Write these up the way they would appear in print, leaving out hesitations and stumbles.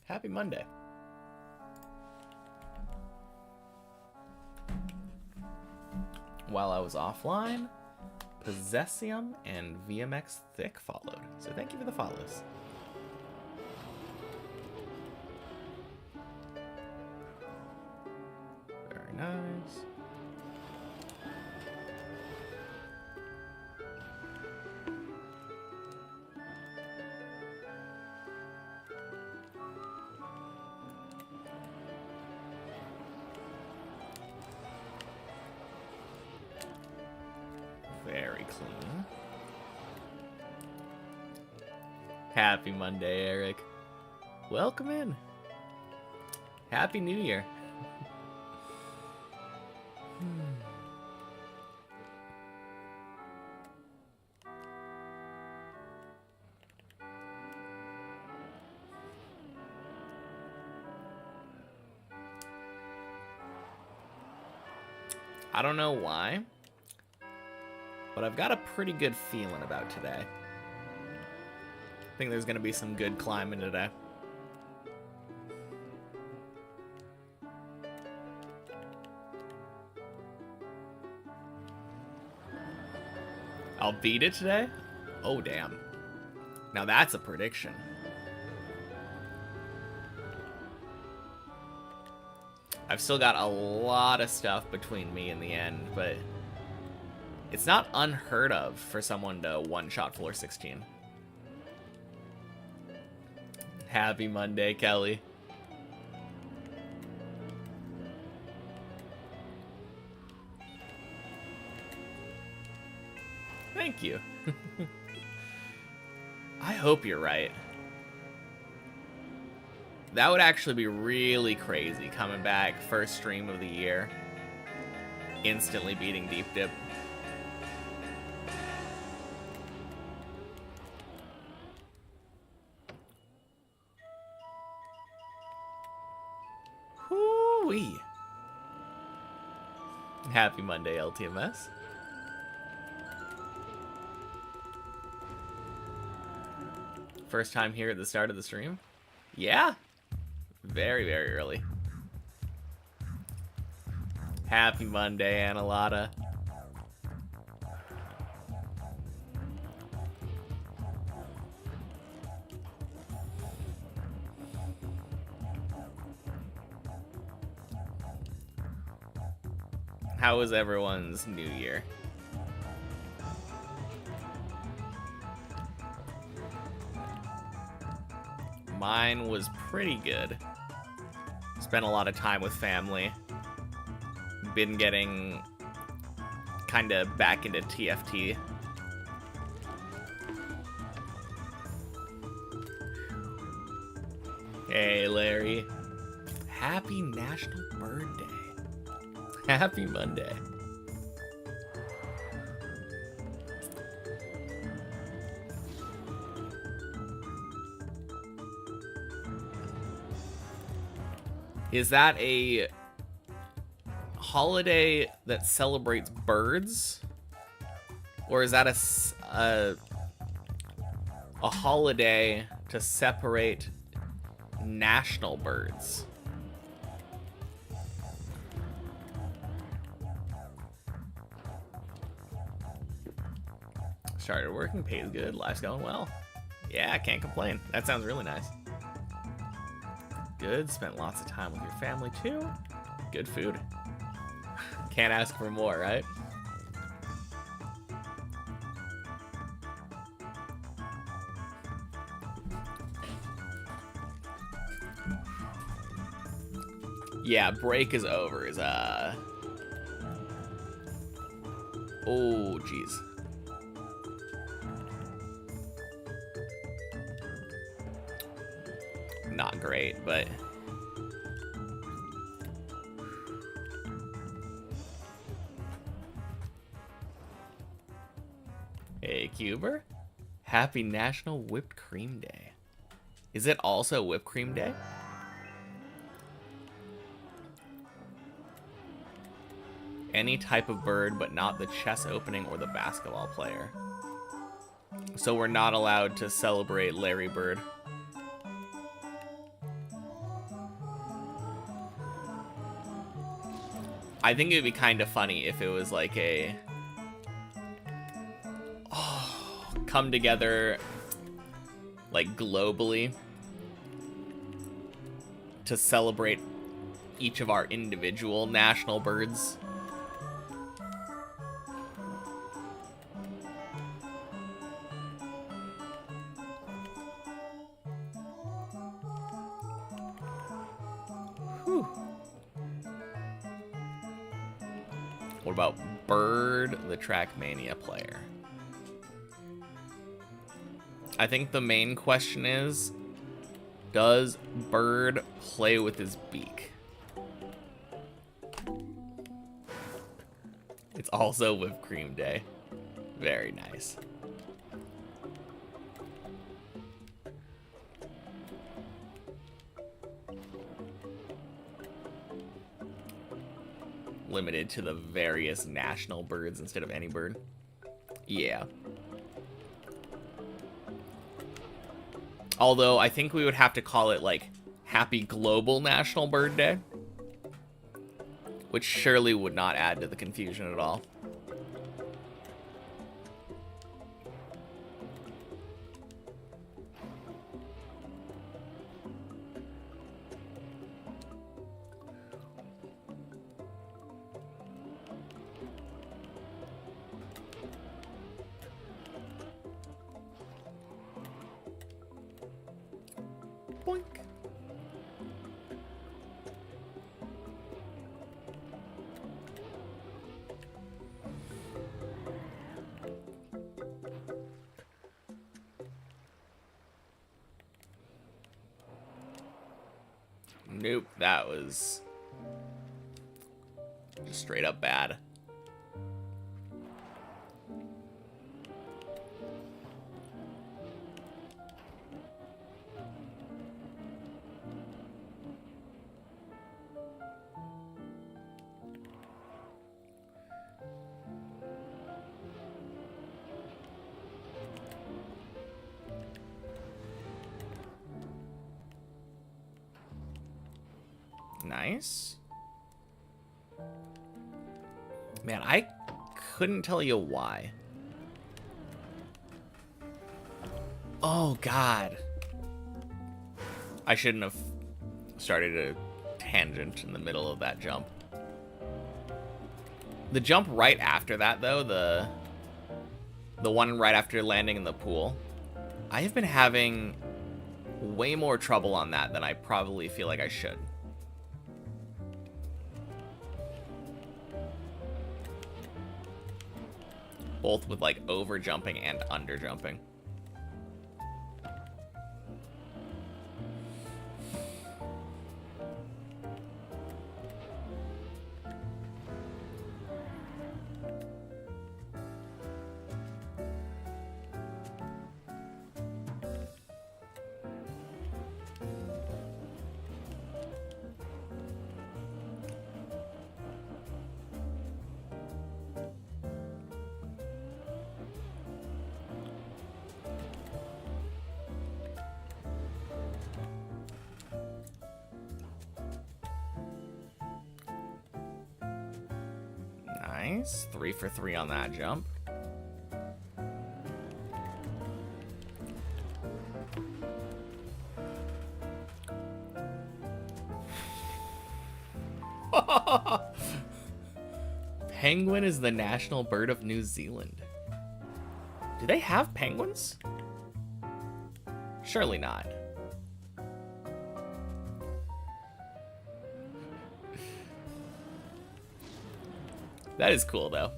Happy Monday. While I was offline, Possessium and VMX Thick followed. So thank you for the follows. Very nice. Very clean. Happy Monday, Eric. Welcome in. Happy New Year. I don't know why, but I've got a pretty good feeling about today. I think there's going to be some good climbing today. I'll beat it today? Oh, damn. Now that's a prediction. I've still got a lot of stuff between me and the end, but it's not unheard of for someone to one-shot floor 16. Happy Monday, Kelly. Thank you. I hope you're right. That would actually be really crazy, coming back first stream of the year, instantly beating Deep Dip. Hoo-wee. Happy Monday, LTMS. First time here at the start of the stream? Yeah. Very, very early. Happy Monday, Annalata. How was everyone's New Year? Mine was pretty good. Spent a lot of time with family. Been getting kind of back into TFT. Hey, Larry. Happy National Bird Day. Happy Monday. Is that a holiday that celebrates birds? Or is that a holiday to separate national birds? Started working, pays good, life's going well. Yeah, I can't complain. That sounds really nice. Good, spent lots of time with your family too. Good food. Can't ask for more, right? Yeah, break is over. Oh, jeez. Not great, but hey, Cuber. Happy National Whipped Cream Day. Is it also Whipped Cream Day? Any type of bird, but not the chess opening or the basketball player. So we're not allowed to celebrate Larry Bird. I think it'd be kind of funny if it was like a come together like globally to celebrate each of our individual national birds. Whew. What about Bird, the Trackmania player? I think the main question is, does Bird play with his beak? It's also whipped cream day. Very nice. Limited to the various national birds instead of any bird. Yeah. Although I think we would have to call it like Happy Global National Bird Day, which surely would not add to the confusion at all. Boink. Nope, that was just straight up bad. Nice. Man, I couldn't tell you why. Oh, God. I shouldn't have started a tangent in the middle of that jump. The jump right after that, though, the one right after landing in the pool, I have been having way more trouble on that than I probably feel like I should. Both with like over jumping and under jumping. Nice. 3 for 3 on that jump. Penguin is the national bird of New Zealand. Do they have penguins? Surely not. That is cool, though.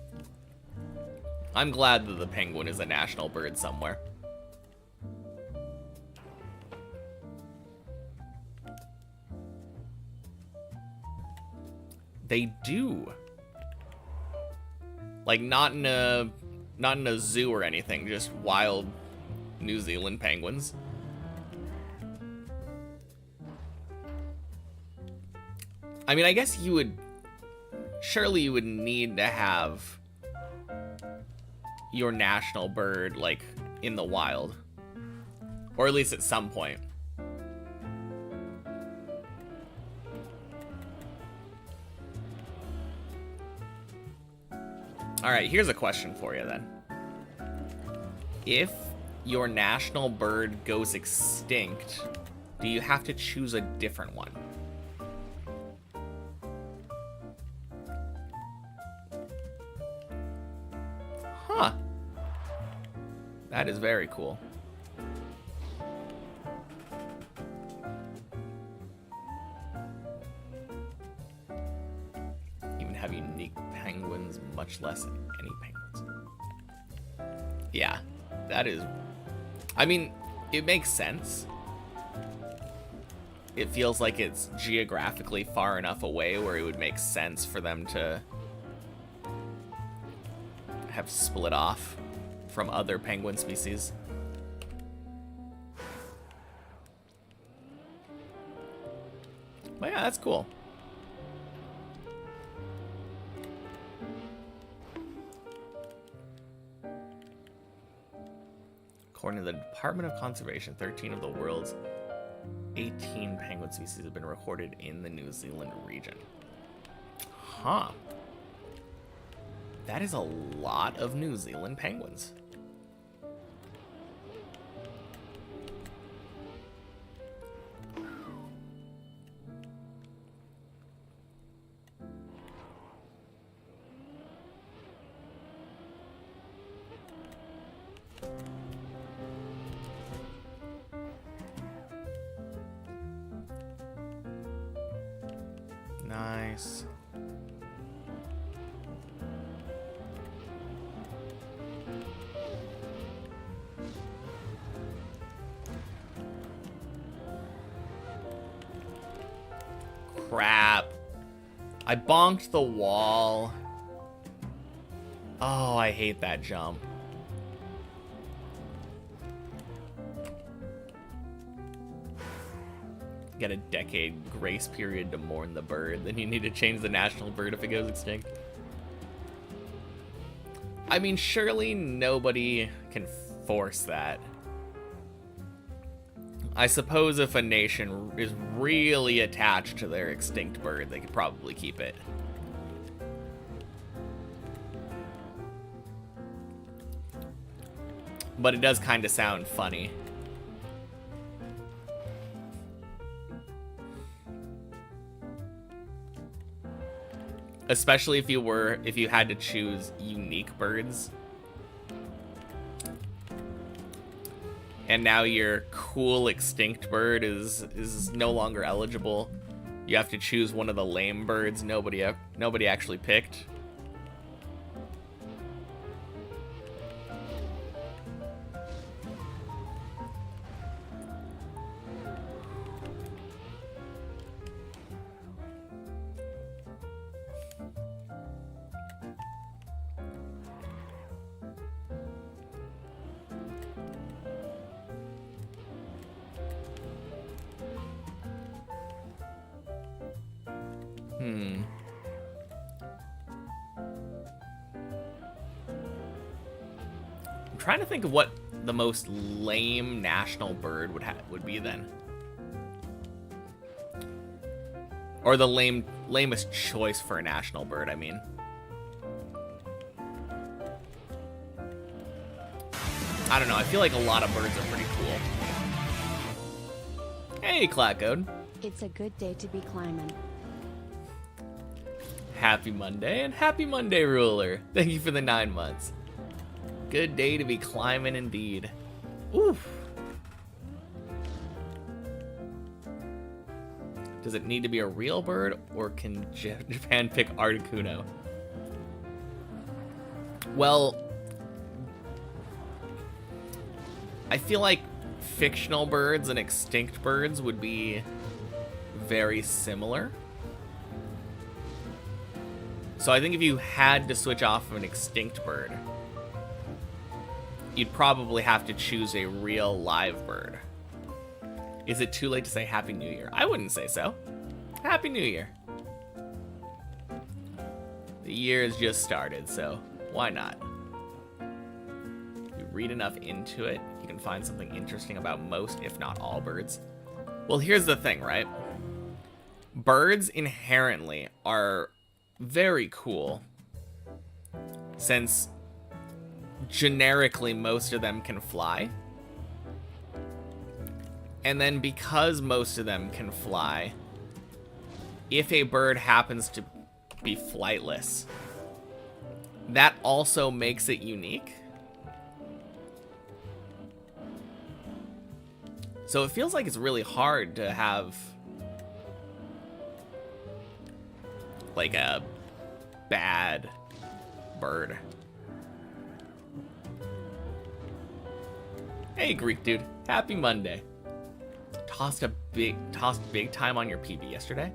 I'm glad that the penguin is a national bird somewhere. They do. Like, not in a zoo or anything, just wild New Zealand penguins. I mean, I guess you would... Surely you would need to have your national bird, like, in the wild. Or at least at some point. Alright, here's a question for you then. If your national bird goes extinct, do you have to choose a different one? Huh. That is very cool. Even have unique penguins, much less any penguins. Yeah, that is... I mean, it makes sense. It feels like it's geographically far enough away where it would make sense for them to have split off from other penguin species. But yeah, that's cool. According to the Department of Conservation, 13 of the world's 18 penguin species have been recorded in the New Zealand region. Huh. That is a lot of New Zealand penguins. Nice. Crap. I bonked the wall. Oh, I hate that jump. Get a decade grace period to mourn the bird. Then you need to change the national bird if it goes extinct. I mean, surely nobody can force that. I suppose if a nation is really attached to their extinct bird, they could probably keep it. But it does kind of sound funny. Especially if you had to choose unique birds. And now your cool extinct bird is no longer eligible. You have to choose one of the lame birds nobody actually picked. I'm trying to think of what the most lame national bird would be then. Or the lamest choice for a national bird, I mean. I don't know, I feel like a lot of birds are pretty cool. Hey, Clackode. It's a good day to be climbing. Happy Monday, and happy Monday, Ruler. Thank you for the 9 months. Good day to be climbing indeed. Oof. Does it need to be a real bird, or can Japan pick Articuno? Well, I feel like fictional birds and extinct birds would be very similar. So I think if you had to switch off of an extinct bird, you'd probably have to choose a real live bird. Is it too late to say Happy New Year? I wouldn't say so. Happy New Year. The year has just started, so why not? If you read enough into it, you can find something interesting about most, if not all, birds. Well, here's the thing, right? Birds inherently are very cool, since generically most of them can fly. And then because most of them can fly, if a bird happens to be flightless, that also makes it unique. So it feels like it's really hard to have like a bad bird. Hey Greek dude, happy Monday. Tossed big time on your PB yesterday?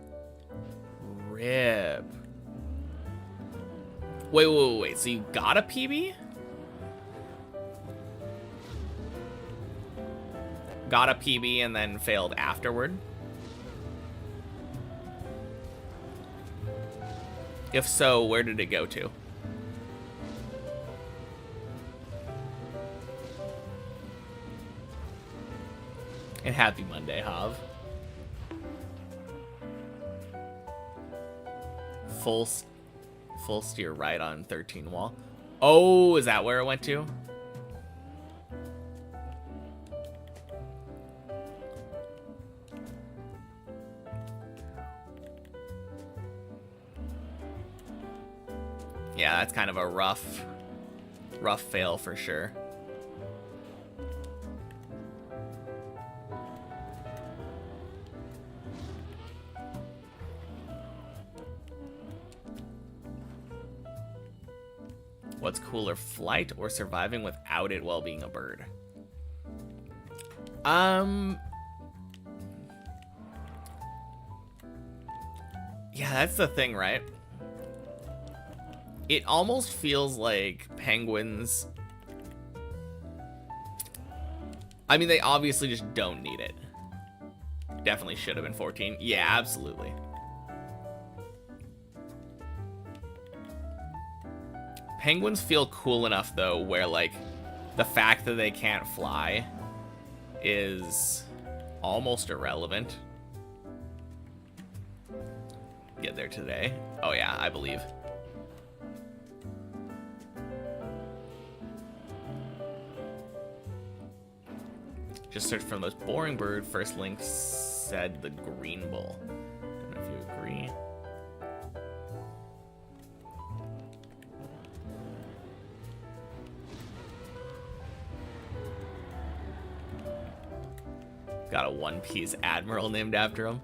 Rip. Wait. So you got a PB? Got a PB and then failed afterward? If so, where did it go to? And happy Monday, Hav. Full steer right on 13 wall. Oh, is that where it went to? Yeah, that's kind of a rough fail for sure. What's cooler, flight or surviving without it while being a bird? Yeah, that's the thing, right? It almost feels like penguins... I mean, they obviously just don't need it. Definitely should have been 14. Yeah, absolutely. Penguins feel cool enough, though, where, like, the fact that they can't fly is almost irrelevant. Get there today. Oh, yeah, I believe. Just search for the most boring bird. First link said the green bull. Don't know if you agree. Got a one-piece admiral named after him.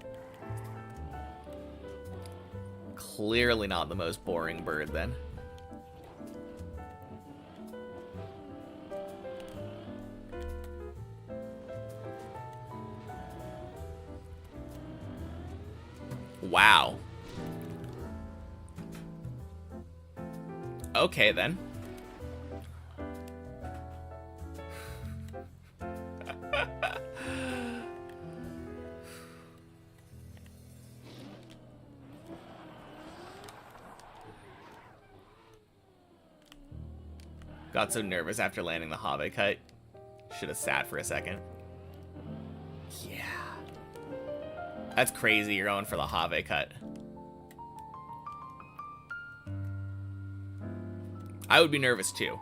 Clearly not the most boring bird, then. Wow. Okay, then. Got so nervous after landing the Have cut. Should have sat for a second. Yeah. That's crazy, you're going for the Have cut. I would be nervous too.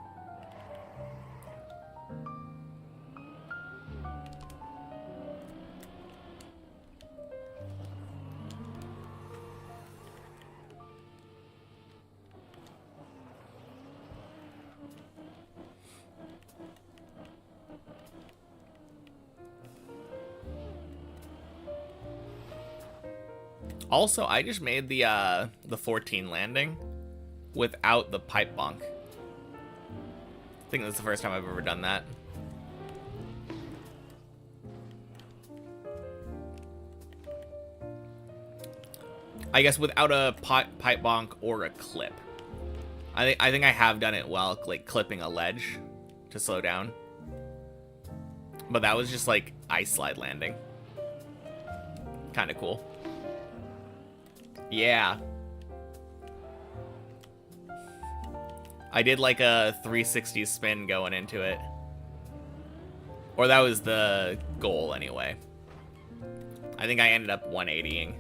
Also, I just made the 14 landing without the pipe bonk. I think that's the first time I've ever done that. I guess without a pipe bonk or a clip. I think I have done it while like clipping a ledge to slow down. But that was just like ice slide landing. Kind of cool. Yeah. I did like a 360 spin going into it. Or that was the goal anyway. I think I ended up 180ing.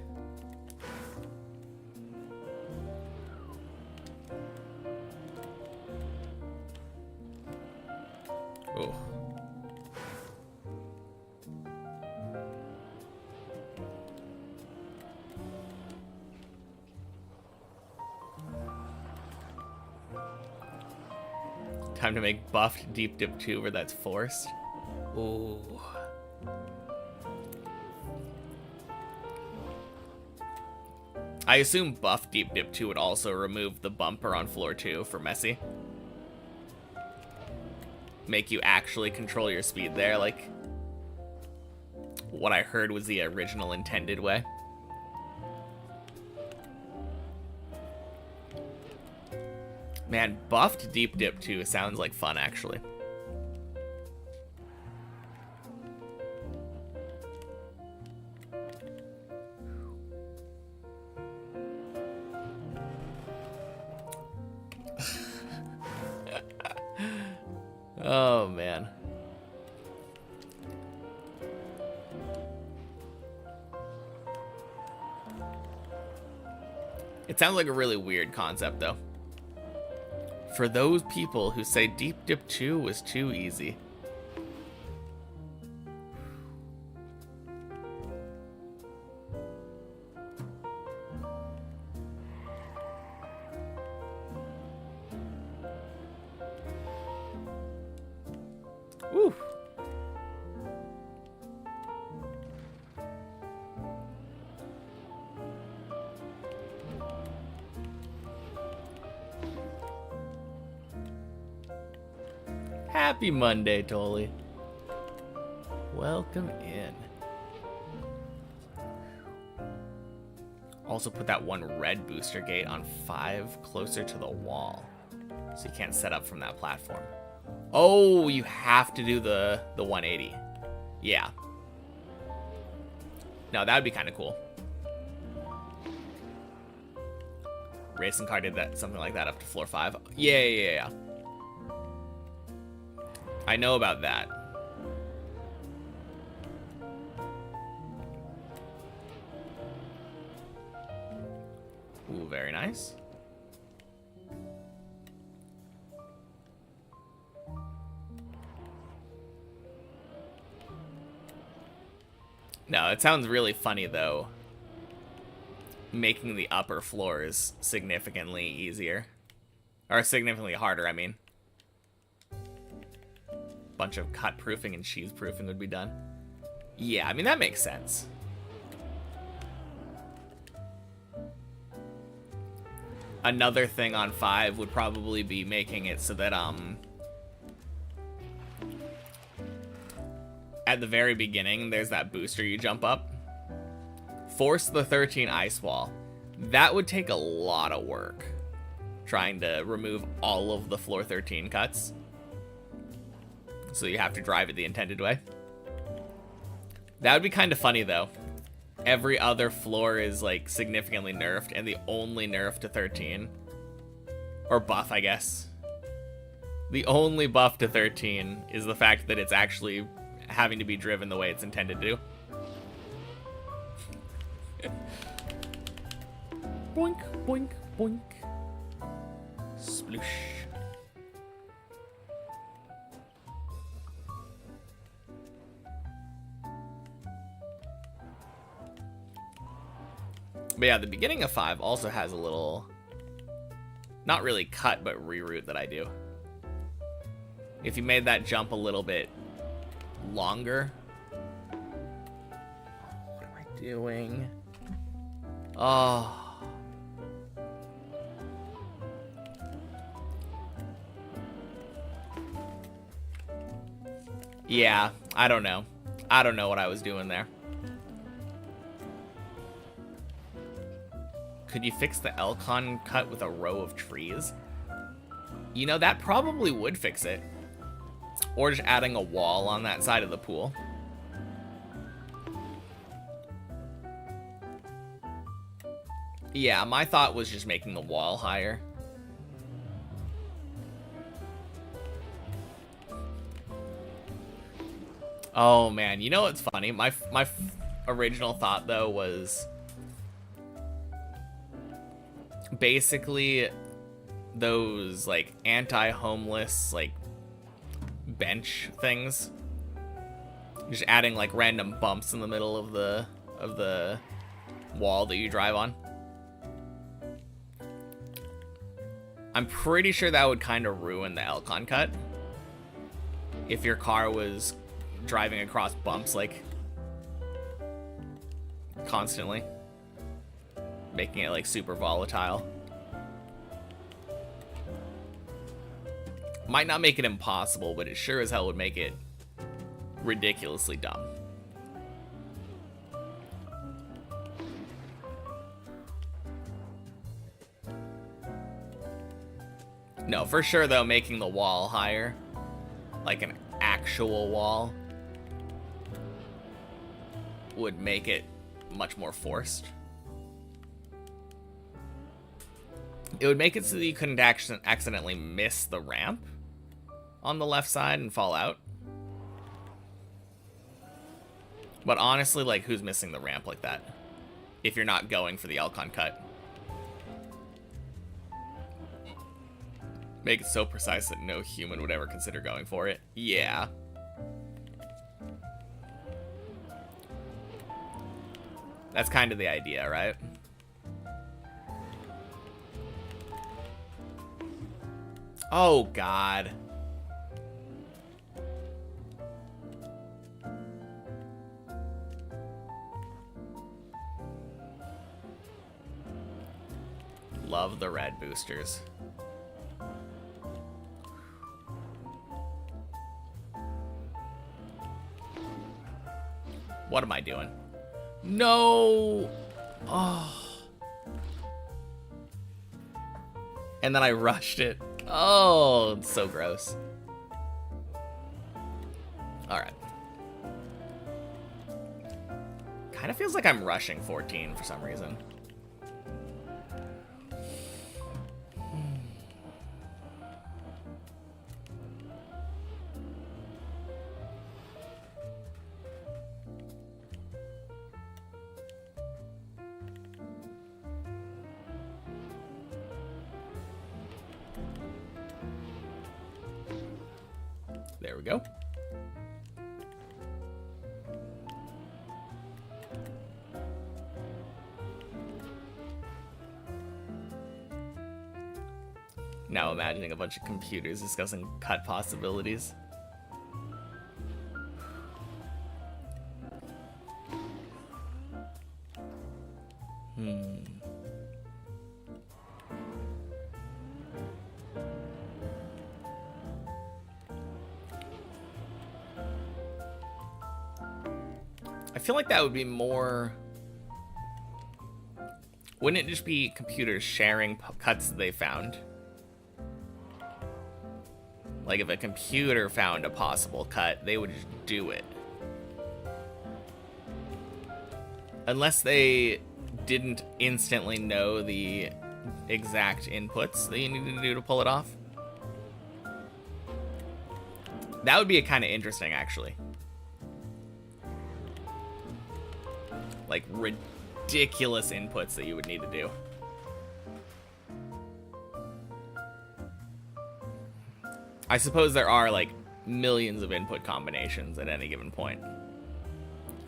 Time to make buffed deep dip 2 where that's forced. Ooh. I assume buff deep dip 2 would also remove the bumper on floor 2 for messy. Make you actually control your speed there, like what I heard was the original intended way. Man, buffed deep dip 2 sounds like fun, actually. Oh, man. It sounds like a really weird concept, though. For those people who say Deep Dip 2 was too easy. Woo. Happy Monday, Tolly. Welcome in. Also put that one red booster gate on 5 closer to the wall, so you can't set up from that platform. Oh, you have to do the 180. Yeah. No, that would be kind of cool. Racing car did that, something like that up to floor 5. Yeah. I know about that. Ooh, very nice. No, it sounds really funny, though, making the upper floors significantly easier. Or significantly harder, I mean. Bunch of cut proofing and cheese proofing would be done. Yeah, I mean, that makes sense. Another thing on 5 would probably be making it so that, at the very beginning, there's that booster you jump up. Force the 13 ice wall. That would take a lot of work, trying to remove all of the floor 13 cuts. So you have to drive it the intended way. That would be kind of funny, though. Every other floor is, like, significantly nerfed, and the only nerf to 13, or buff, I guess. The only buff to 13 is the fact that it's actually having to be driven the way it's intended to. Boink, boink, boink. Sploosh. But yeah, the beginning of 5 also has a little, not really cut, but reroute that I do. If you made that jump a little bit longer. What am I doing? Oh. Yeah, I don't know. I don't know what I was doing there. Could you fix the Elcon cut with a row of trees? You know, that probably would fix it. Or just adding a wall on that side of the pool. Yeah, my thought was just making the wall higher. Oh man, you know what's funny? My original thought though was basically those like anti-homeless like bench things, just adding like random bumps in the middle of the wall that you drive on. I'm pretty sure that would kind of ruin the Elcon cut. If your car was driving across bumps, like, constantly. Making it, like, super volatile. Might not make it impossible, but it sure as hell would make it ridiculously dumb. No, for sure, though, making the wall higher, like an actual wall, would make it much more forced. It would make it so that you couldn't accidentally miss the ramp on the left side and fall out. But honestly, like, who's missing the ramp like that? If you're not going for the Elcon cut. Make it so precise that no human would ever consider going for it. Yeah. That's kind of the idea, right? Oh, God. Love the red boosters. What am I doing? No! Oh. And then I rushed it. Oh, it's so gross. Alright. Kind of feels like I'm rushing 14 for some reason. There we go. Now imagining a bunch of computers discussing cut possibilities. I feel like that would be more... Wouldn't it just be computers sharing cuts that they found? Like, if a computer found a possible cut, they would just do it. Unless they didn't instantly know the exact inputs that you needed to do to pull it off. That would be kind of interesting, actually. Like, ridiculous inputs that you would need to do. I suppose there are, like, millions of input combinations at any given point.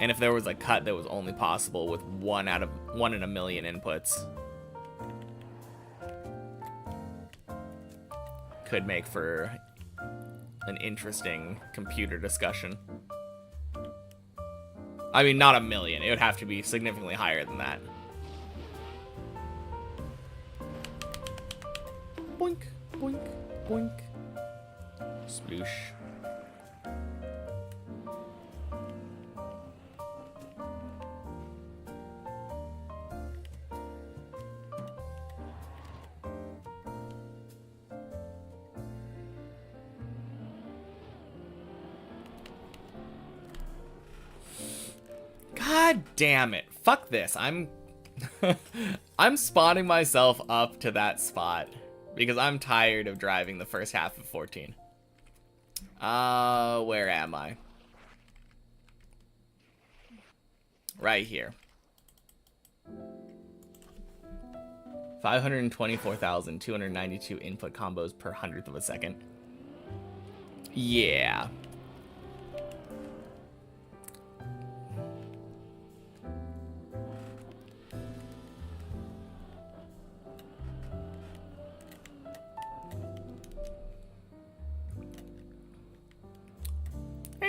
And if there was a cut that was only possible with one in a million inputs, could make for an interesting computer discussion. I mean, not a million. It would have to be significantly higher than that. Boink, boink, boink. Sploosh. God damn it. Fuck this. I'm spawning myself up to that spot because I'm tired of driving the first half of 14. Where am I? Right here. 524,292 input combos per 100th of a second. Yeah.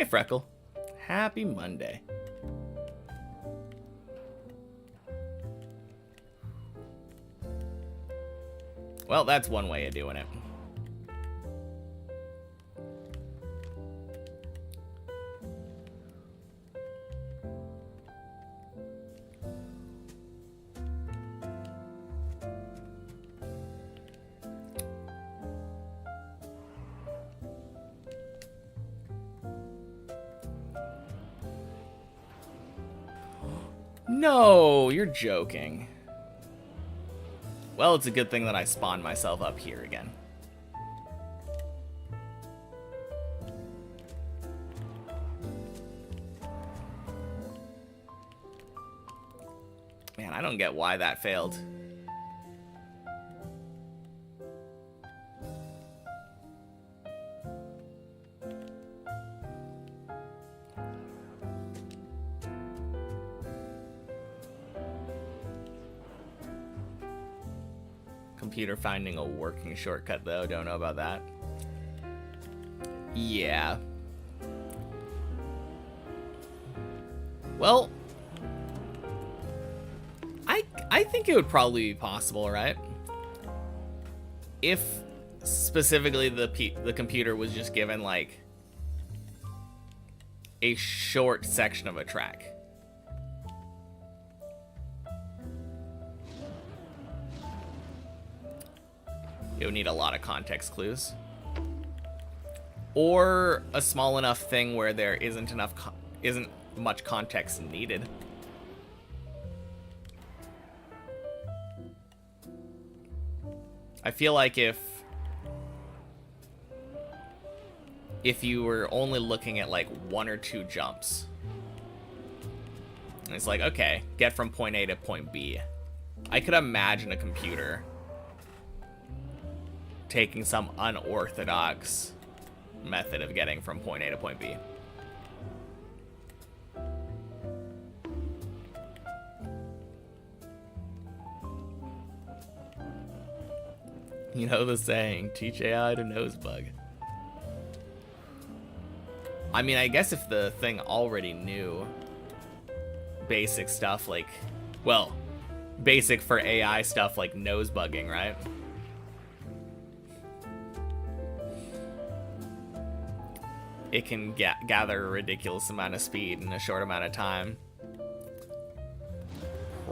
Hey, Freckle. Happy Monday. Well, that's one way of doing it. No, you're joking. Well, it's a good thing that I spawned myself up here again. Man, I don't get why that failed. Computer finding a working shortcut, though. Don't know about that. Yeah. Well, I think it would probably be possible, right? If specifically the computer was just given like a short section of a track. It would need a lot of context clues. Or a small enough thing where there isn't much context needed. I feel like if you were only looking at like one or two jumps, and it's like, okay, get from point A to point B, I could imagine a computer taking some unorthodox method of getting from point A to point B. You know the saying, teach AI to nosebug. I mean, I guess if the thing already knew basic stuff like, well, basic for AI stuff like nosebugging, right? It can gather a ridiculous amount of speed in a short amount of time.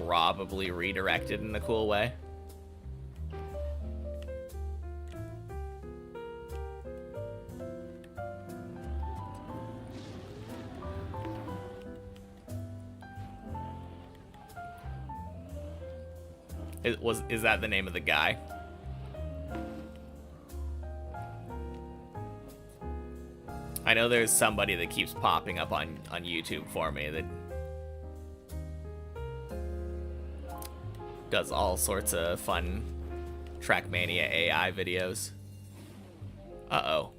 Probably redirected in a cool way. Is that the name of the guy? I know there's somebody that keeps popping up on YouTube for me that does all sorts of fun Trackmania AI videos. Uh-oh.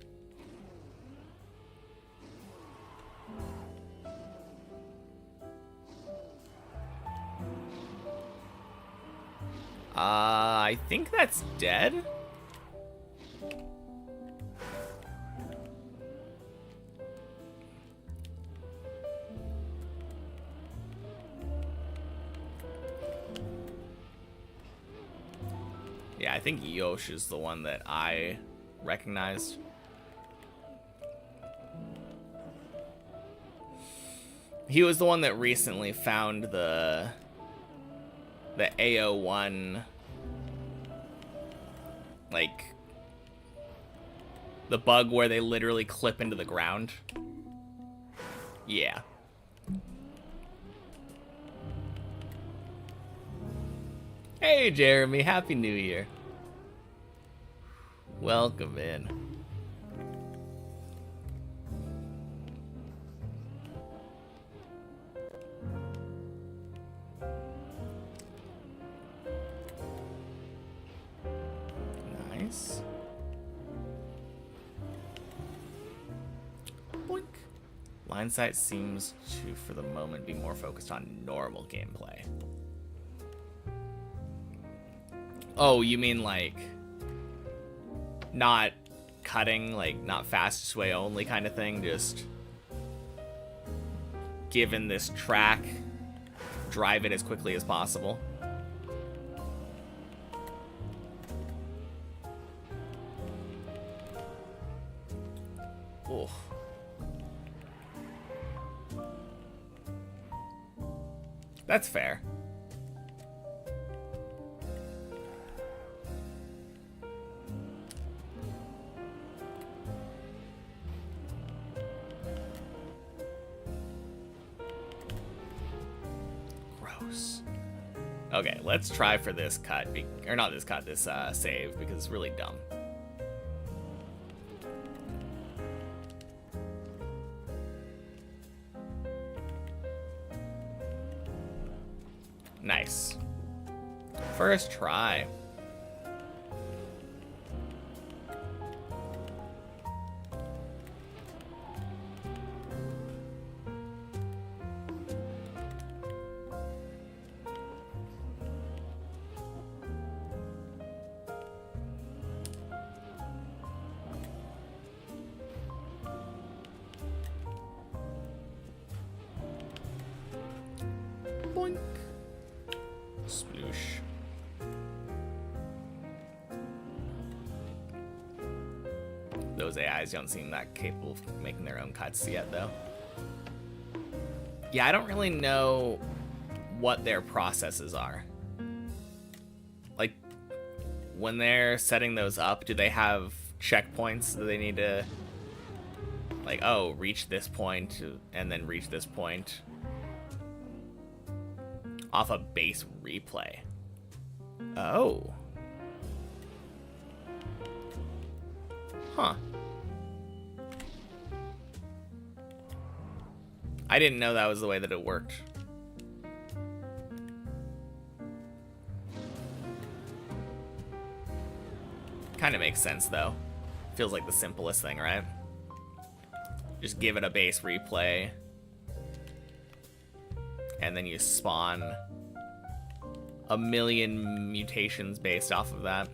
I think that's dead. Yeah, I think Yosh is the one that I recognized. He was the one that recently found the AO1, like, the bug where they literally clip into the ground. Yeah. Hey, Jeremy, Happy New Year. Welcome in. Nice. Boink. Line sight seems to, for the moment, be more focused on normal gameplay. Oh, you mean like not cutting, like not fastest way only kind of thing, just given this track, drive it as quickly as possible. Oh. That's fair. Gross. Okay, let's try for this cut, or not this cut, this save, because it's really dumb. Nice. First try. Boink. Sploosh. Those AIs don't seem that capable of making their own cuts yet, though. Yeah, I don't really know what their processes are. Like, when they're setting those up, do they have checkpoints that they need to, like, oh, reach this point and then reach this point off a base replay? Oh. Huh. I didn't know that was the way that it worked. Kind of makes sense, though. Feels like the simplest thing, right? Just give it a base replay. And then you spawn a million mutations based off of that.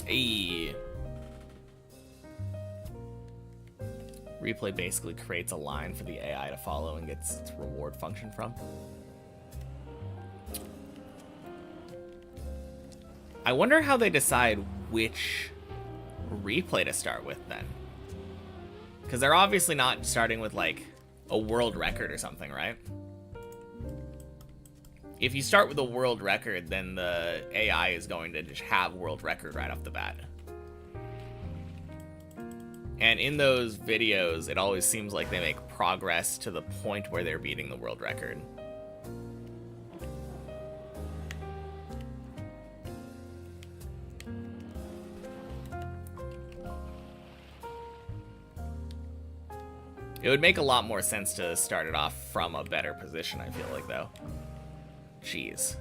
Hey. Replay basically creates a line for the AI to follow and gets its reward function from. I wonder how they decide which replay to start with then. Because they're obviously not starting with like a world record or something, right? If you start with a world record, then the AI is going to just have world record right off the bat. And in those videos, it always seems like they make progress to the point where they're beating the world record. It would make a lot more sense to start it off from a better position, I feel like, though. Jeez.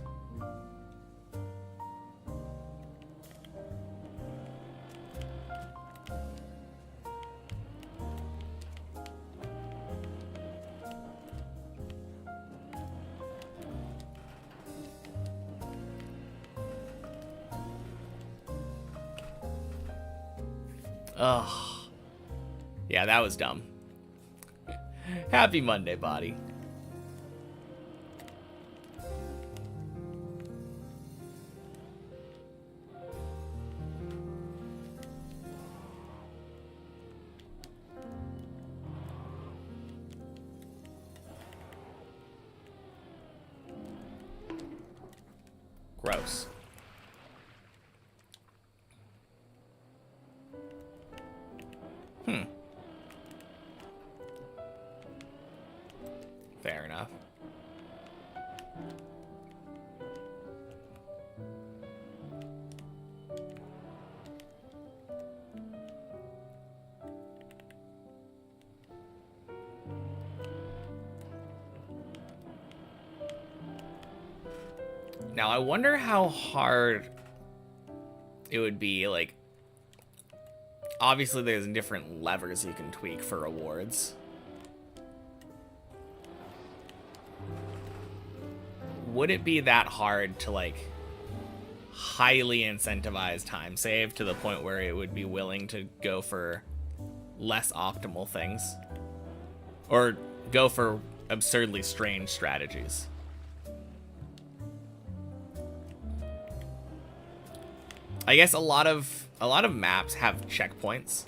Ugh. Yeah, that was dumb. Happy Monday, body. Gross. Fair enough. Now, I wonder how hard it would be, like, obviously there's different levers you can tweak for rewards. Would it be that hard to, like, highly incentivize time save to the point where it would be willing to go for less optimal things? Or go for absurdly strange strategies? I guess a lot of maps have checkpoints.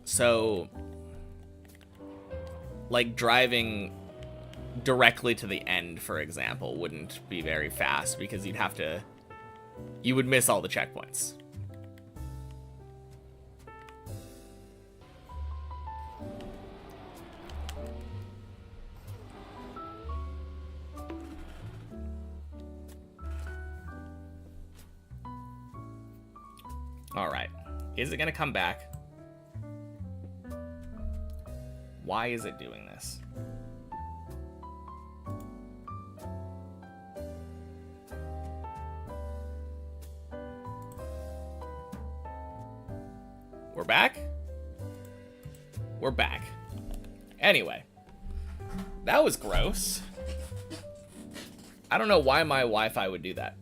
So like driving directly to the end, for example, wouldn't be very fast because you would miss all the checkpoints. All right. Is it going to come back? Why is it doing this? We're back? We're back. Anyway. That was gross. I don't know why my Wi-Fi would do that.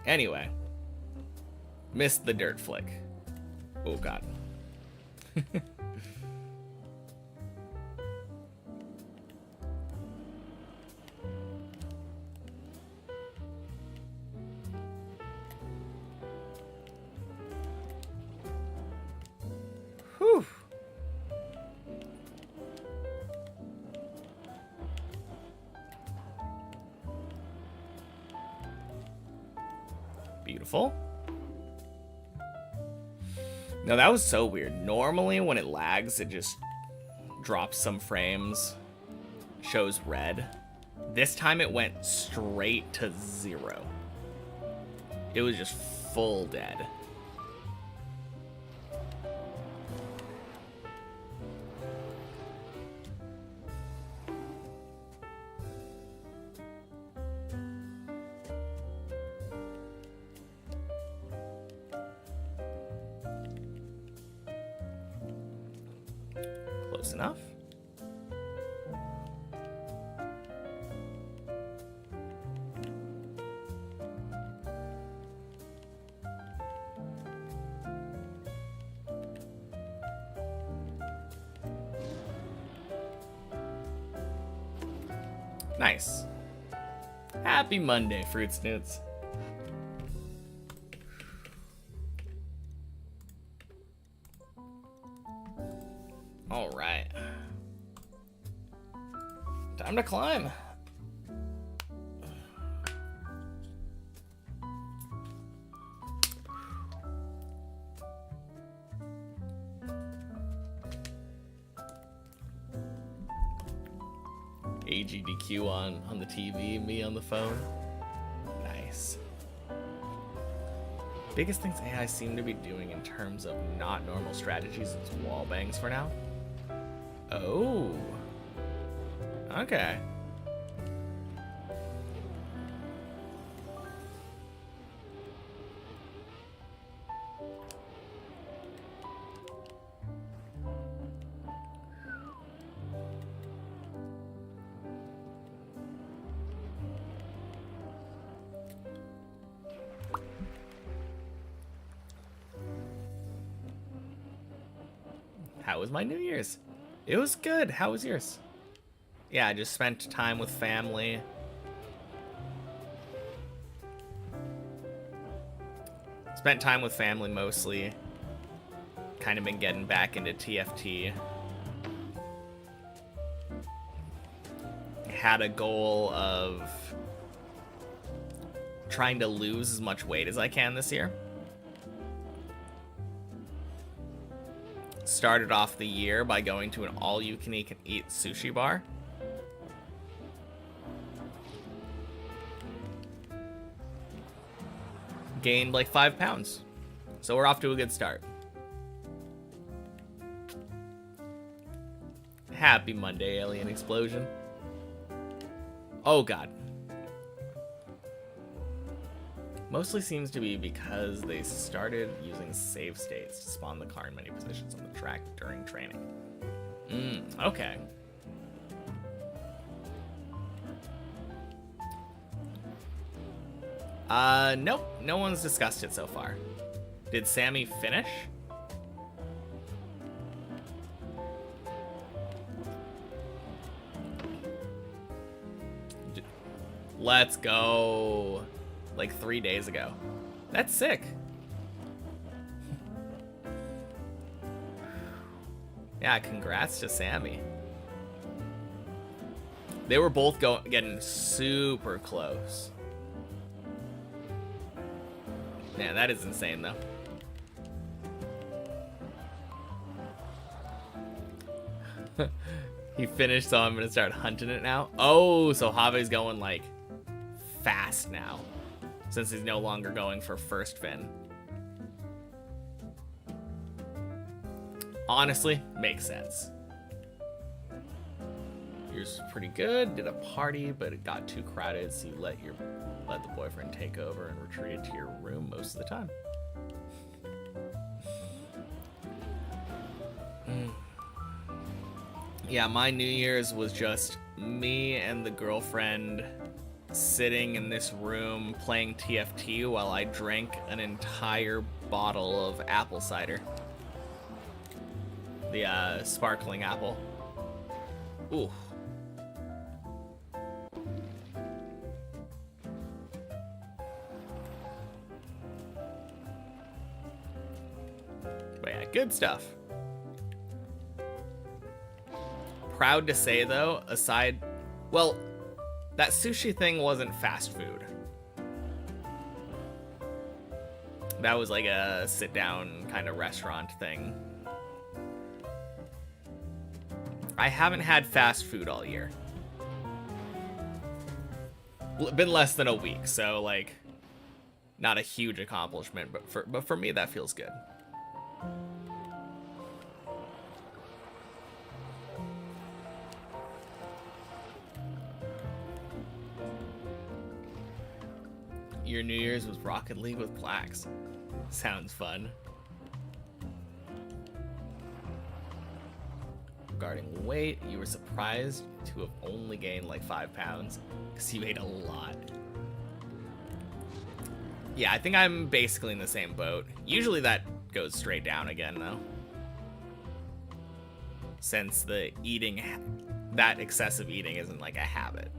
Anyway. Missed the dirt flick. Oh, God. Whew. Beautiful. No, that was so weird. Normally, when it lags, it just drops some frames, shows red. This time, it went straight to 0. It was just full dead. Close enough. Nice. Happy Monday, Fruit Snoots. All right. Time to climb. AGDQ on the TV, me on the phone. Nice. Biggest things AI seem to be doing in terms of not normal strategies is wall bangs for now. Oh. Okay. How was my New Year's? It was good. How was yours? Yeah, I just spent time with family. Spent time with family mostly. Kind of been getting back into TFT. Had a goal of trying to lose as much weight as I can this year. Started off the year by going to an all-you-can-eat sushi bar. Gained like 5 pounds. So we're off to a good start. Happy Monday, alien explosion. Oh god. Mostly seems to be because they started using save states to spawn the car in many positions on the track during training. Okay. Nope. No one's discussed it so far. Did Sammy finish? Let's go. Like 3 days ago. That's sick. Yeah, congrats to Sammy. They were both getting super close. Yeah, that is insane though. He finished, so I'm gonna start hunting it now. Oh, so Jave's going like fast now, since he's no longer going for first fin. Honestly, makes sense. Yours was pretty good. Did a party, but it got too crowded, so you let the boyfriend take over and retreated to your room most of the time. Yeah, my New Year's was just me and the girlfriend sitting in this room playing TFT while I drank an entire bottle of apple cider. The sparkling apple. Ooh. But yeah, good stuff. Proud to say though, well, that sushi thing wasn't fast food. That was like a sit-down kind of restaurant thing. I haven't had fast food all year. Been less than a week, so like, not a huge accomplishment, but for me that feels good. Your New Year's was Rocket League with Plax. Sounds fun. Regarding weight, you were surprised to have only gained like 5 pounds because you ate a lot. Yeah, I think I'm basically in the same boat. Usually that goes straight down again though, since the eating, that excessive eating isn't like a habit.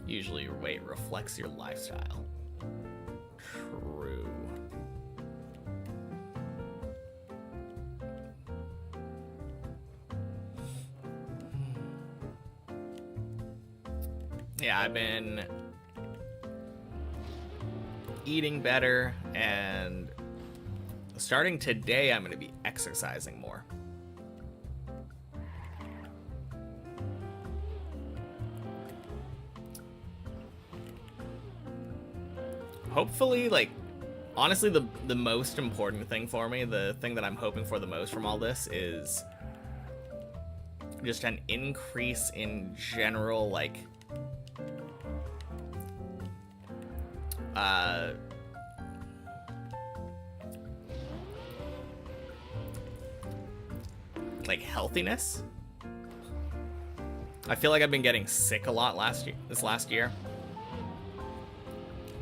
Usually your weight reflects your lifestyle. True. Yeah, I've been eating better, and starting today I'm going to be exercising more. Hopefully, like, honestly, the most important thing for me, the thing that I'm hoping for the most from all this is just an increase in general, like, healthiness. I feel like I've been getting sick a lot this last year.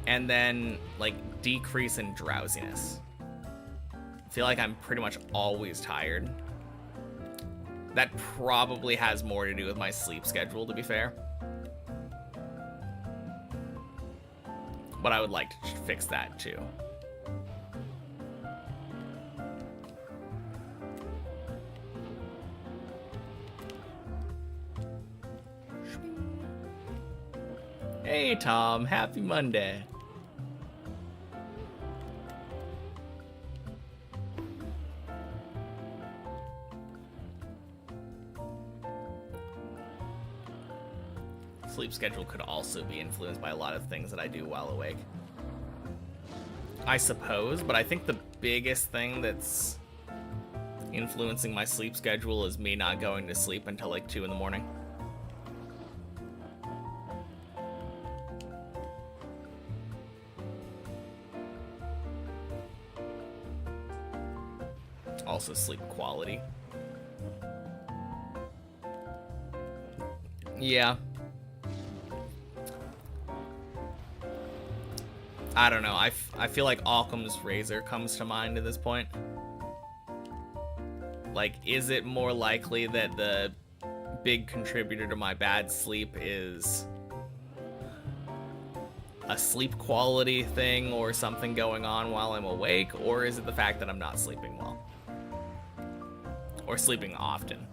And then, like, decrease in drowsiness. I feel like I'm pretty much always tired. That probably has more to do with my sleep schedule, to be fair. But I would like to fix that, too. Hey, Tom. Happy Monday. Sleep schedule could also be influenced by a lot of things that I do while awake. I suppose, but I think the biggest thing that's influencing my sleep schedule is me not going to sleep until like 2 in the morning. Also sleep quality. Yeah. I don't know. I feel like Occam's razor comes to mind at this point. Like, is it more likely that the big contributor to my bad sleep is a sleep quality thing or something going on while I'm awake, or is it the fact that I'm not sleeping well? Or sleeping often?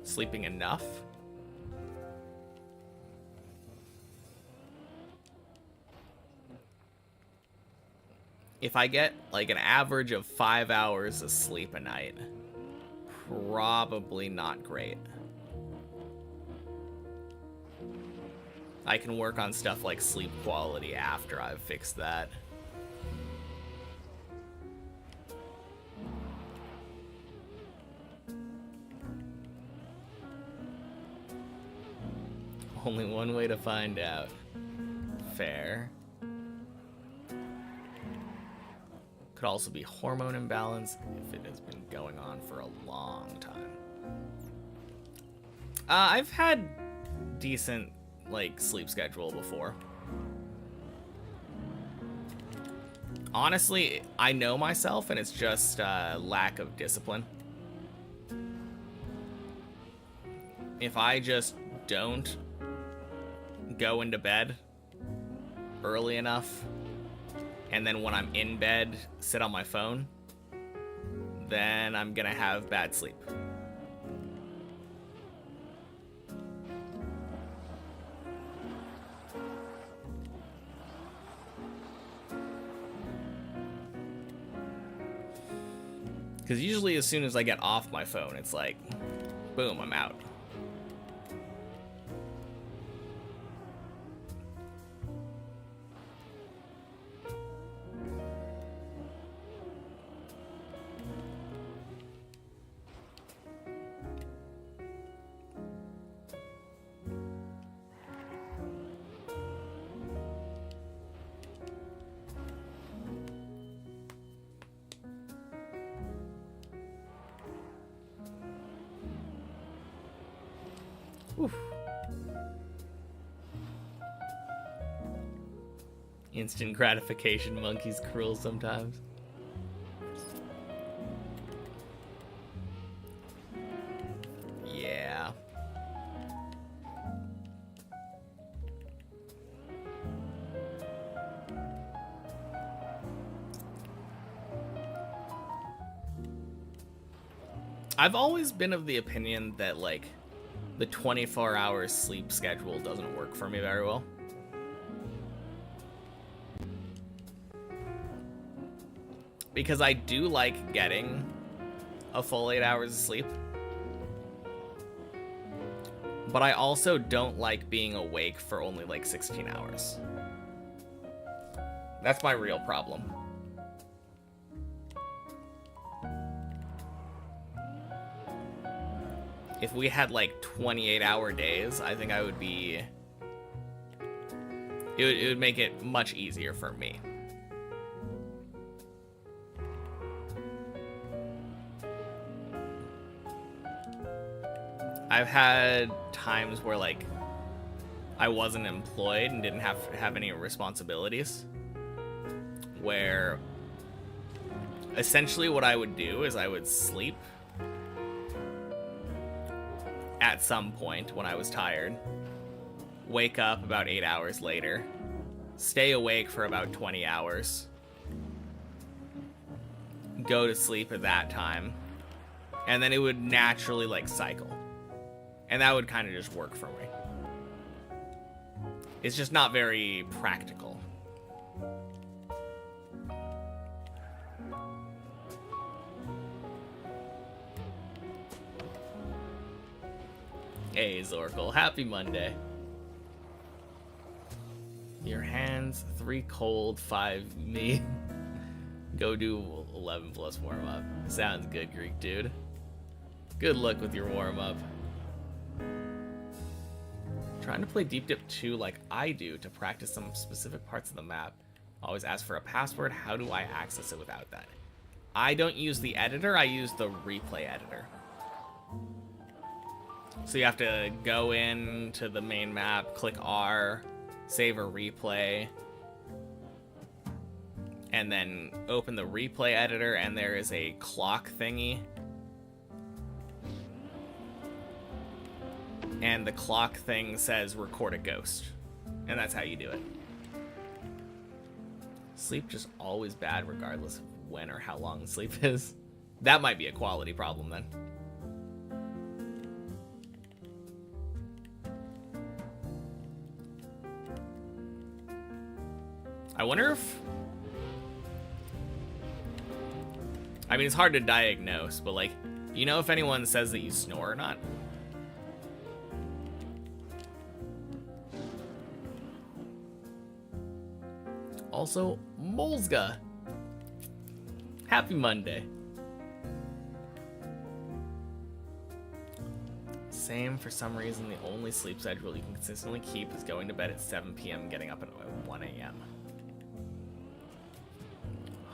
Sleeping enough? If I get like an average of 5 hours of sleep a night, probably not great. I can work on stuff like sleep quality after I've fixed that. Only one way to find out. Fair. Could also be hormone imbalance if it has been going on for a long time. I've had decent, like, sleep schedule before. Honestly, I know myself, and it's just lack of discipline. If I just don't go into bed early enough, and then when I'm in bed, sit on my phone, then I'm gonna have bad sleep. Because usually as soon as I get off my phone, it's like, boom, I'm out. Oof. Instant gratification monkey's cruel sometimes. Yeah. I've always been of the opinion that, like, the 24-hour sleep schedule doesn't work for me very well. Because I do like getting a full 8 hours of sleep. But I also don't like being awake for only like 16 hours. That's my real problem. If we had like 28-hour days, I think I would be... It would make it much easier for me. I've had times where, like, I wasn't employed and didn't have any responsibilities, where essentially what I would do is I would sleep at some point when I was tired, wake up about 8 hours later, stay awake for about 20 hours, go to sleep at that time, and then it would naturally, like, cycle. And that would kind of just work for me. It's just not very practical. Hey, Zorkel. Happy Monday. Your hands, 3 cold, 5 me. Go do 11 plus warm up. Sounds good, Greek dude. Good luck with your warm up. Trying to play Deep Dip 2 like I do to practice some specific parts of the map. Always ask for a password. How do I access it without that? I don't use the editor, I use the replay editor. So you have to go into the main map, click R, save a replay, and then open the replay editor, and there is a clock thingy. And the clock thing says record a ghost. And that's how you do it. Sleep just always bad regardless of when or how long sleep is. That might be a quality problem then. I wonder if... I mean, it's hard to diagnose, but like, do you know if anyone says that you snore or not? Also, Molzga. Happy Monday. Same, for some reason, the only sleep schedule you can consistently keep is going to bed at 7 p.m. and getting up at 1 a.m.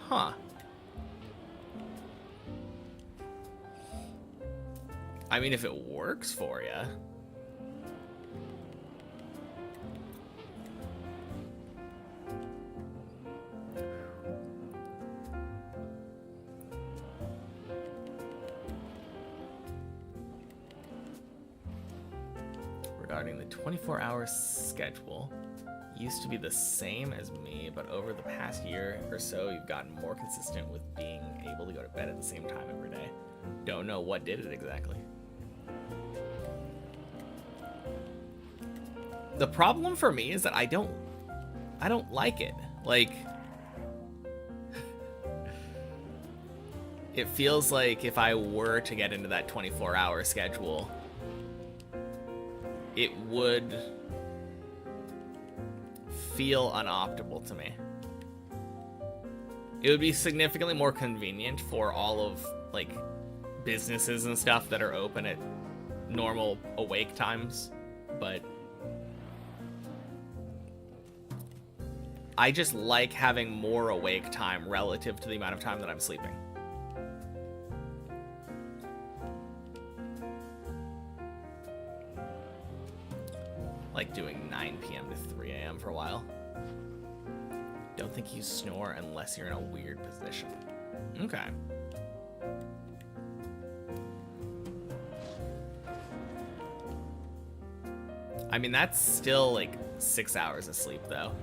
Huh. I mean, if it works for you. Regarding the 24-hour schedule, used to be the same as me, but over the past year or so, you've gotten more consistent with being able to go to bed at the same time every day. Don't know what did it exactly. The problem for me is that I don't like it. Like, it feels like if I were to get into that 24-hour schedule, it would feel unoptimal to me. It would be significantly more convenient for all of, like, businesses and stuff that are open at normal awake times, but I just like having more awake time relative to the amount of time that I'm sleeping. Like doing 9 p.m. to 3 a.m. for a while. Don't think you snore unless you're in a weird position. Okay. I mean, that's still like 6 hours of sleep though.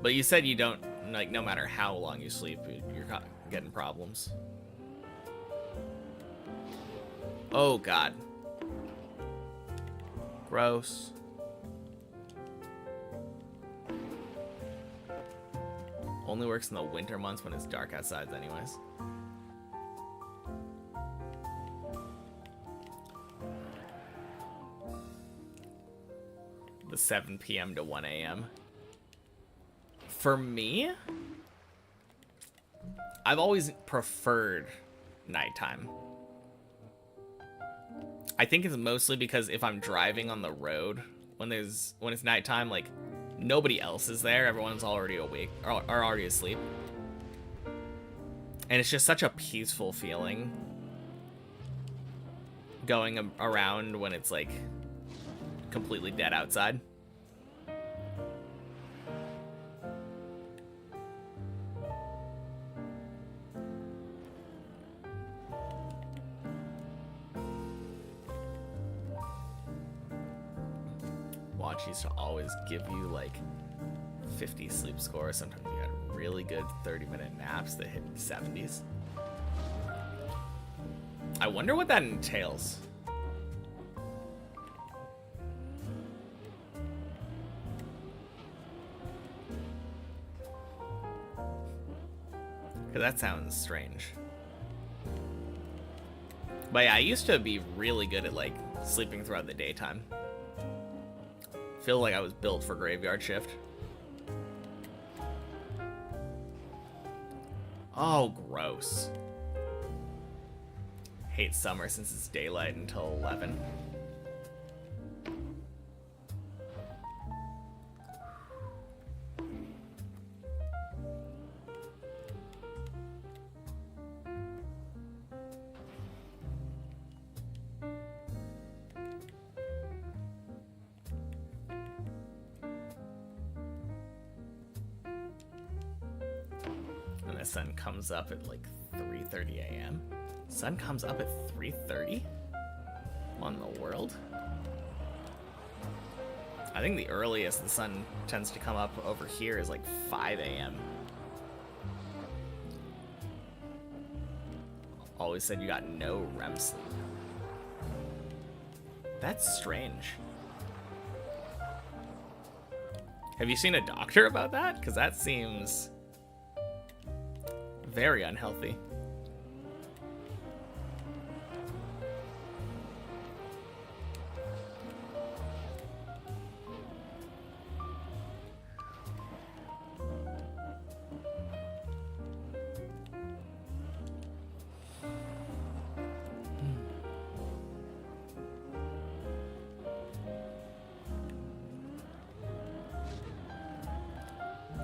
But you said you don't, like, no matter how long you sleep, you're getting problems. Oh, God. Gross. Only works in the winter months when it's dark outside anyways. The 7 p.m. to 1 a.m. For me, I've always preferred nighttime. I think it's mostly because if I'm driving on the road when it's nighttime, like, nobody else is there. Everyone's already awake or already asleep. And it's just such a peaceful feeling going around when it's like completely dead outside. Watch used to always give you like 50 sleep scores. Sometimes you had really good 30-minute naps that hit 70s. I wonder what that entails. Because that sounds strange. But yeah, I used to be really good at like sleeping throughout the daytime. Feel like I was built for graveyard shift. Oh, gross. Hate summer since it's daylight until 11. And the sun comes up at like 3:30 a.m. Sun comes up at 3:30? What in the world? I think the earliest the sun tends to come up over here is like 5 a.m. Always said you got no REM sleep. That's strange. Have you seen a doctor about that? Because that seems very unhealthy.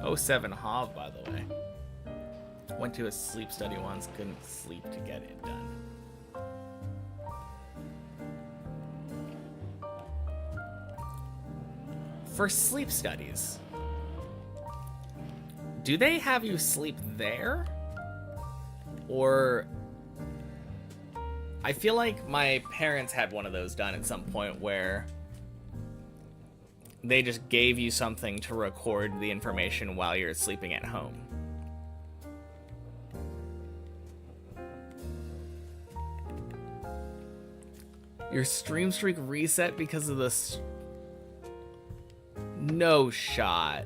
Oh, 07 Hav, by the way. Went to a sleep study once, couldn't sleep to get it done. For sleep studies, do they have you sleep there? Or I feel like my parents had one of those done at some point where they just gave you something to record the information while you're sleeping at home. Your stream streak reset because of this. No shot.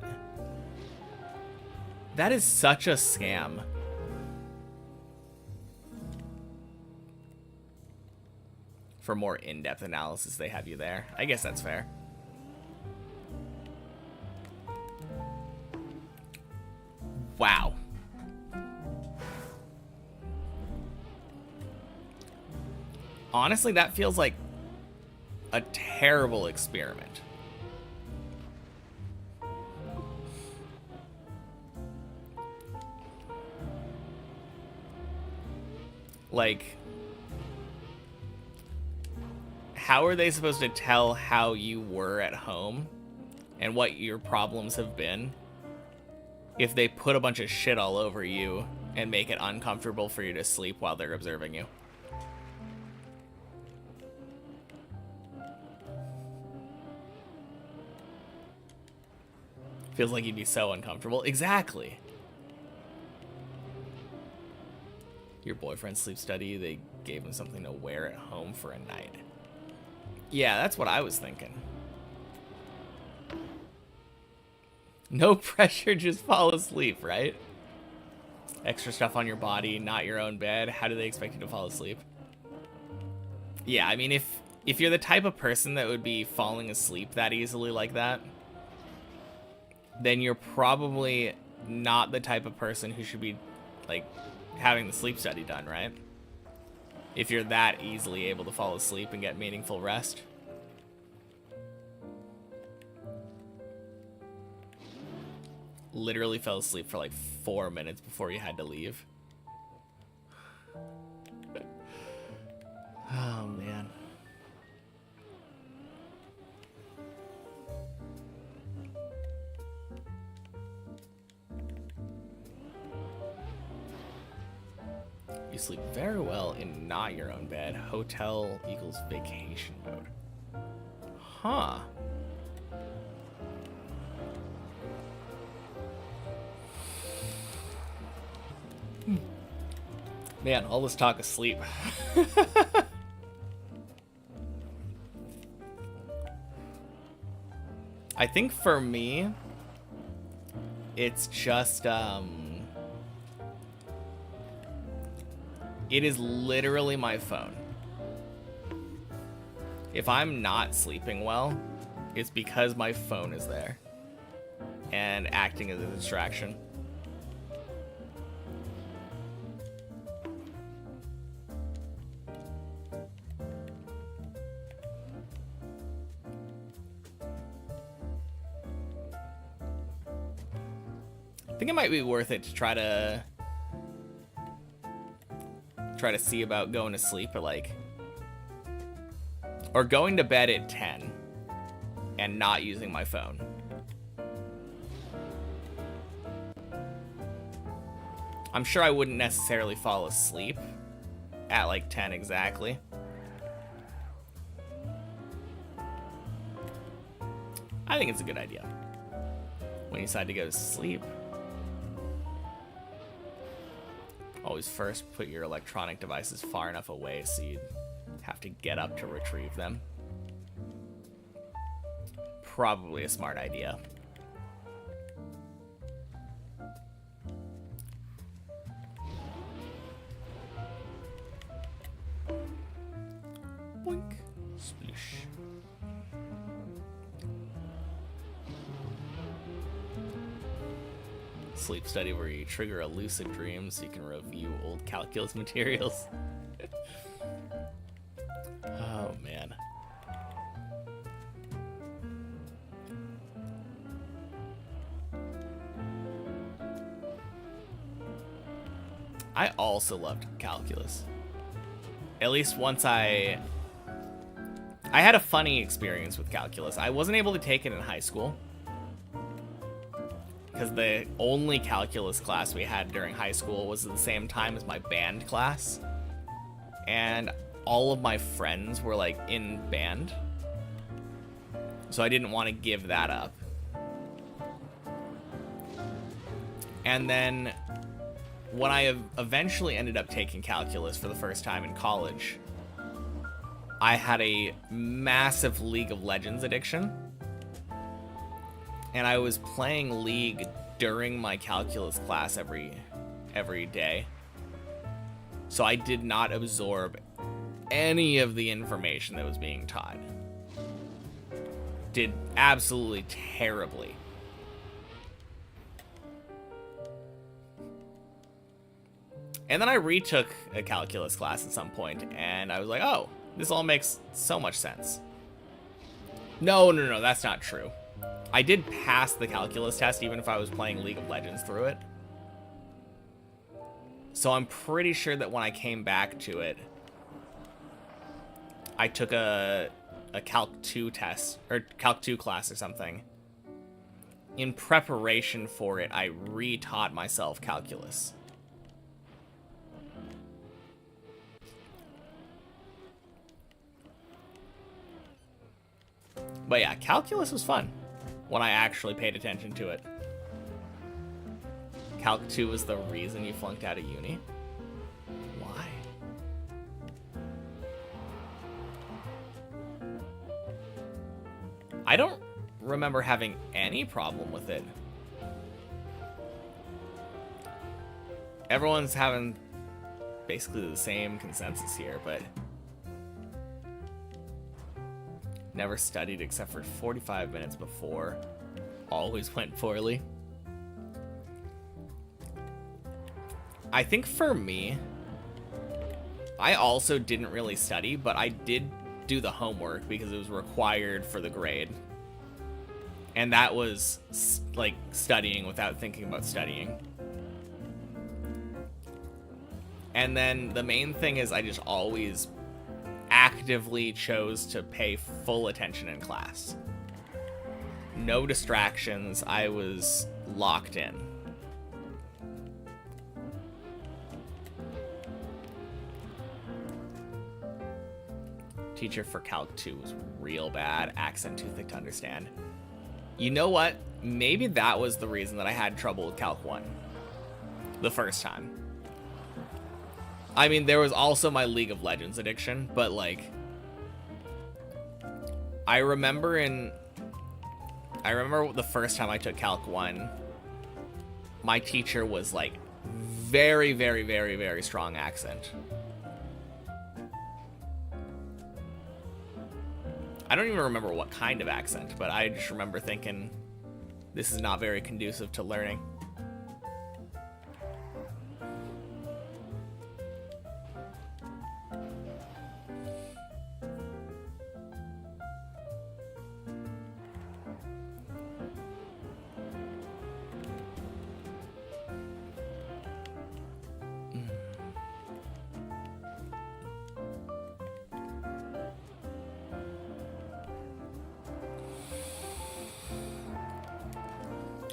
That is such a scam. For more in-depth analysis, they have you there. I guess that's fair. Wow. Honestly, that feels like a terrible experiment. Like, how are they supposed to tell how you were at home and what your problems have been if they put a bunch of shit all over you and make it uncomfortable for you to sleep while they're observing you? Feels like you'd be so uncomfortable. Exactly. Your boyfriend's sleep study, they gave him something to wear at home for a night. Yeah, that's what I was thinking. No pressure, just fall asleep, right? Extra stuff on your body, not your own bed. How do they expect you to fall asleep? Yeah, I mean, if you're the type of person that would be falling asleep that easily like that, then you're probably not the type of person who should be, like, having the sleep study done, right? If you're that easily able to fall asleep and get meaningful rest. Literally fell asleep for like 4 minutes before you had to leave. Oh, man. You sleep very well in not your own bed. Hotel equals vacation mode. Huh. Man, all this talk of sleep. I think for me, it's just, it is literally my phone. If I'm not sleeping well, it's because my phone is there and acting as a distraction. I think it might be worth it to try to see about going to sleep at like, or going to bed at 10 and not using my phone. I'm sure I wouldn't necessarily fall asleep at like 10 exactly. I think it's a good idea. When you decide to go to sleep, always first put your electronic devices far enough away so you'd have to get up to retrieve them. Probably a smart idea. Boink. Splish. Sleep study where you trigger a lucid dream so you can review old calculus materials. Oh man. I also loved calculus. At least once I had a funny experience with calculus. I wasn't able to take it in high school because the only calculus class we had during high school was at the same time as my band class. And all of my friends were like in band. So I didn't want to give that up. And then when I eventually ended up taking calculus for the first time in college, I had a massive League of Legends addiction. And I was playing League during my calculus class every day. So I did not absorb any of the information that was being taught. Did absolutely terribly. And then I retook a calculus class at some point, and I was like, oh, this all makes so much sense. No, that's not true. I did pass the calculus test even if I was playing League of Legends through it. So I'm pretty sure that when I came back to it, I took a Calc 2 test, or Calc 2 class or something. In preparation for it, I retaught myself calculus. But yeah, calculus was fun when I actually paid attention to it. Calc 2 was the reason you flunked out of uni? Why? I don't remember having any problem with it. Everyone's having basically the same consensus here, but never studied except for 45 minutes before. Always went poorly. I think for me, I also didn't really study, but I did do the homework because it was required for the grade. And that was like studying without thinking about studying. And then the main thing is I just always actively chose to pay full attention in class. No distractions. I was locked in. Teacher for Calc 2 was real bad. Accent too thick to understand. You know what? Maybe that was the reason that I had trouble with Calc 1 the first time. I mean, there was also my League of Legends addiction, but like, I remember the first time I took Calc 1, my teacher was like very, very, very, very strong accent. I don't even remember what kind of accent, but I just remember thinking this is not very conducive to learning.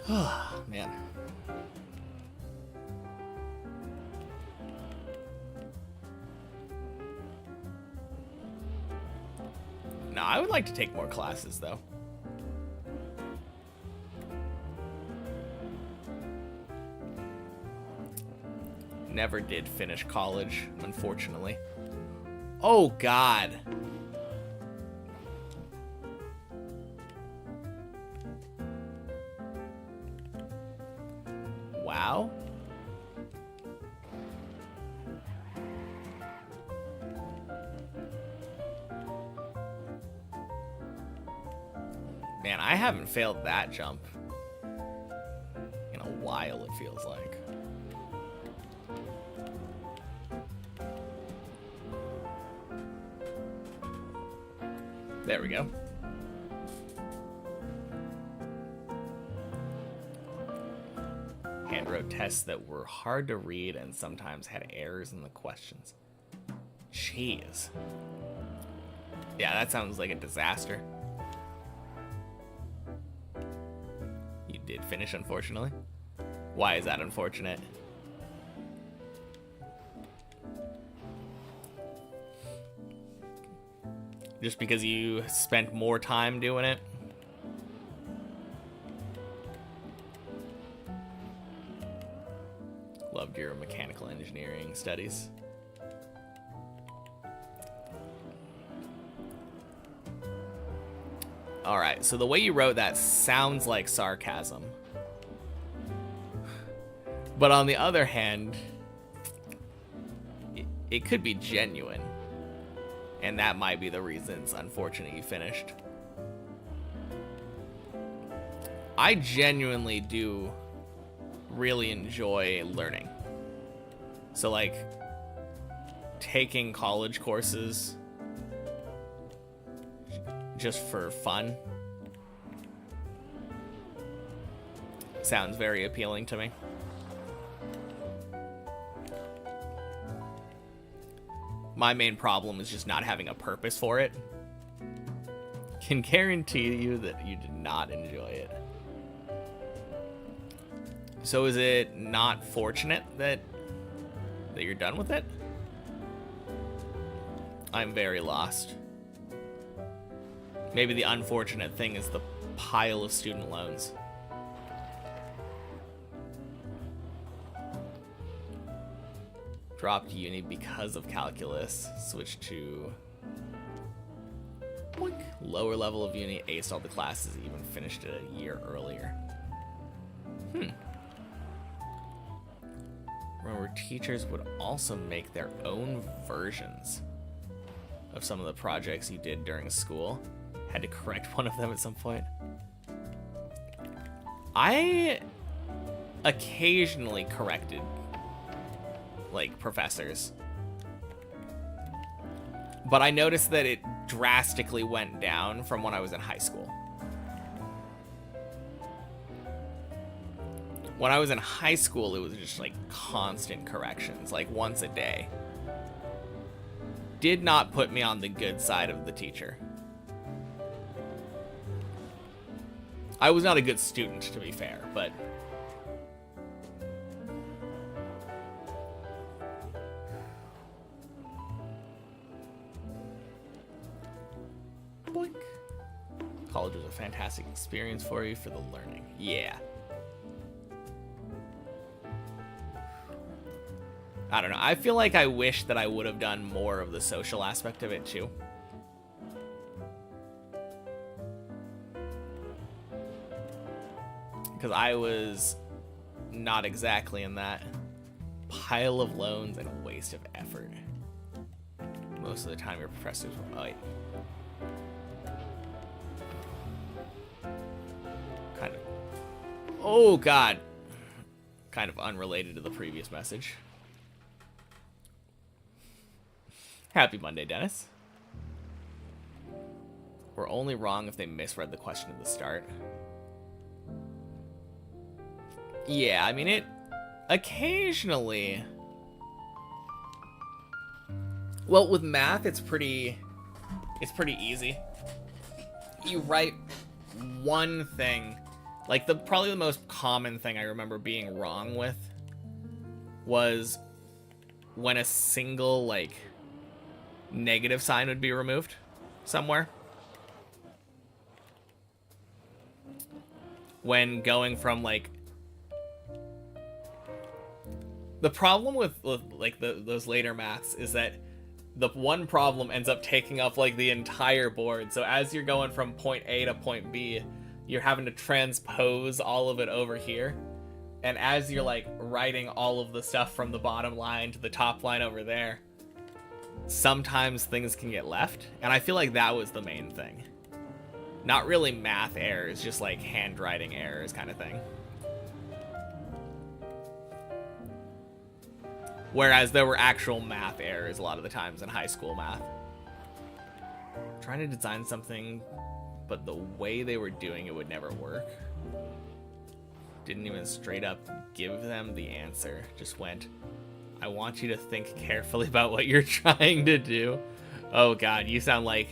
Oh, man. No, I would like to take more classes, though. Never did finish college, unfortunately. Oh, God. Wow. Man, I haven't failed that jump in a while, it feels like. There we go. Hand-wrote tests that were hard to read and sometimes had errors in the questions. Jeez. Yeah, that sounds like a disaster. You did finish, unfortunately. Why is that unfortunate? Just because you spent more time doing it? Loved your mechanical engineering studies. Alright, so the way you wrote that sounds like sarcasm. But on the other hand, it could be genuine. And that might be the reason it's unfortunate you finished. I genuinely do really enjoy learning. So, like, taking college courses just for fun sounds very appealing to me. My main problem is just not having a purpose for it. Can guarantee you that you did not enjoy it. So is it not fortunate that you're done with it? I'm very lost. Maybe the unfortunate thing is the pile of student loans. Dropped uni because of calculus. Switched to lower level of uni. Aced all the classes. Even finished it a year earlier. Remember, teachers would also make their own versions of some of the projects you did during school. Had to correct one of them at some point. I occasionally corrected, like, professors. But I noticed that it drastically went down from when I was in high school. When I was in high school, it was just, like, constant corrections, like, once a day. Did not put me on the good side of the teacher. I was not a good student, to be fair, but... Boink. College was a fantastic experience for you for the learning. Yeah. I don't know. I feel like I wish that I would have done more of the social aspect of it, too. Because I was not exactly in that pile of loans and a waste of effort. Most of the time your professors were... Oh, wait. Oh, God. Kind of unrelated to the previous message. Happy Monday, Dennis. We're only wrong if they misread the question at the start. Yeah, I mean, it occasionally... Well, with math, it's pretty easy. You write one thing. Like, probably the most common thing I remember being wrong with was when a single, like, negative sign would be removed somewhere. When going from, like... The problem with like, those later maths is that the one problem ends up taking up, like, the entire board. So as you're going from point A to point B, you're having to transpose all of it over here. And as you're, like, writing all of the stuff from the bottom line to the top line over there, sometimes things can get left. And I feel like that was the main thing. Not really math errors, just, like, handwriting errors kind of thing. Whereas there were actual math errors a lot of the times in high school math. Trying to design something, but the way they were doing it would never work. Didn't even straight up give them the answer. Just went, I want you to think carefully about what you're trying to do. Oh God, you sound like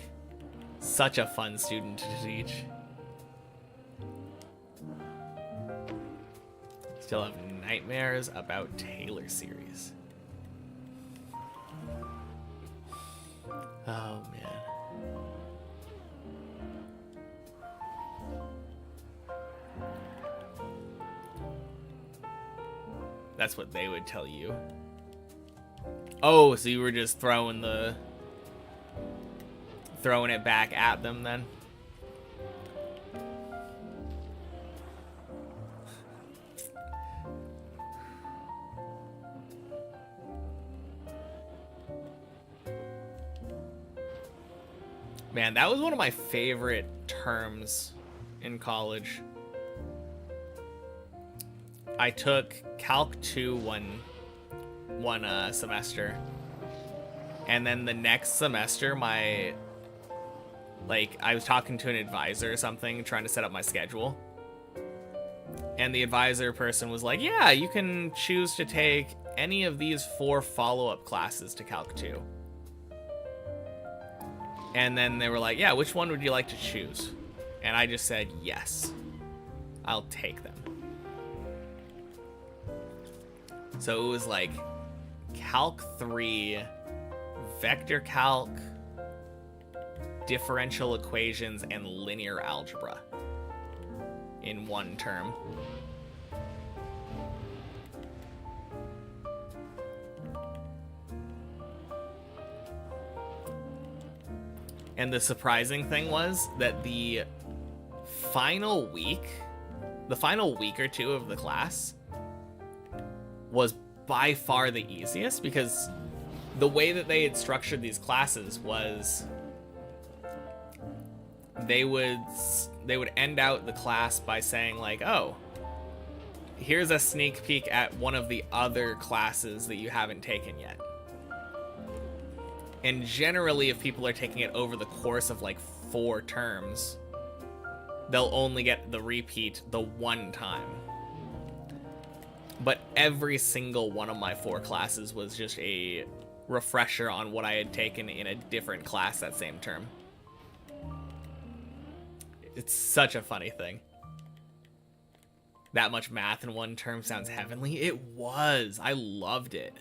such a fun student to teach. Still have nightmares about Taylor series. Oh, man. That's what they would tell you. Oh, so you were just throwing it back at them then? Man, that was one of my favorite terms in college. I took Calc 2 one semester. And then the next semester, I was talking to an advisor or something, trying to set up my schedule. And the advisor person was like, yeah, you can choose to take any of these 4 follow-up classes to Calc 2. And then they were like, yeah, which one would you like to choose? And I just said, yes, I'll take them. So it was like Calc 3, vector calc, differential equations, and linear algebra in one term. And the surprising thing was that the final week or two of the class was by far the easiest, because the way that they had structured these classes was they would end out the class by saying like, oh, here's a sneak peek at one of the other classes that you haven't taken yet. And generally, if people are taking it over the course of like 4 terms, they'll only get the repeat the one time. But every single one of my 4 classes was just a refresher on what I had taken in a different class that same term. It's such a funny thing. That much math in one term sounds heavenly. It was. I loved it.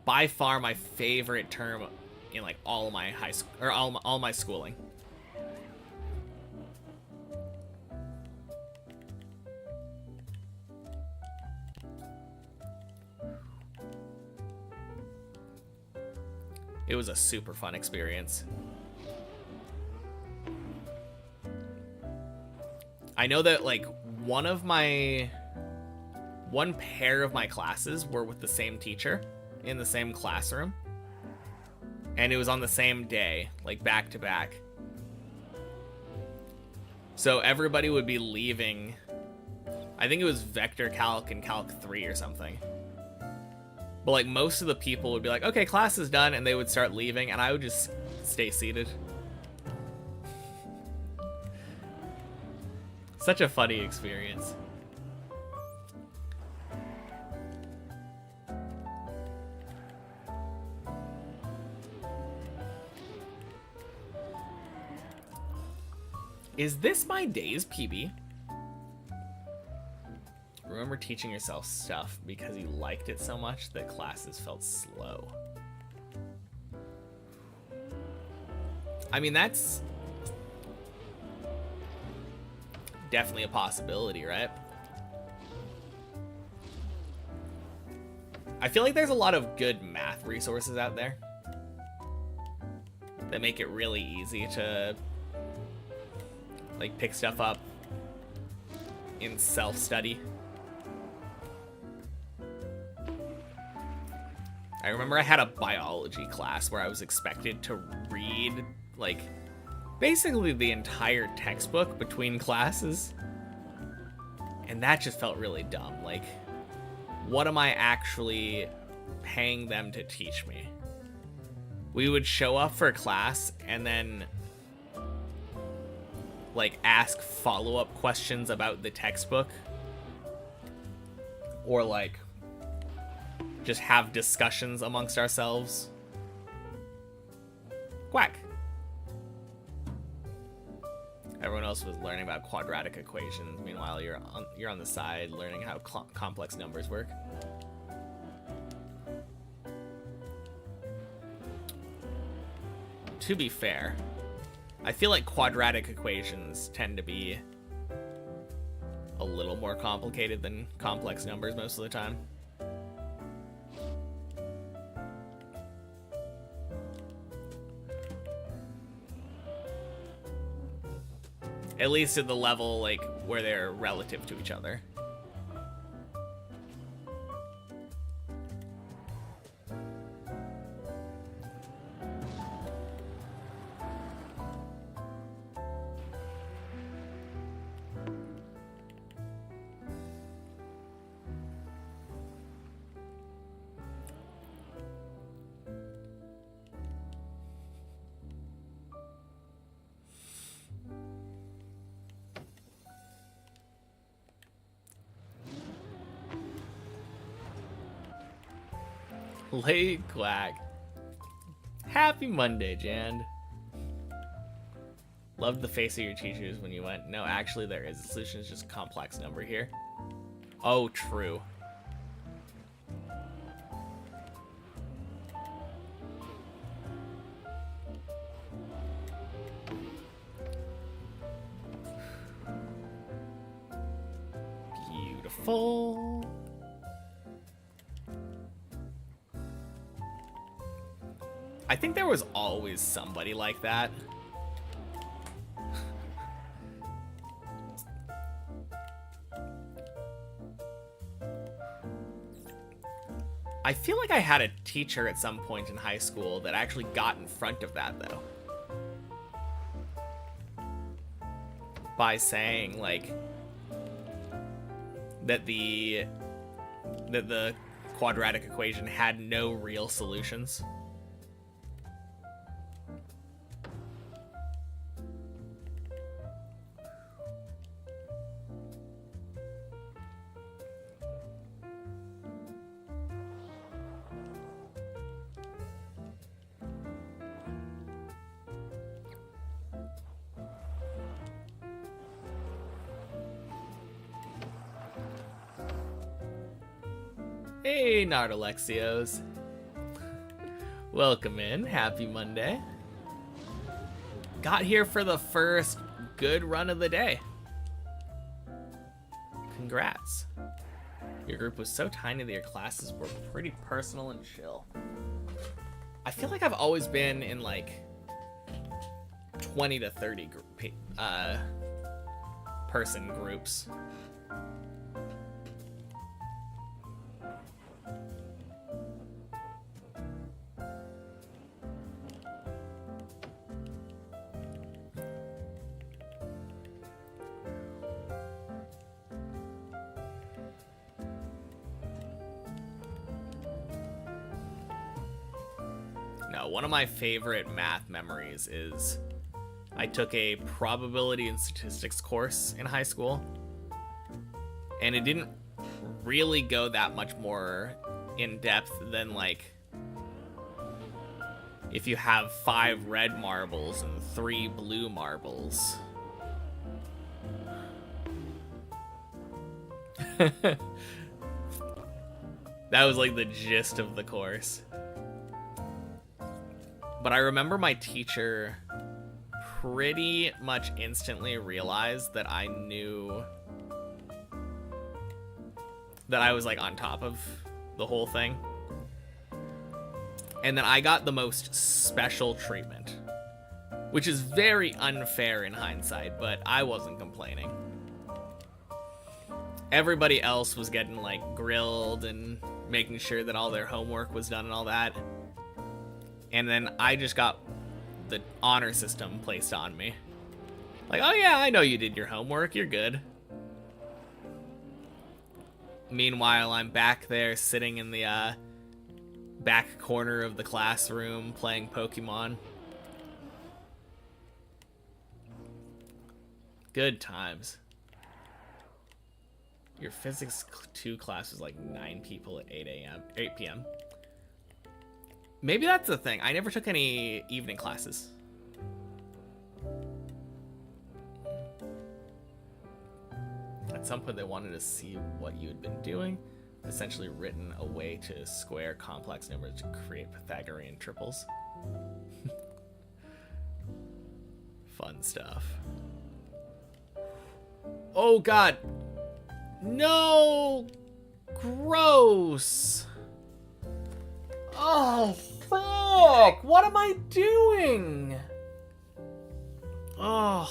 By far my favorite term in like all of my high school, or all my schooling. It was a super fun experience. I know that like one pair of my classes were with the same teacher in the same classroom, and it was on the same day, like back to back. So everybody would be leaving I think it was vector calc and calc 3 or something. But like most of the people would be like, okay, class is done, and they would start leaving, and I would just stay seated. Such a funny experience. Is this my day's PB? Remember teaching yourself stuff because you liked it so much that classes felt slow. I mean, that's definitely a possibility, right? I feel like there's a lot of good math resources out there that make it really easy to like pick stuff up in self-study. I remember I had a biology class where I was expected to read like basically the entire textbook between classes, and that just felt really dumb. Like, what am I actually paying them to teach me? We would show up for class and then like ask follow-up questions about the textbook, or like just have discussions amongst ourselves. Quack. Everyone else was learning about quadratic equations. Meanwhile, you're on the side learning how complex numbers work. To be fair, I feel like quadratic equations tend to be a little more complicated than complex numbers most of the time. At least at the level like where they're relative to each other. Late quack. Happy Monday, Jan. Loved the face of your teachers when you went, no, actually there is. The solution is just a complex number here. Oh, true. Beautiful. I think there was always somebody like that. I feel like I had a teacher at some point in high school that actually got in front of that, though. By saying, like, that the quadratic equation had no real solutions. Hey, Nardalexios. Welcome in. Happy Monday. Got here for the first good run of the day. Congrats. Your group was so tiny that your classes were pretty personal and chill. I feel like I've always been in like 20 to 30 person groups. one of my favorite math memories is I took a probability and statistics course in high school, and it didn't really go that much more in depth than like if you have 5 red marbles and 3 blue marbles. That was like the gist of the course. But I remember my teacher pretty much instantly realized that I knew that I was like on top of the whole thing. And then I got the most special treatment, which is very unfair in hindsight, but I wasn't complaining. Everybody else was getting like grilled and making sure that all their homework was done and all that. And then I just got the honor system placed on me. Like, oh yeah, I know you did your homework, you're good. Meanwhile, I'm back there sitting in the back corner of the classroom playing Pokemon. Good times. Your physics 2 class was like 9 people at 8 p.m. Maybe that's the thing. I never took any evening classes. At some point, they wanted to see what you had been doing. Essentially written a way to square complex numbers to create Pythagorean triples. Fun stuff. Oh, God. No! Gross! Oh, fuck! What am I doing? Oh.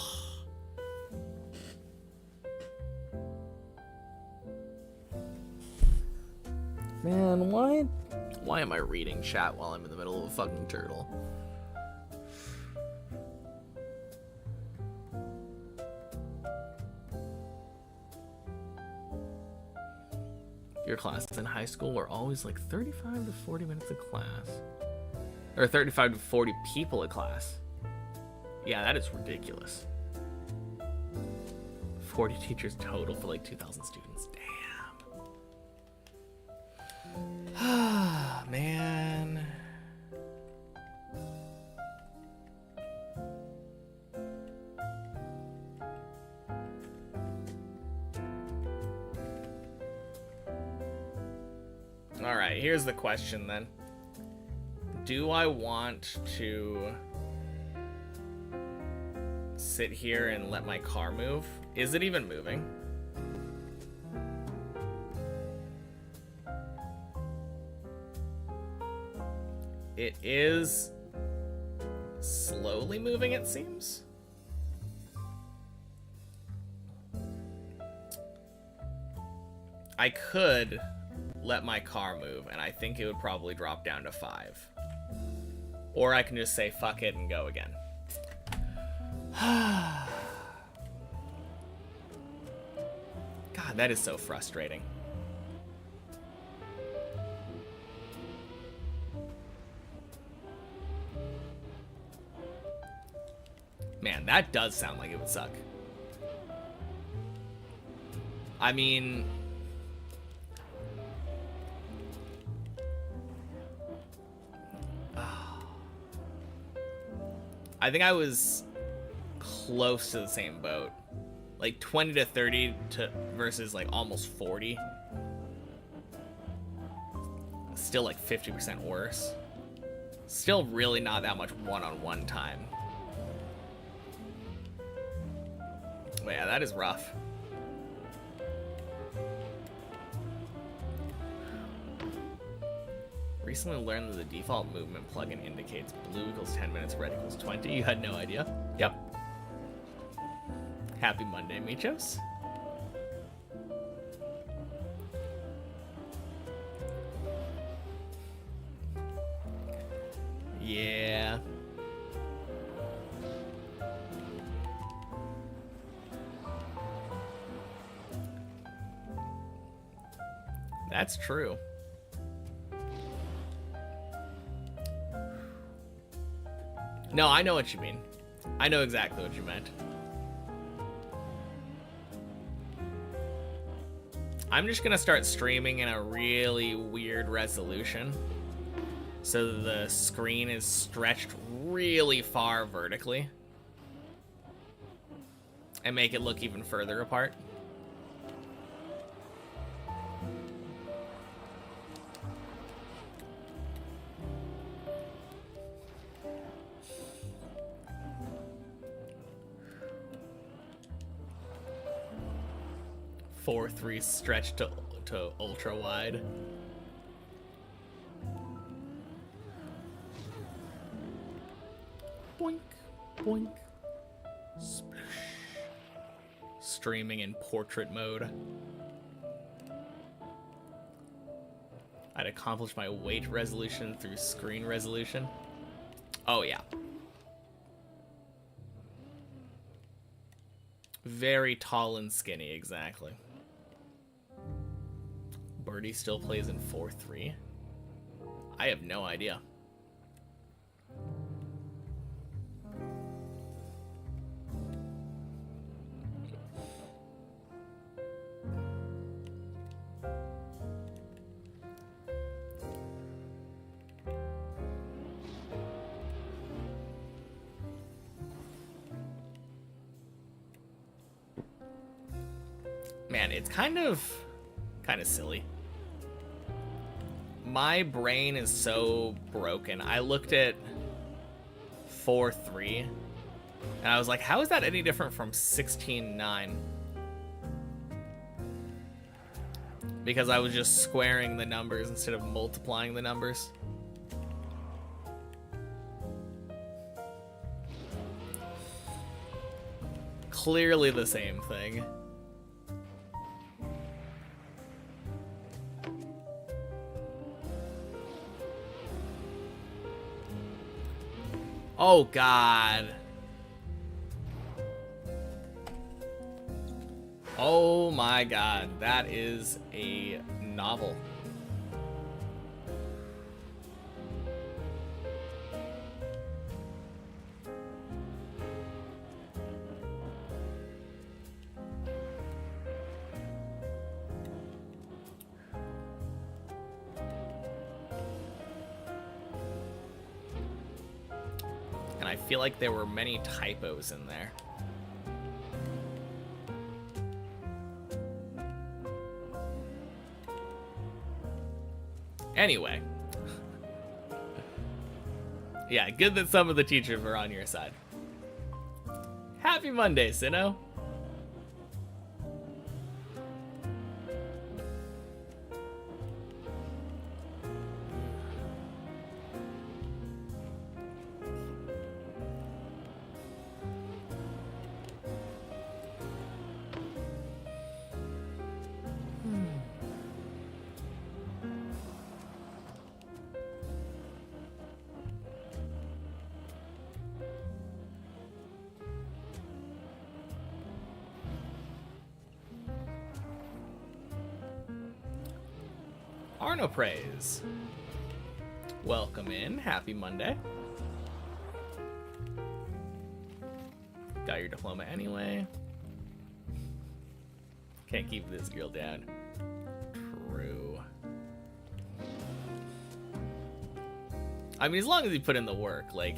Man, why am I reading chat while I'm in the middle of a fucking turtle? Your classes in high school were always like 35 to 40 minutes a class. Or 35 to 40 people a class. Yeah, that is ridiculous. 40 teachers total for like 2,000 students. Damn. Ah, man. Alright, here's the question then. Do I want to sit here and let my car move? Is it even moving? It is slowly moving, it seems. I could let my car move, and I think it would probably drop down to 5. Or I can just say fuck it and go again. God, that is so frustrating. Man, that does sound like it would suck. I mean, I think I was close to the same boat. Like 20 to 30 to versus like almost 40. Still like 50% worse. Still really not that much one-on-one time. But yeah, that is rough. Recently learned that the default movement plugin indicates blue equals 10 minutes, red equals 20. You had no idea? Yep. Happy Monday, Michos. Yeah. That's true. No, I know what you mean. I know exactly what you meant. I'm just gonna start streaming in a really weird resolution, so the screen is stretched really far vertically, and make it look even further apart. Four three stretched to ultra wide. Boink, boink, splish. Streaming in portrait mode. I'd accomplish my weight resolution through screen resolution. Oh yeah. Very tall and skinny, exactly. Birdie still plays in 4-3. I have no idea. Man, it's kind of silly. My brain is so broken. I looked at 4-3 and I was like, how is that any different from 16-9? Because I was just squaring the numbers instead of multiplying the numbers. Clearly the same thing. Oh, God. Oh, my God. That is a novel. And I feel like there were many typos in there. Anyway. Yeah, good that some of the teachers were on your side. Happy Monday, Sinnoh. Arno Praise. Welcome in. Happy Monday. Got your diploma anyway. Can't keep this girl down. True. I mean, as long as you put in the work, like...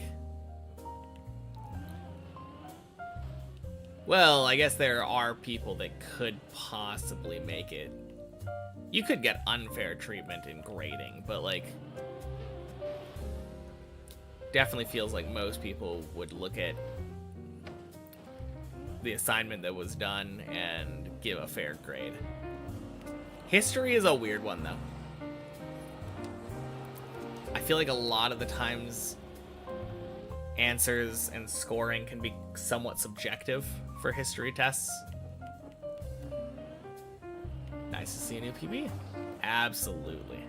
Well, I guess there are people that could possibly make it. You could get unfair treatment in grading, but, like... Definitely feels like most people would look at the assignment that was done and give a fair grade. History is a weird one, though. I feel like a lot of the times answers and scoring can be somewhat subjective for history tests. Nice to see a new PB. Absolutely.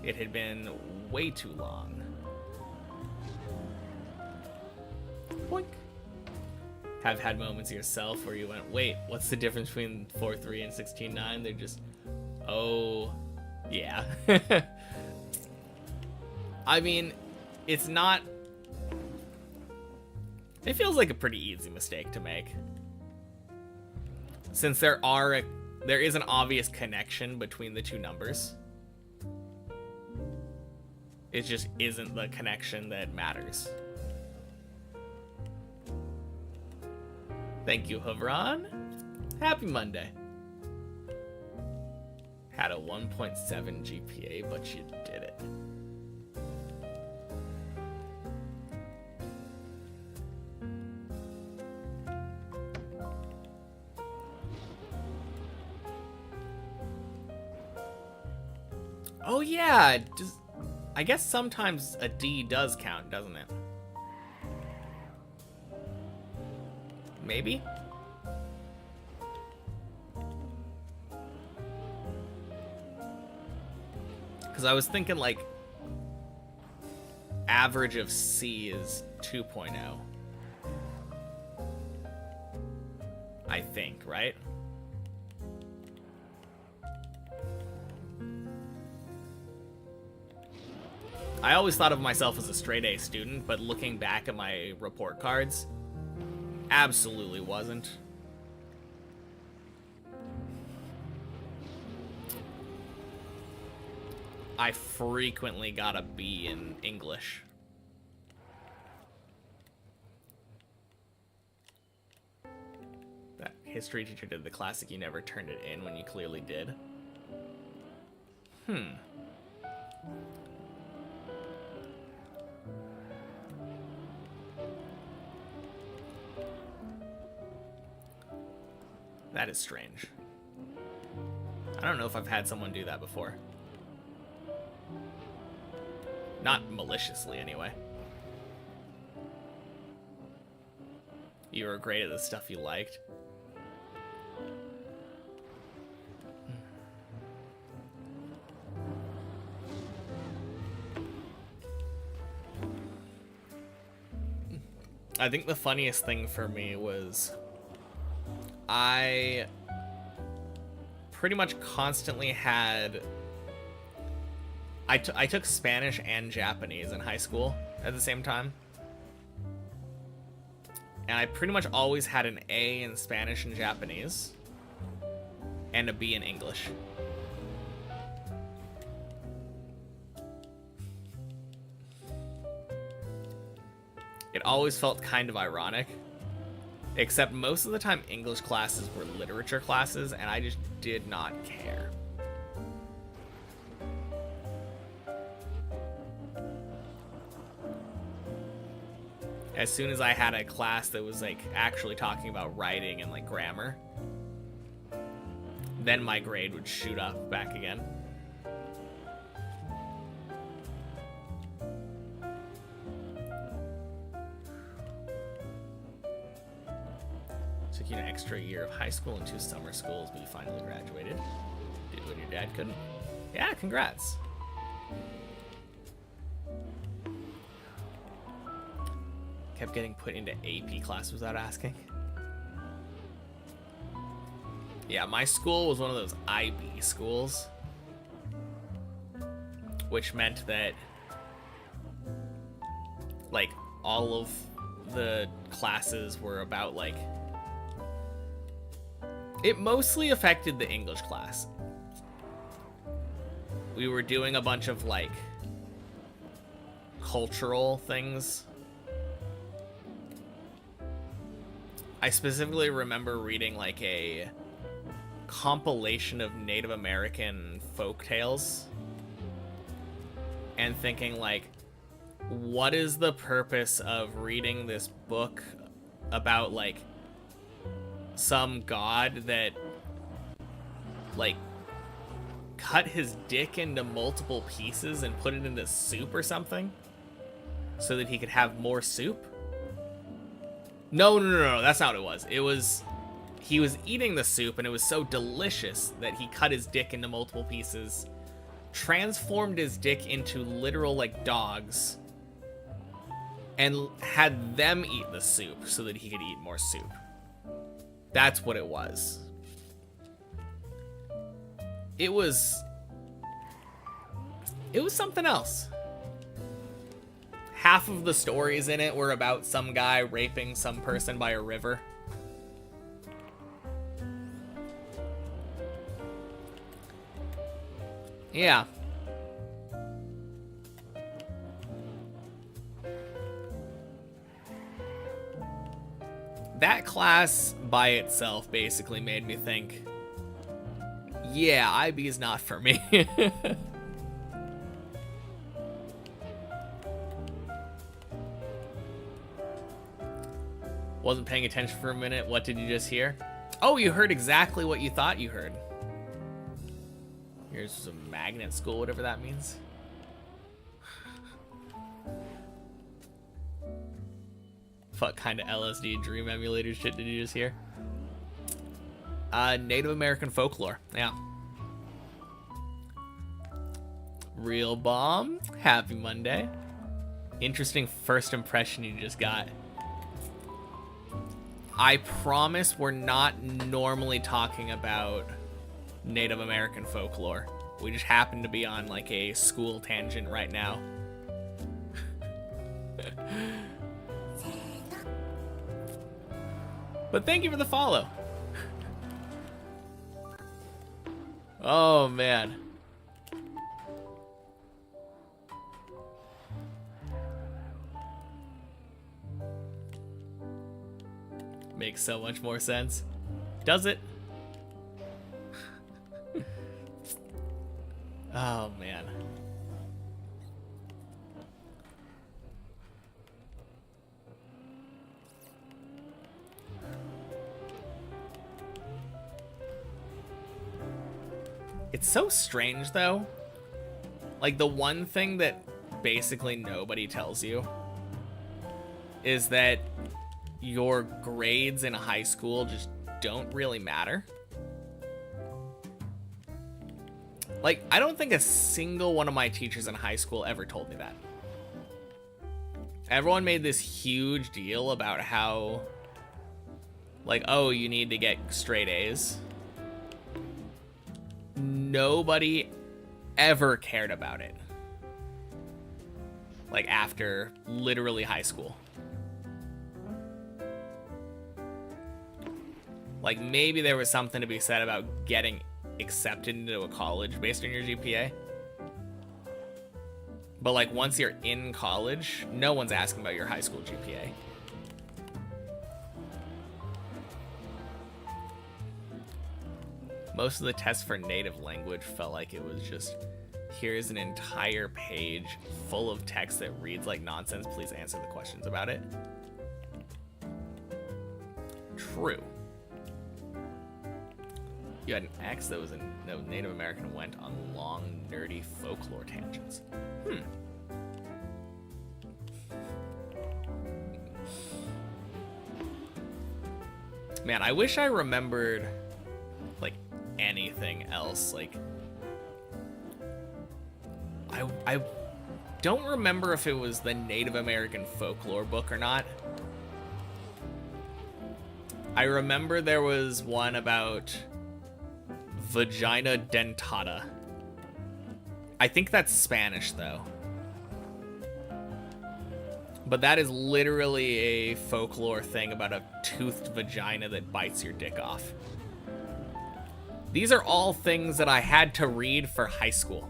It had been way too long. Boink. Have had moments yourself where you went, wait, what's the difference between 4-3 and 16-9? They're just, oh, yeah. I mean, it's not... It feels like a pretty easy mistake to make. Since there is an obvious connection between the two numbers. It just isn't the connection that matters. Thank you, Havran. Happy Monday. Had a 1.7 GPA, but you did it. Oh yeah, I guess sometimes a D does count, doesn't it? Maybe? Because I was thinking, like, average of C is 2.0. I think, right? I always thought of myself as a straight A student, but looking back at my report cards, absolutely wasn't. I frequently got a B in English. That history teacher did the classic, you never turned it in when you clearly did. That is strange. I don't know if I've had someone do that before. Not maliciously, anyway. You were great at the stuff you liked. I think the funniest thing for me was I pretty much constantly had... I took Spanish and Japanese in high school at the same time. And I pretty much always had an A in Spanish and Japanese. And a B in English. It always felt kind of ironic. Except most of the time English classes were literature classes, and I just did not care. As soon as I had a class that was like actually talking about writing and like grammar, then my grade would shoot up back again. Took you an extra year of high school and 2 summer schools, but you finally graduated. Did what your dad couldn't. Yeah, congrats. Kept getting put into AP class without asking. Yeah, my school was one of those IB schools, which meant that like all of the classes were about like, it mostly affected the English class. We were doing a bunch of like cultural things. I specifically remember reading like a compilation of Native American folk tales and thinking like, what is the purpose of reading this book about like some god that like cut his dick into multiple pieces and put it into soup or something so that he could have more soup? No, that's not what it was. It was, he was eating the soup and it was so delicious that he cut his dick into multiple pieces, transformed his dick into literal like dogs, and had them eat the soup so that he could eat more soup. That's what it was. It was something else. half of the stories in it were about some guy raping some person by a river. Yeah. That class by itself basically made me think, yeah, IB is not for me. Wasn't paying attention for a minute. What did you just hear? Oh, you heard exactly what you thought you heard. Here's a magnet school, whatever that means. What kind of LSD dream emulator shit did you just hear? Native American folklore. Yeah. Real bomb. Happy Monday. Interesting first impression you just got. I promise we're not normally talking about Native American folklore. We just happen to be on like a school tangent right now. But thank you for the follow. Oh man. Makes so much more sense. Does it? Oh man. It's so strange though. Like the one thing that basically nobody tells you is that your grades in high school just don't really matter. Like, I don't think a single one of my teachers in high school ever told me that. Everyone made this huge deal about how, like, oh, you need to get straight A's. Nobody ever cared about it. Like, after literally high school. Like, maybe there was something to be said about getting accepted into a college based on your GPA. But, like, once you're in college, no one's asking about your high school GPA. Most of the tests for native language felt like it was just, here's an entire page full of text that reads like nonsense. Please answer the questions about it. True. You had an ex that was no Native American and went on long, nerdy folklore tangents. Man, I wish I remembered, like, anything else. Like, I don't remember if it was the Native American folklore book or not. I remember there was one about vagina dentata. I think that's Spanish though. But that is literally a folklore thing about a toothed vagina that bites your dick off. These are all things that I had to read for high school.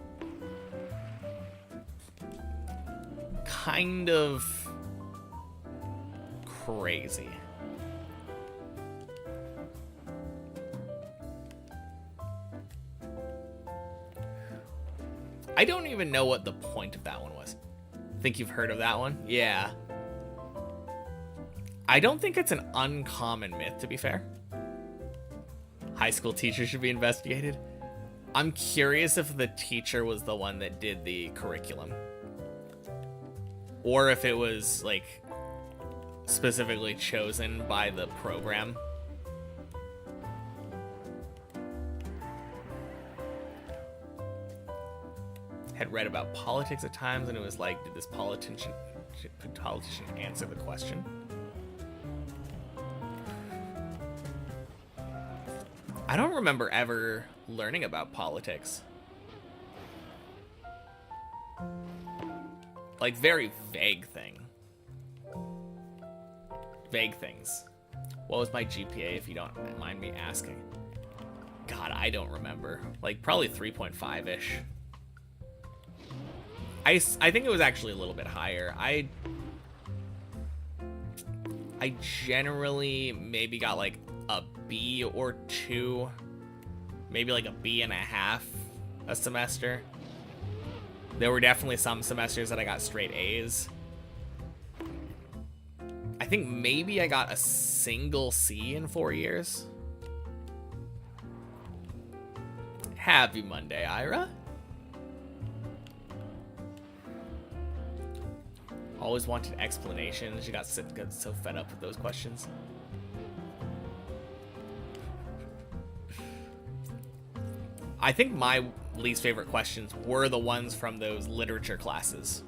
Kind of crazy. I don't even know what the point of that one was. Think you've heard of that one? Yeah. I don't think it's an uncommon myth, to be fair. High school teachers should be investigated. I'm curious if the teacher was the one that did the curriculum. Or if it was, like, specifically chosen by the program. Had read about politics at times, and it was like, did this politician answer the question? I don't remember ever learning about politics. Like, very vague thing. Vague things. What was my GPA, if you don't mind me asking? God, I don't remember. Like, probably 3.5-ish. I think it was actually a little bit higher. I generally maybe got like a B or 2, maybe like a B and a half a semester. There were definitely some semesters that I got straight A's. I think maybe I got a single C in 4 years. Happy Monday, Ira. Always wanted explanations. You got so fed up with those questions. I think my least favorite questions were the ones from those literature classes,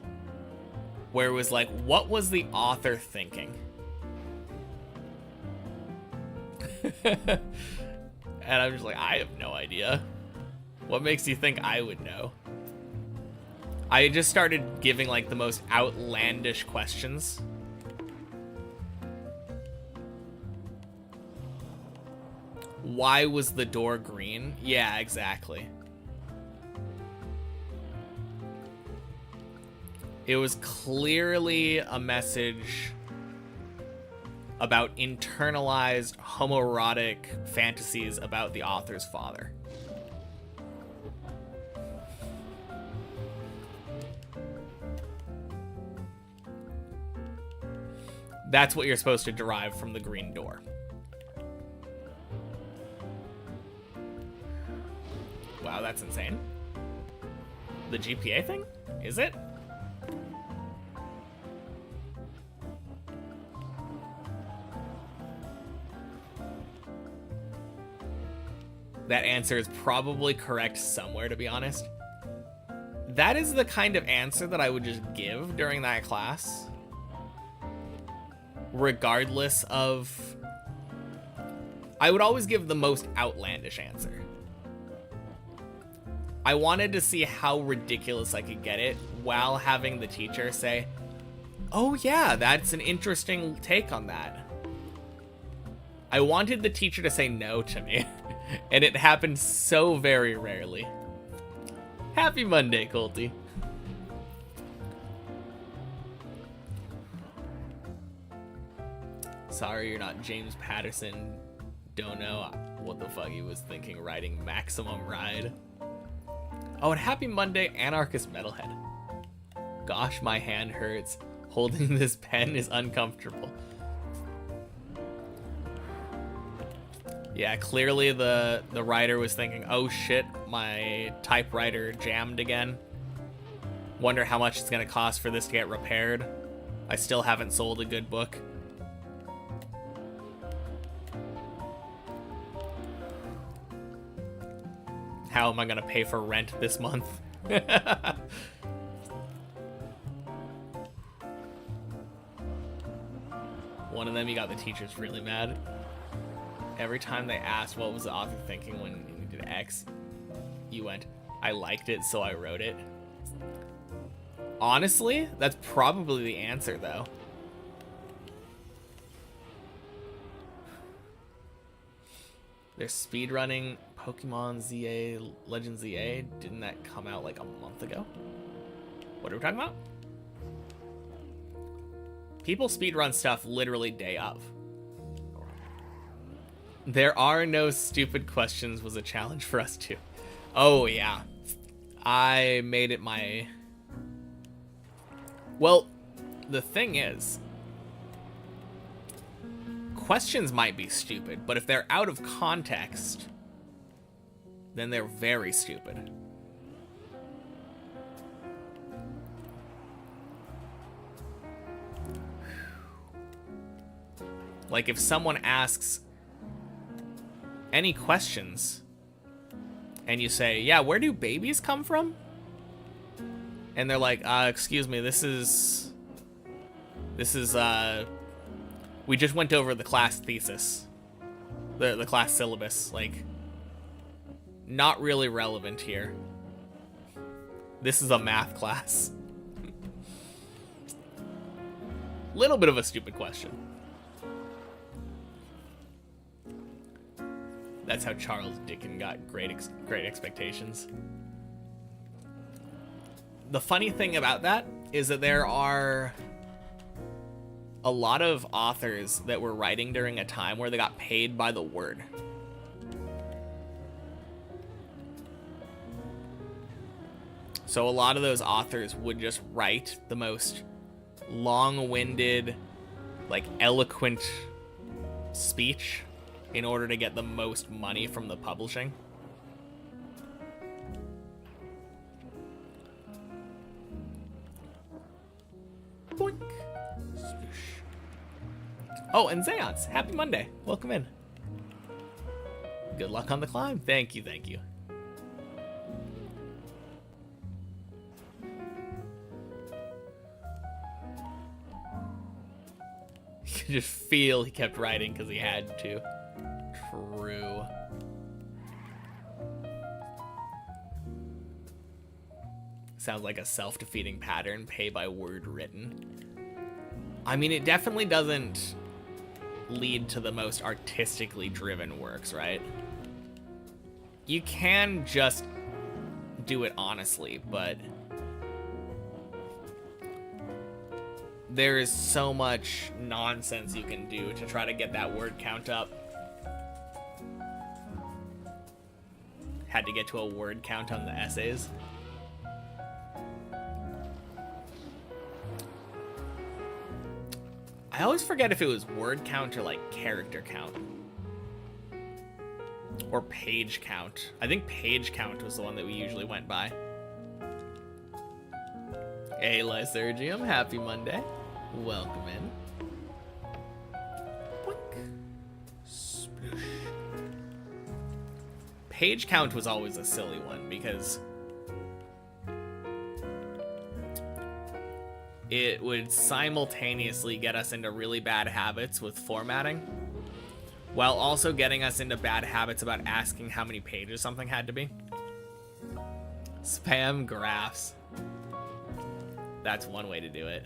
where it was like, what was the author thinking? And I'm just like, I have no idea. What makes you think I would know? I just started giving like the most outlandish questions. Why was the door green? Yeah, exactly. It was clearly a message about internalized homoerotic fantasies about the author's father. That's what you're supposed to derive from the green door. Wow, that's insane. The GPA thing? Is it? That answer is probably correct somewhere, to be honest. That is the kind of answer that I would just give during that class, regardless of... I would always give the most outlandish answer. I wanted to see how ridiculous I could get it while having the teacher say, oh yeah, that's an interesting take on that. I wanted the teacher to say no to me, and it happened so very rarely. Happy Monday, Colty. Sorry you're not James Patterson. Don't know what the fuck he was thinking writing Maximum Ride. Oh, and happy Monday, Anarchist Metalhead. Gosh, my hand hurts. Holding this pen is uncomfortable. Yeah, clearly the writer was thinking, oh shit, my typewriter jammed again. Wonder how much it's gonna cost for this to get repaired. I still haven't sold a good book. How am I gonna pay for rent this month? One of them, you got the teachers really mad. Every time they asked what was the author thinking when you did X, you went, I liked it, so I wrote it. Honestly, that's probably the answer, though. They're speedrunning Pokemon ZA, Legend ZA. Didn't that come out like a month ago? What are we talking about? People speedrun stuff literally day of. There are no stupid questions was a challenge for us too. Oh yeah. I made it my... Well, the thing is, questions might be stupid, but if they're out of context, then they're very stupid. Like if someone asks any questions and you say, yeah, where do babies come from? And they're like, excuse me, this is we just went over the class thesis, the class syllabus, like not really relevant here. This is a math class. Little bit of a stupid question. That's how Charles Dickens got great expectations. The funny thing about that is that there are a lot of authors that were writing during a time where they got paid by the word. So a lot of those authors would just write the most long-winded, like eloquent speech in order to get the most money from the publishing. Boink. Oh, and Zeons, happy Monday. Welcome in. Good luck on the climb. Thank you, thank you. You could just feel he kept writing because he had to. True. Sounds like a self-defeating pattern, pay by word written. I mean, it definitely doesn't lead to the most artistically driven works, right? You can just do it honestly, but there is so much nonsense you can do to try to get that word count up. Had to get to a word count on the essays. I always forget if it was word count or like character count. Or page count. I think page count was the one that we usually went by. Hey, Lysergium, happy Monday. Welcome in. Boink. Sploosh. Page count was always a silly one because it would simultaneously get us into really bad habits with formatting, while also getting us into bad habits about asking how many pages something had to be. Spam graphs. That's one way to do it.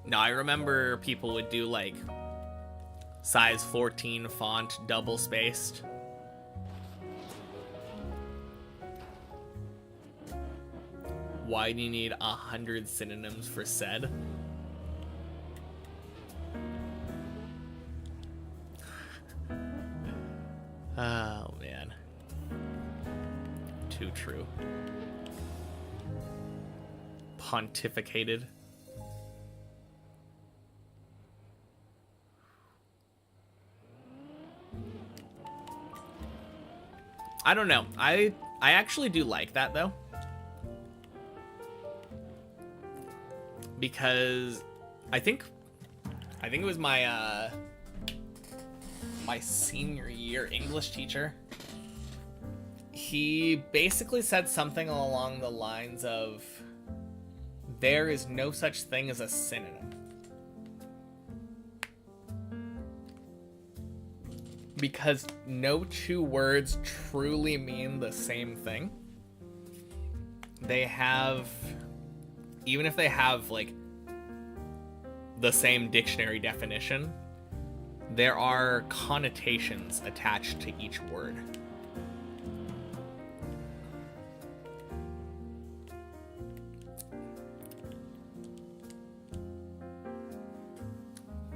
No, I remember people would do like size 14 font double spaced. Why do you need 100 synonyms for said? Oh man. Too true. Pontificated. I don't know. I actually do like that though. Because I think it was my my senior year English teacher. He basically said something along the lines of, there is no such thing as a synonym. Because no two words truly mean the same thing. They have, even if they have like the same dictionary definition, there are connotations attached to each word.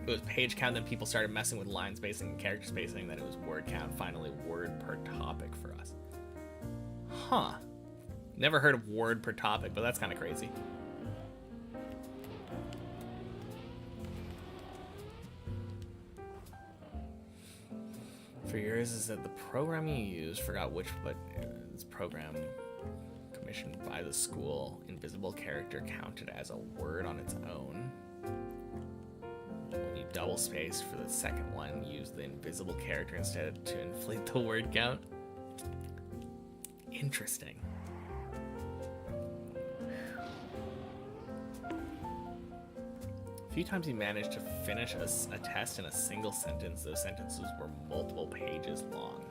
It was page count, then people started messing with line spacing and character spacing, then it was word count, finally word per topic for us. Huh. Never heard of word per topic, but that's kind of crazy. For years is that the program you use, forgot which, but this program commissioned by the school, invisible character counted as a word on its own. When you double space for the second one, use the invisible character instead to inflate the word count. Interesting. A few times he managed to finish a test in a single sentence. Those sentences were multiple pages long.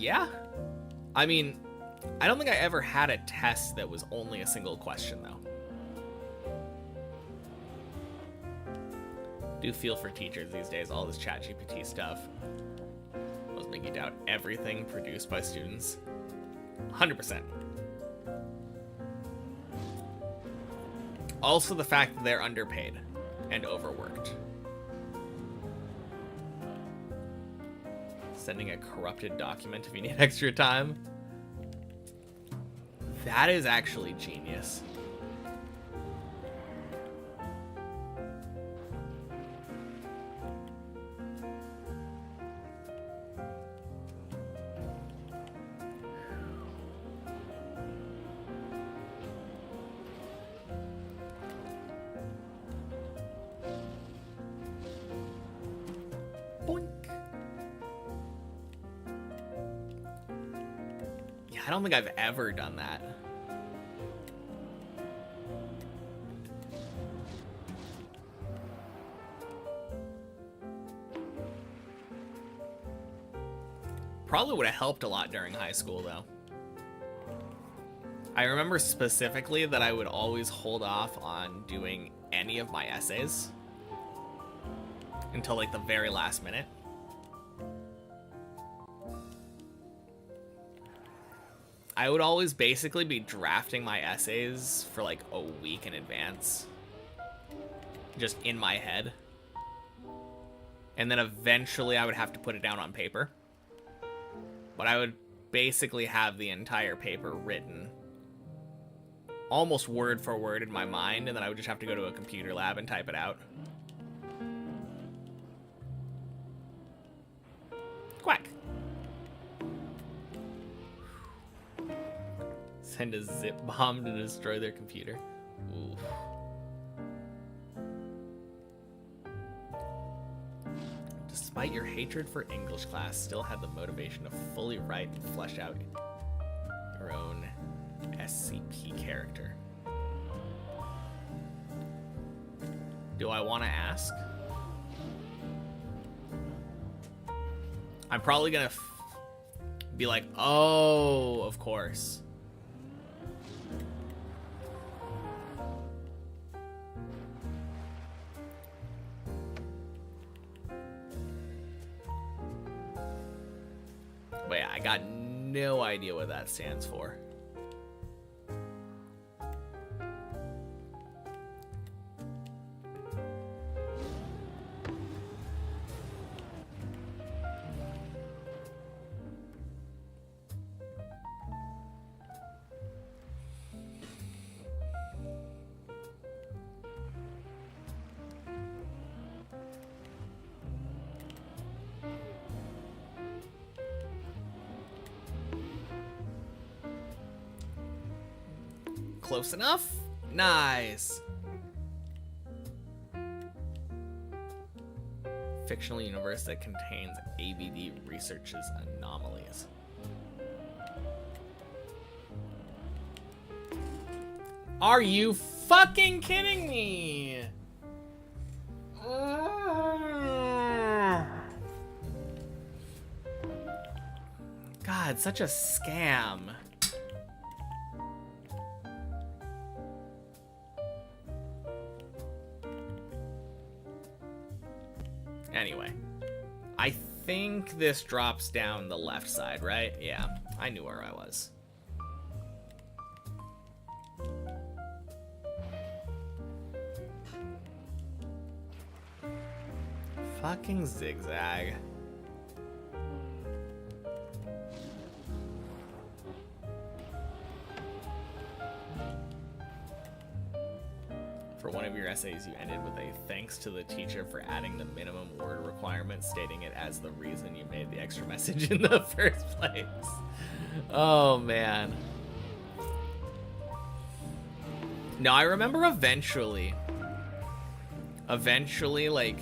Yeah. I mean, I don't think I ever had a test that was only a single question, though. Do feel for teachers these days, all this ChatGPT stuff was making doubt everything produced by students. 100%. Also the fact that they're underpaid and overworked. Sending a corrupted document if you need extra time. That is actually genius. Boink. Yeah, I don't think I've ever done that. Probably would have helped a lot during high school, though. I remember specifically that I would always hold off on doing any of my essays until like the very last minute. I would always basically be drafting my essays for like a week in advance, just in my head. And then eventually I would have to put it down on paper. But I would basically have the entire paper written almost word for word in my mind, and then I would just have to go to a computer lab and type it out. Quack. Send a zip bomb to destroy their computer. Oof. Despite your hatred for English class, still had the motivation to fully write and flesh out your own SCP character. Do I want to ask? I'm probably gonna be like, oh, of course. But yeah, I got no idea what that stands for. Close enough? Nice. Fictional universe that contains ABD researches anomalies. Are you fucking kidding me? God, such a scam. Anyway, I think this drops down the left side, right? Yeah, I knew where I was. Fucking zigzag. For one of your essays, you ended with a thanks to the teacher for adding the minimum word requirement, stating it as the reason you made the extra message in the first place. Oh, man. No, I remember eventually, like,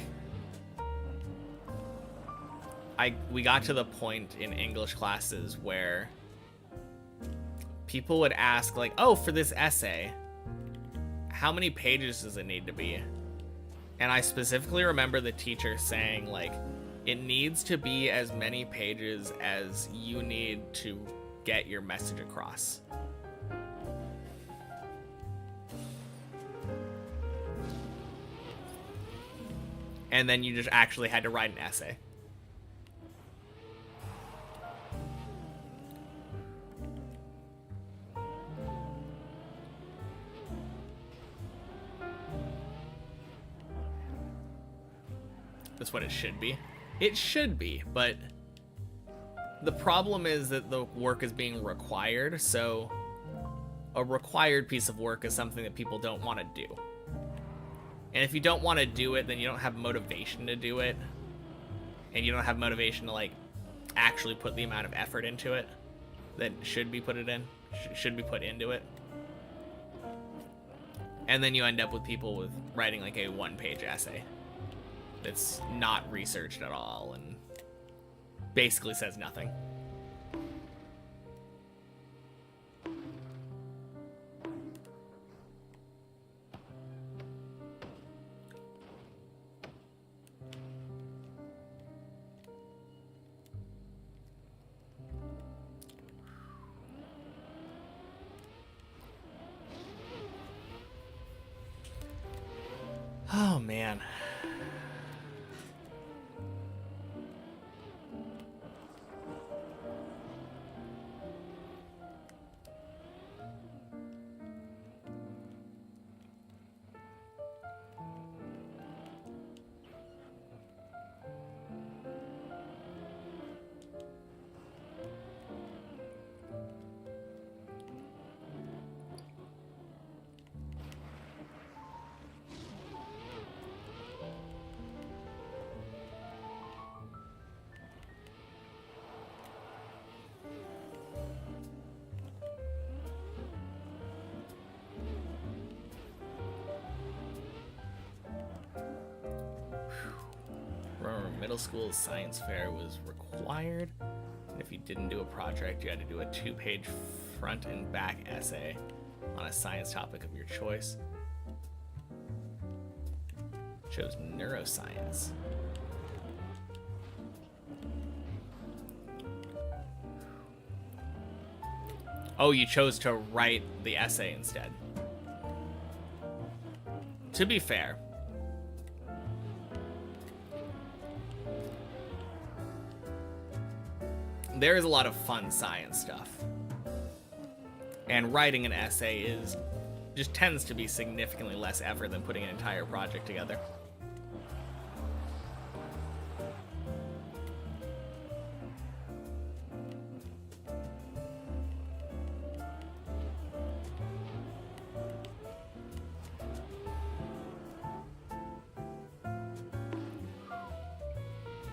we got to the point in English classes where people would ask, like, oh, for this essay, how many pages does it need to be? And I specifically remember the teacher saying, like, It needs to be as many pages as you need to get your message across. And then you just actually had to write an essay. That's what it should be. It should be, but the problem is that the work is being required, so a required piece of work is something that people don't want to do. And if you don't want to do it, then you don't have motivation to do it. And you don't have motivation to, like, actually put the amount of effort into it that should be put into it. And then you end up with people with writing, like, a one-page essay that's not researched at all and basically says nothing. Oh, man. Middle school science fair was required, and if you didn't do a project, you had to do a 2-page front and back essay on a science topic of your choice. Chose neuroscience. Oh, you chose to write the essay instead. To be fair, there is a lot of fun science stuff. And writing an essay just tends to be significantly less effort than putting an entire project together.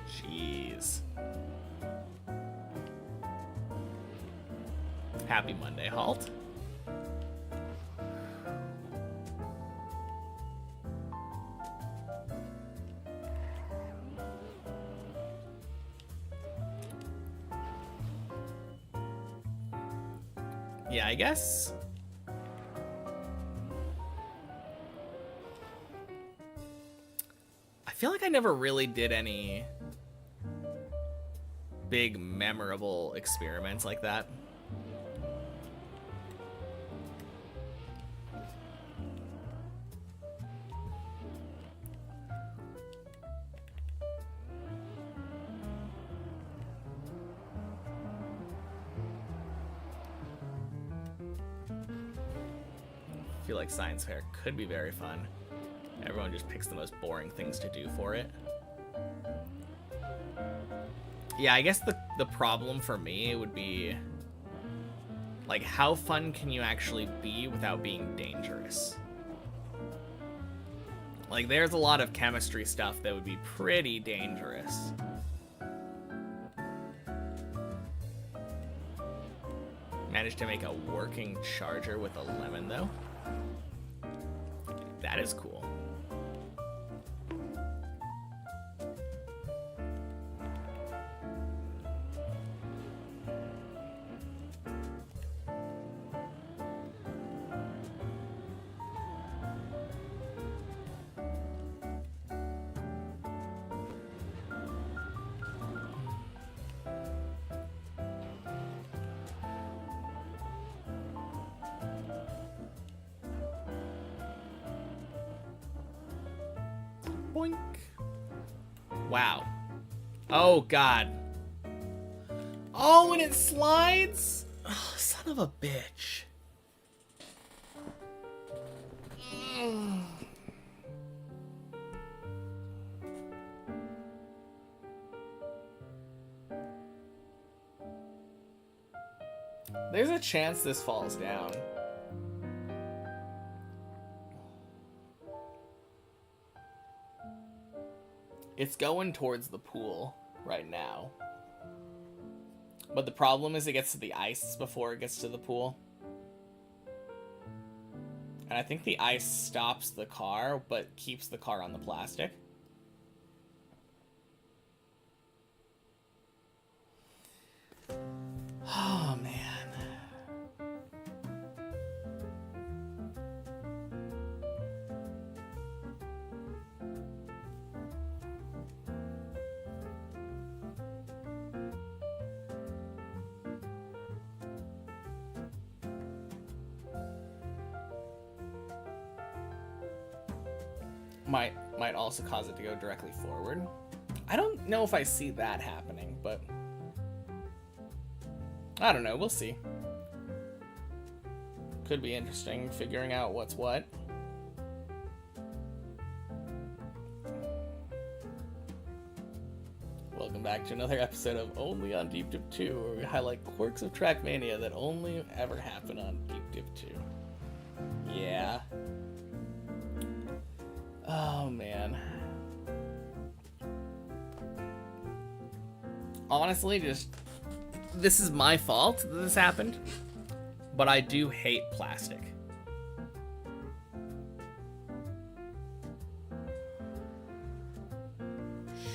Jeez. Happy Monday, Halt. Yeah, I guess. I feel like I never really did any big memorable experiments like that. I feel like science fair could be very fun. Everyone just picks the most boring things to do for it. Yeah, I guess the problem for me would be, like, how fun can you actually be without being dangerous? Like, there's a lot of chemistry stuff that would be pretty dangerous. Managed to make a working charger with a lemon, though. That is cool. Boink. Wow. Oh, God. Oh, and it slides? Oh, son of a bitch. There's a chance this falls down. It's going towards the pool right now. But the problem is it gets to the ice before it gets to the pool. And I think the ice stops the car, but keeps the car on the plastic. Oh, man. Might also cause it to go directly forward. I don't know if I see that happening, but I don't know. We'll see. Could be interesting figuring out what's what. Welcome back to another episode of Only on Deep Dip 2, where we highlight quirks of Trackmania that only ever happen on Deep Dip 2. Yeah. Oh, man. Honestly, this is my fault that this happened, but I do hate plastic.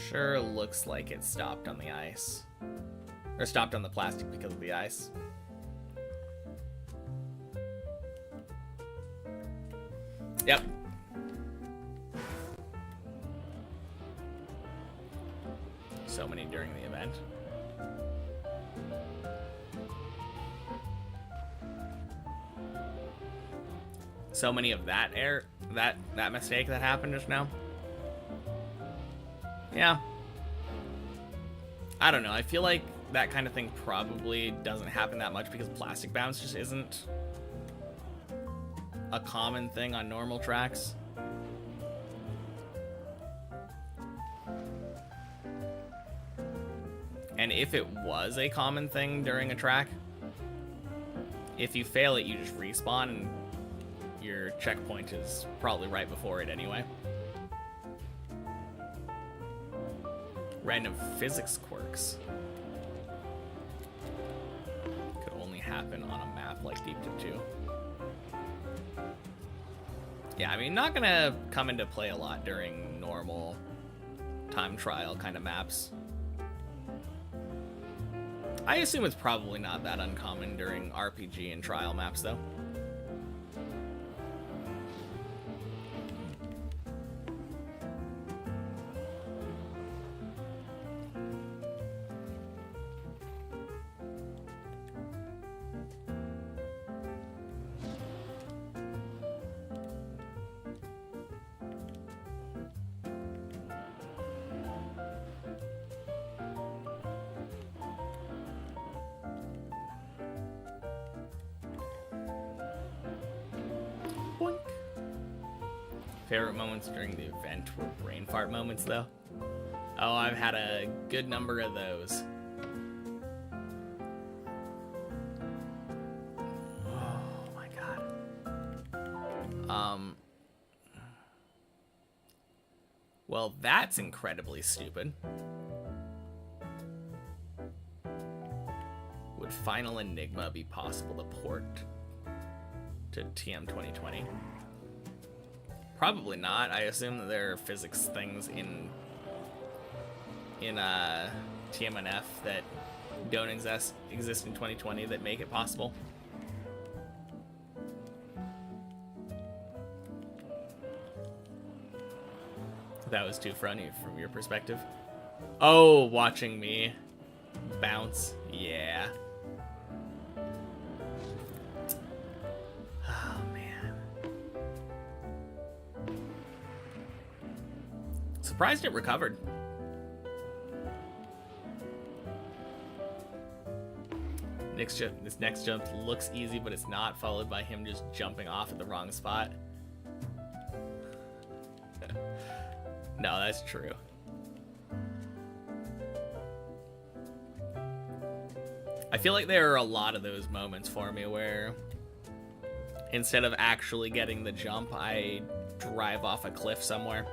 Sure looks like it stopped on the ice. Or stopped on the plastic because of the ice. Yep. So many during the event. So many of that that mistake that happened just now. Yeah. I don't know. I feel like that kind of thing probably doesn't happen that much because plastic bounce just isn't a common thing on normal tracks. And if it was a common thing during a track, if you fail it, you just respawn and your checkpoint is probably right before it anyway. Random physics quirks could only happen on a map like Deep Dip 2. Yeah, I mean, not gonna come into play a lot during normal time trial kind of maps. I assume it's probably not that uncommon during RPG and trial maps, though. Boink. Favorite moments during the event were brain fart moments, though. Oh, I've had a good number of those. Oh my god. Well, that's incredibly stupid. Would Final Enigma be possible to port to TM 2020? Probably not. I assume that there are physics things in TMNF that don't exist in 2020 that make it possible. That was too funny from your perspective. Oh, watching me bounce. Yeah. Oh, man. surprised it recovered. This next jump looks easy, but it's not, followed by him just jumping off at the wrong spot. No, that's true. I feel like there are a lot of those moments for me where instead of actually getting the jump, I drive off a cliff somewhere.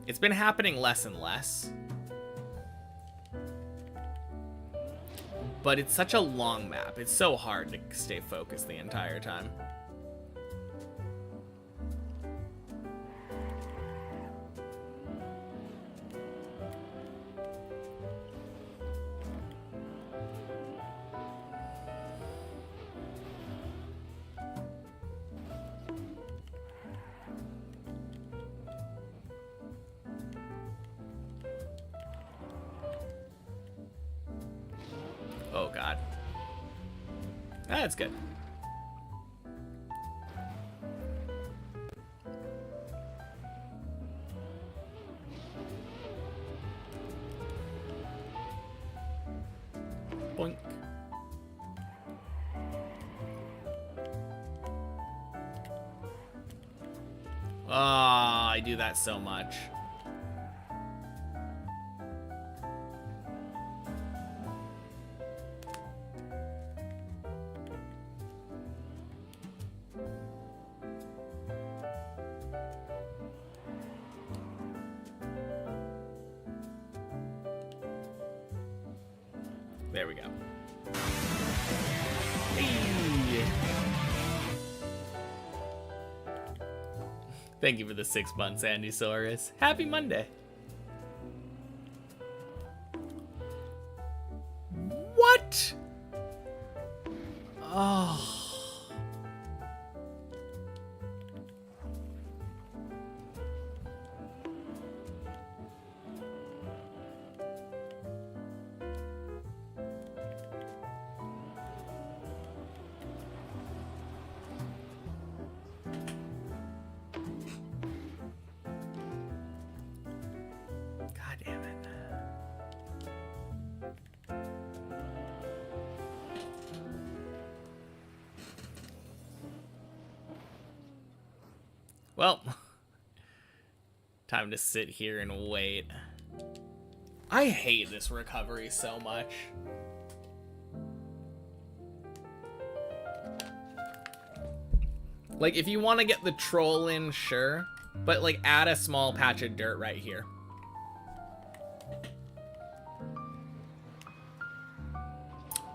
It's been happening less and less. But it's such a long map. It's so hard to stay focused the entire time. Oh god. That's good. Boink. Ah, I do that so much. There we go. Hey. Thank you for the 6 months, Andysaurus. Happy Monday. What? Oh. God damn it. Well, time to sit here and wait. I hate this recovery so much. Like, if you want to get the troll in, sure, but like add a small patch of dirt right here.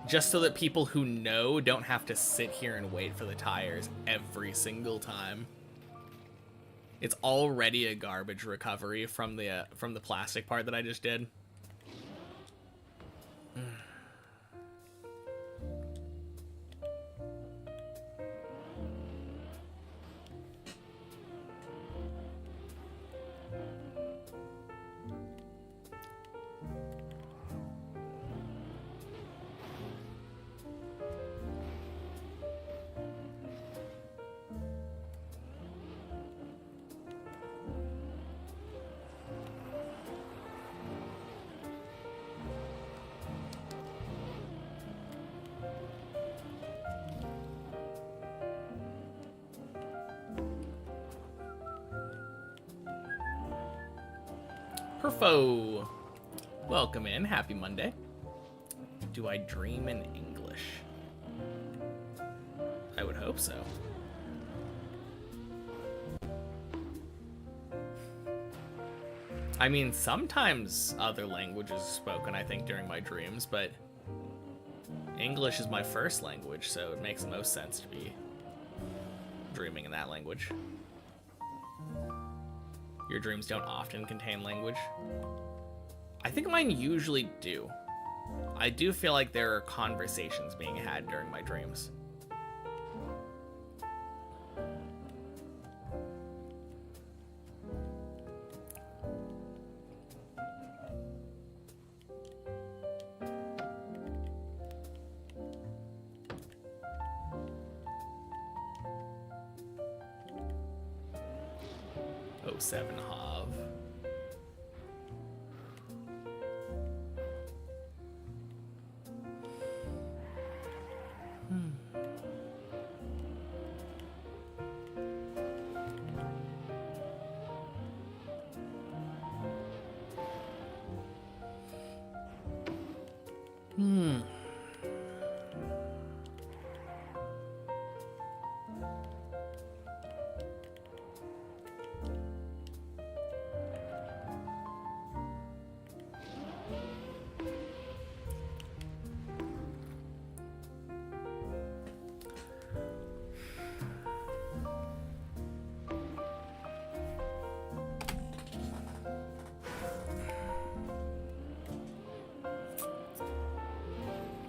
Just so that people who know don't have to sit here and wait for the tires every single time. It's already a garbage recovery from the plastic part that I just did. Perfo. Welcome in. Happy Monday. Do I dream in English? I would hope so. I mean, sometimes other languages are spoken, I think, during my dreams, but English is my first language, so it makes the most sense to be dreaming in that language. Your dreams don't often contain language. I think mine usually do. I do feel like there are conversations being had during my dreams. 07 Hav.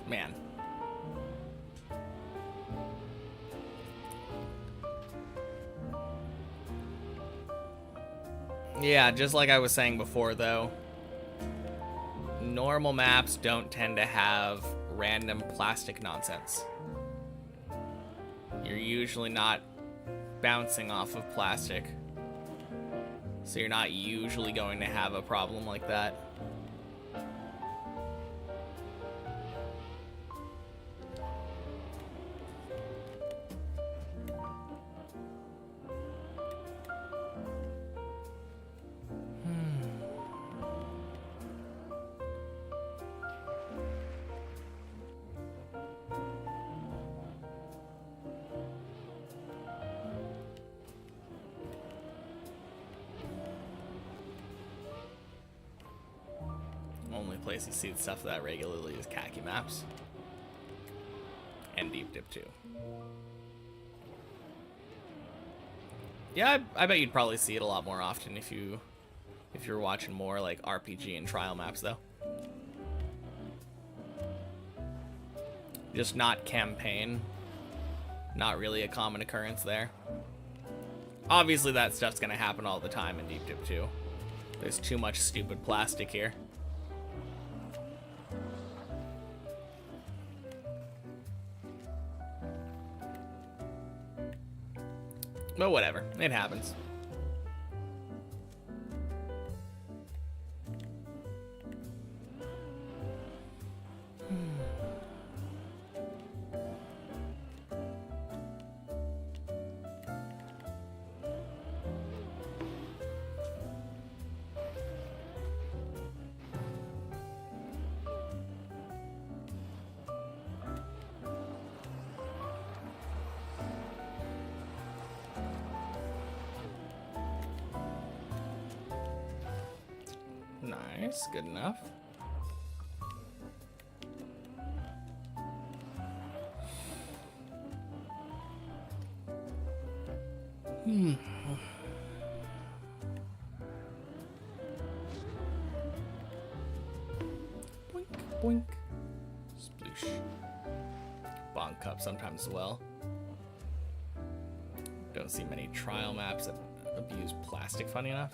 Man. Yeah, just like I was saying before, though, normal maps don't tend to have random plastic nonsense. You're usually not bouncing off of plastic, so you're not usually going to have a problem like that. Only place you see stuff that regularly is khaki maps. And deep dip too. Yeah, I bet you'd probably see it a lot more often if you're watching more like RPG and trial maps though. Just not campaign. Not really a common occurrence there. Obviously that stuff's gonna happen all the time in deep dip too. There's too much stupid plastic here. But whatever, it happens. Nice, good enough. Boink, boink. Sploosh. Bong cup sometimes as well. Don't see many trial maps that abuse plastic, funny enough.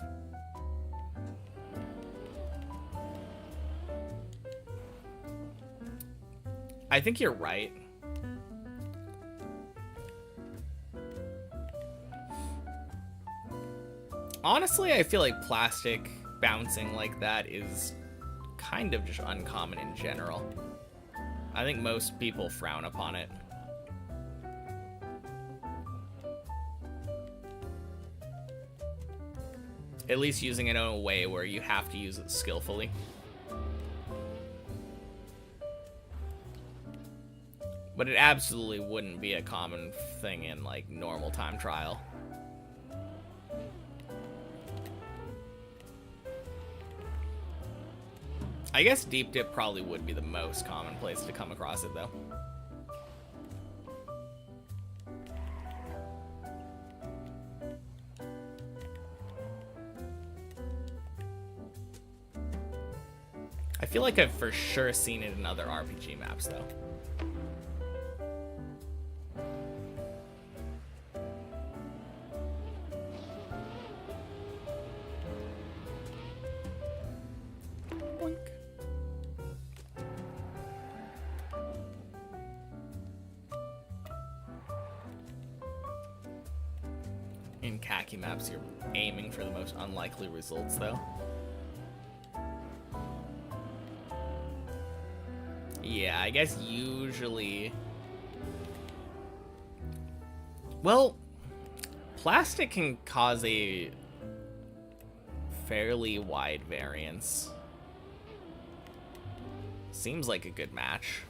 I think you're right. Honestly, I feel like plastic bouncing like that is kind of just uncommon in general. I think most people frown upon it. At least using it in a way where you have to use it skillfully. But it absolutely wouldn't be a common thing in, like, normal time trial. I guess deep dip probably would be the most common place to come across it, though. I feel like I've for sure seen it in other RPG maps, though. In khaki maps, you're aiming for the most unlikely results, though. Yeah, I guess usually... Well, plastic can cause a fairly wide variance. Seems like a good match.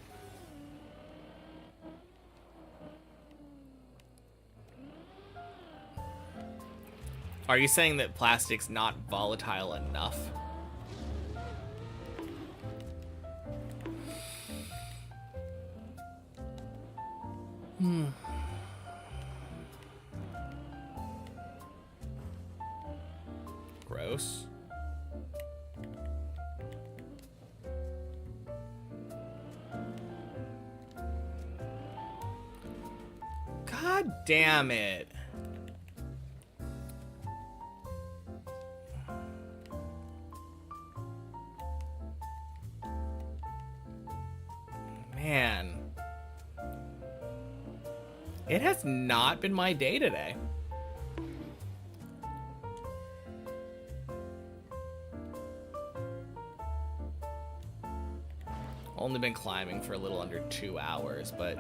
Are you saying that plastic's not volatile enough? Gross. God damn it. Man. It has not been my day today. Only been climbing for a little under 2 hours, but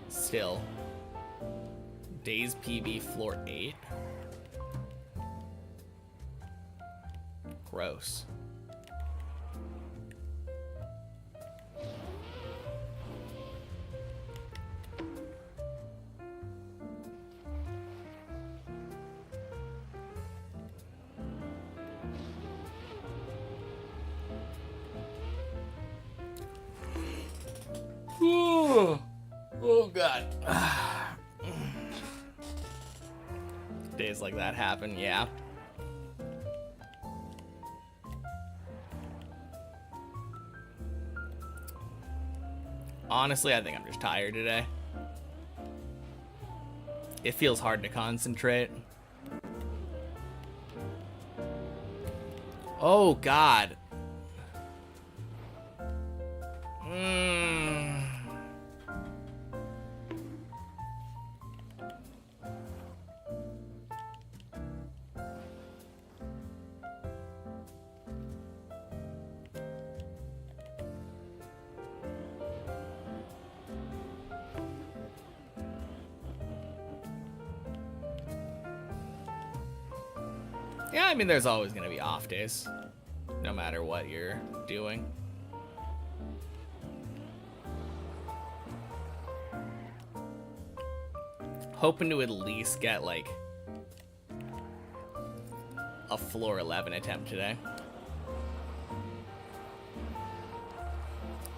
still. Days PB floor 8. Gross. Oh god. Days like that happen, yeah. Honestly, I think I'm just tired today. It feels hard to concentrate. Oh god. Yeah, I mean, there's always going to be off days, no matter what you're doing. Hoping to at least get, like, a floor 11 attempt today.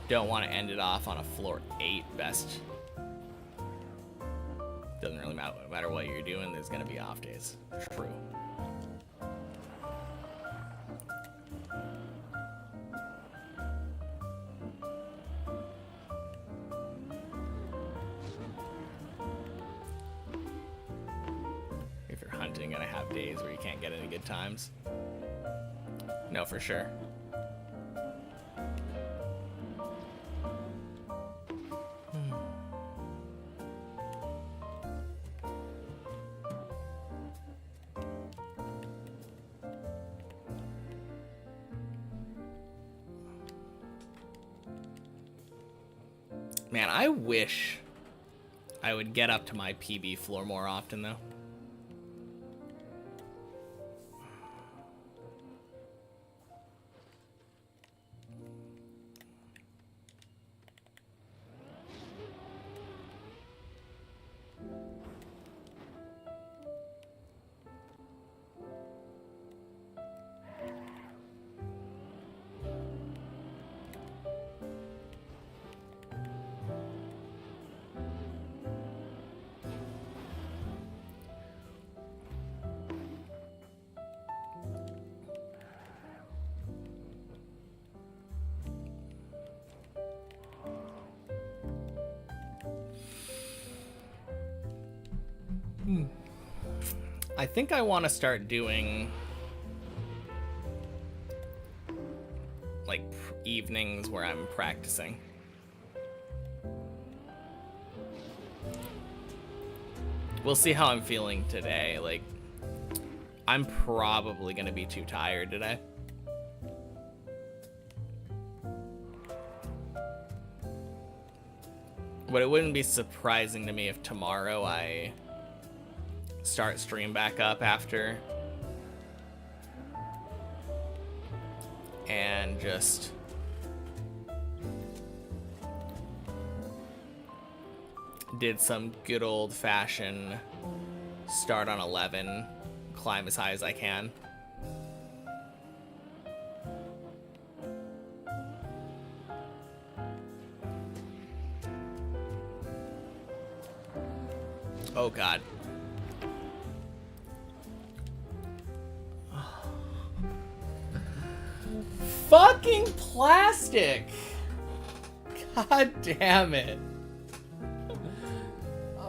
Don't want to end it off on a floor 8 best. Doesn't really matter what you're doing, there's going to be off days. True. Gonna have days where you can't get any good times. No, for sure. Man, I wish I would get up to my PB floor more often, though. I think I want to start doing like evenings where I'm practicing. We'll see how I'm feeling today. Like, I'm probably gonna be too tired today. But it wouldn't be surprising to me if tomorrow I start stream back up after and just did some good old-fashioned start on 11, climb as high as I can. Oh god. Fucking plastic! God damn it.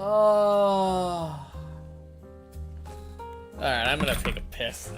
Oh. Alright, I'm gonna take a piss.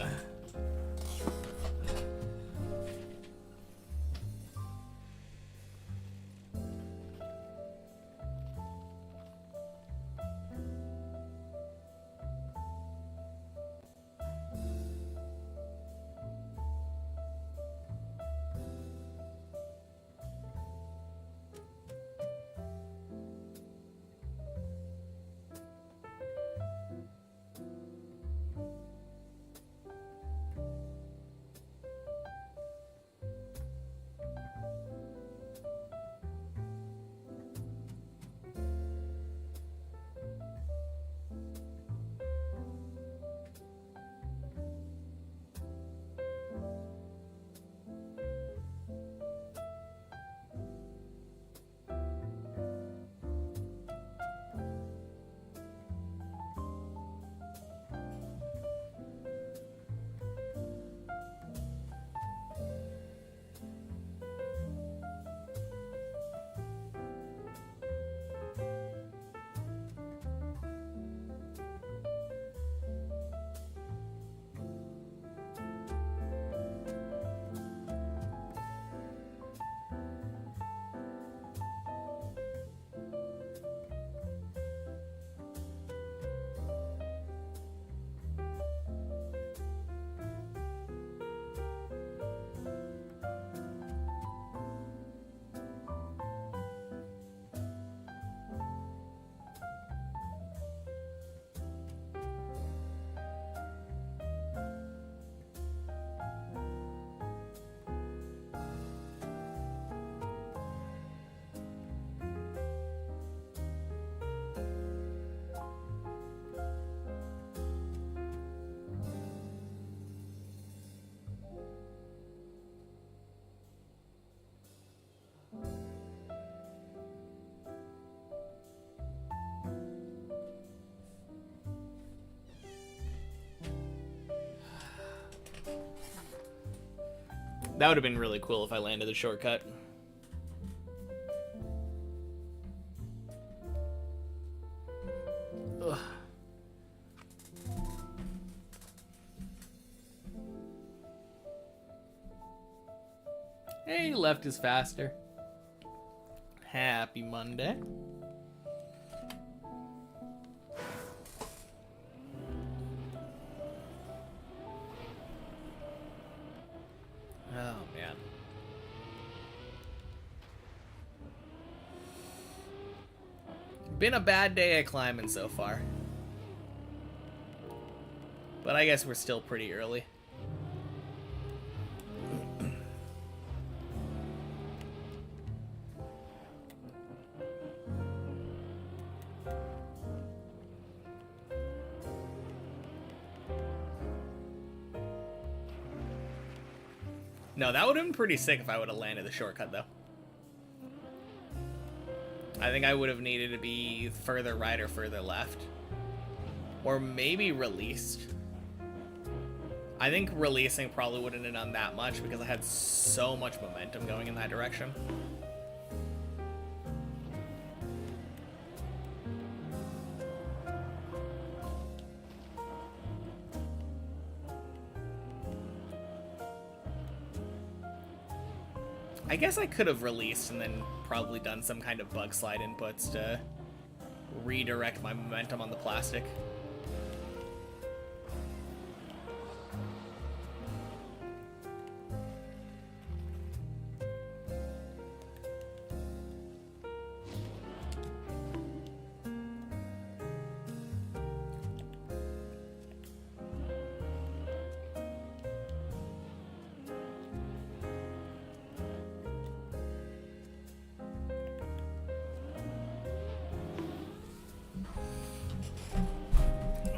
That would have been really cool if I landed the shortcut. Ugh. Hey, left is faster. Happy Monday. Oh, man. Been a bad day at climbing so far. But I guess we're still pretty early. No, that would have been pretty sick if I would have landed the shortcut, though. I think I would have needed to be further right or further left. Or maybe released. I think releasing probably wouldn't have done that much because I had so much momentum going in that direction. I guess I could have released and then probably done some kind of bug slide inputs to redirect my momentum on the plastic.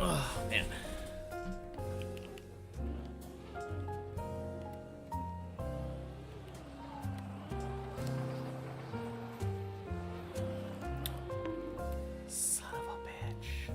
Oh, man. Son of a bitch.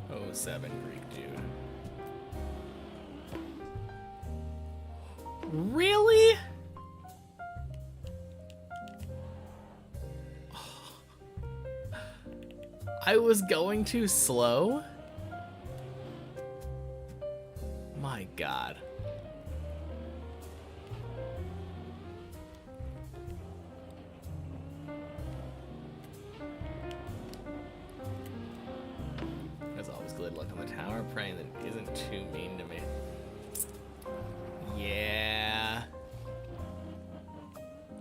Oh, 7 Greek dude. Really? I was going too slow? My God. There's always good luck on the tower, praying that it isn't too mean to me. Yeah.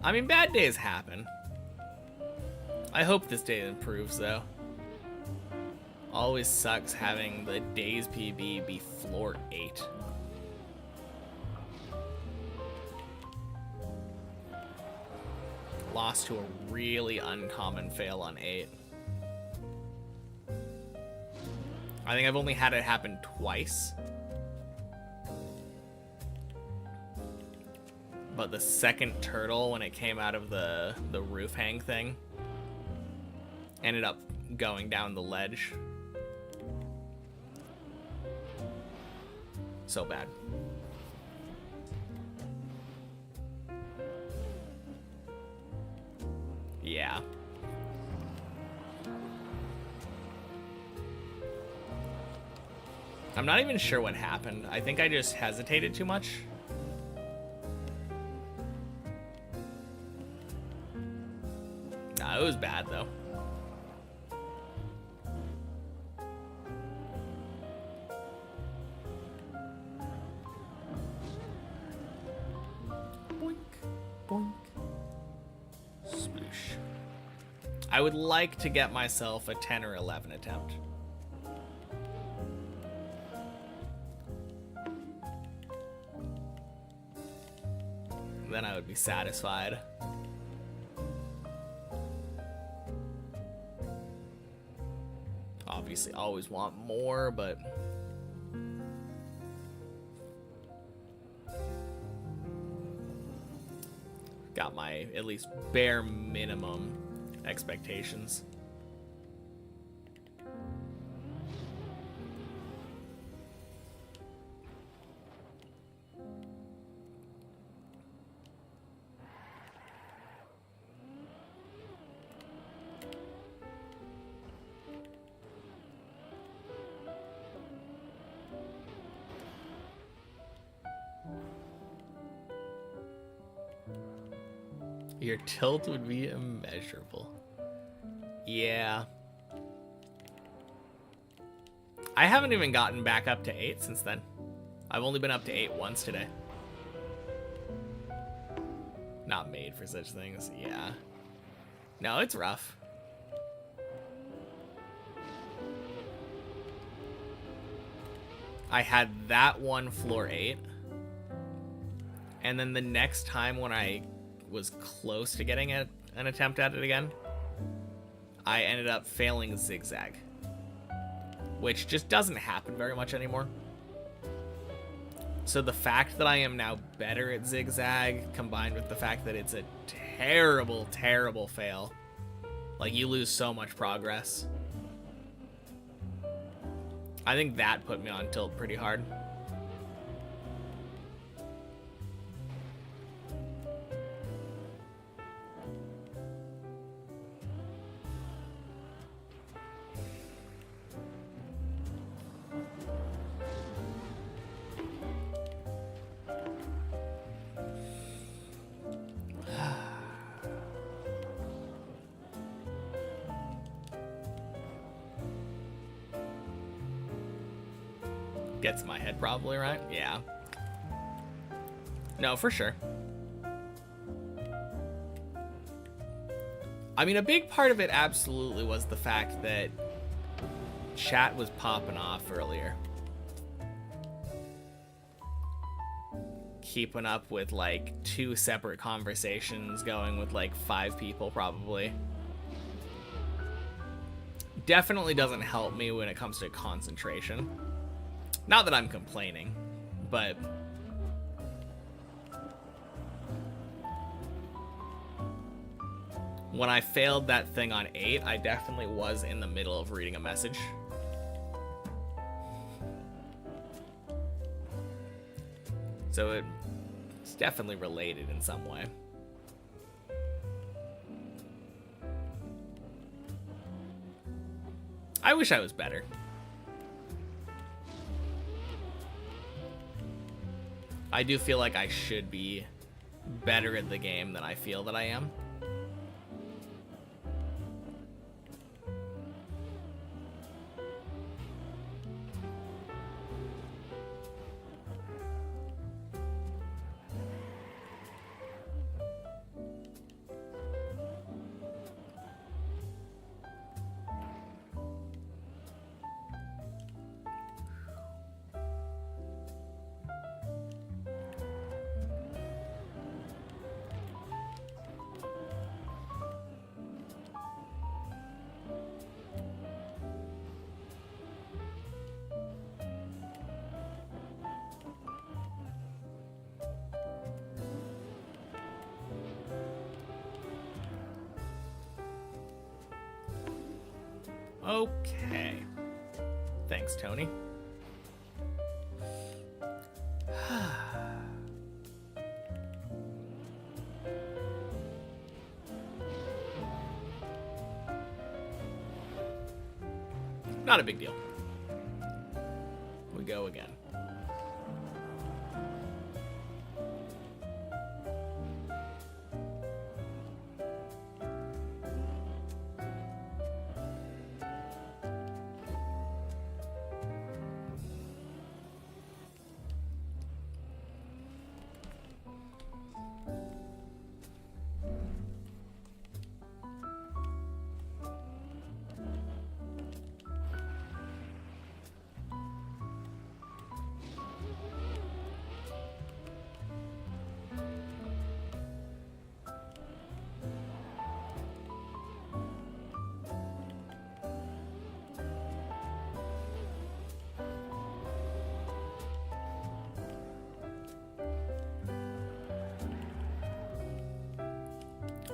I mean, bad days happen. I hope this day improves, though. Always sucks having the day's PB be floor 8. Lost to a really uncommon fail on 8. I think I've only had it happen twice. But the second turtle, when it came out of the roof hang thing, ended up going down the ledge. So bad. Yeah. I'm not even sure what happened. I think I just hesitated too much. Nah, it was bad though. Boink, boink. Sploosh. I would like to get myself a 10 or 11 attempt. Then I would be satisfied. Obviously, always want more, but got my at least bare minimum expectations. Your tilt would be immeasurable. Yeah. I haven't even gotten back up to 8 since then. I've only been up to 8 once today. Not made for such things, yeah. No, it's rough. I had that one floor 8. And then the next time when I was close to getting an attempt at it again, I ended up failing zigzag, which just doesn't happen very much anymore. So the fact that I am now better at zigzag, combined with the fact that it's a terrible, terrible fail, like you lose so much progress, I think that put me on tilt pretty hard. Gets my head probably right. Yeah. No, for sure. I mean, a big part of it absolutely was the fact that chat was popping off earlier. Keeping up with like 2 separate conversations going with like 5 people probably. Definitely doesn't help me when it comes to concentration. Not that I'm complaining, but when I failed that thing on 8, I definitely was in the middle of reading a message. So it's definitely related in some way. I wish I was better. I do feel like I should be better at the game than I feel that I am. Okay. Thanks, Tony. Not a big deal. We go again.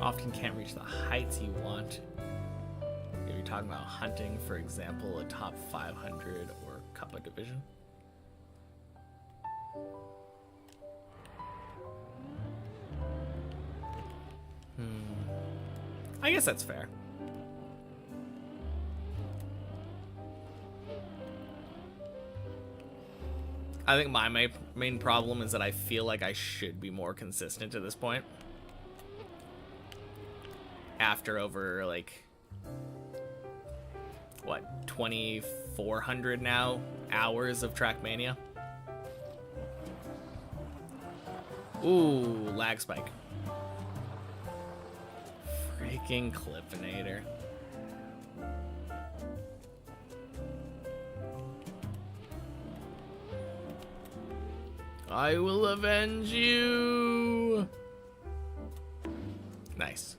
Often can't reach the heights you want. If you're talking about hunting, for example, a top 500 or Cup of Division. I guess that's fair. I think my main problem is that I feel like I should be more consistent at this point. After over, like, what, 2,400 now hours of Trackmania? Ooh, lag spike. Freaking Clippinator. I will avenge you. Nice.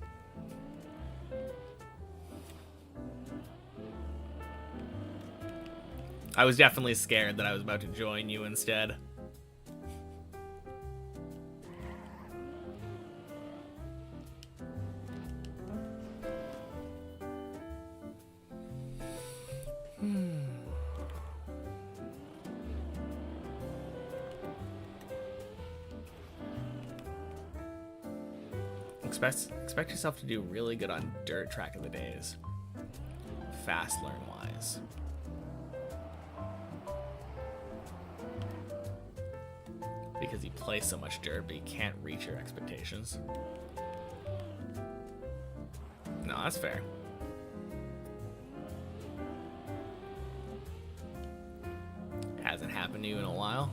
I was definitely scared that I was about to join you instead. Expect yourself to do really good on dirt track of the days. Fast learn wise. Because you play so much dirt, but you can't reach your expectations. No, that's fair. Hasn't happened to you in a while.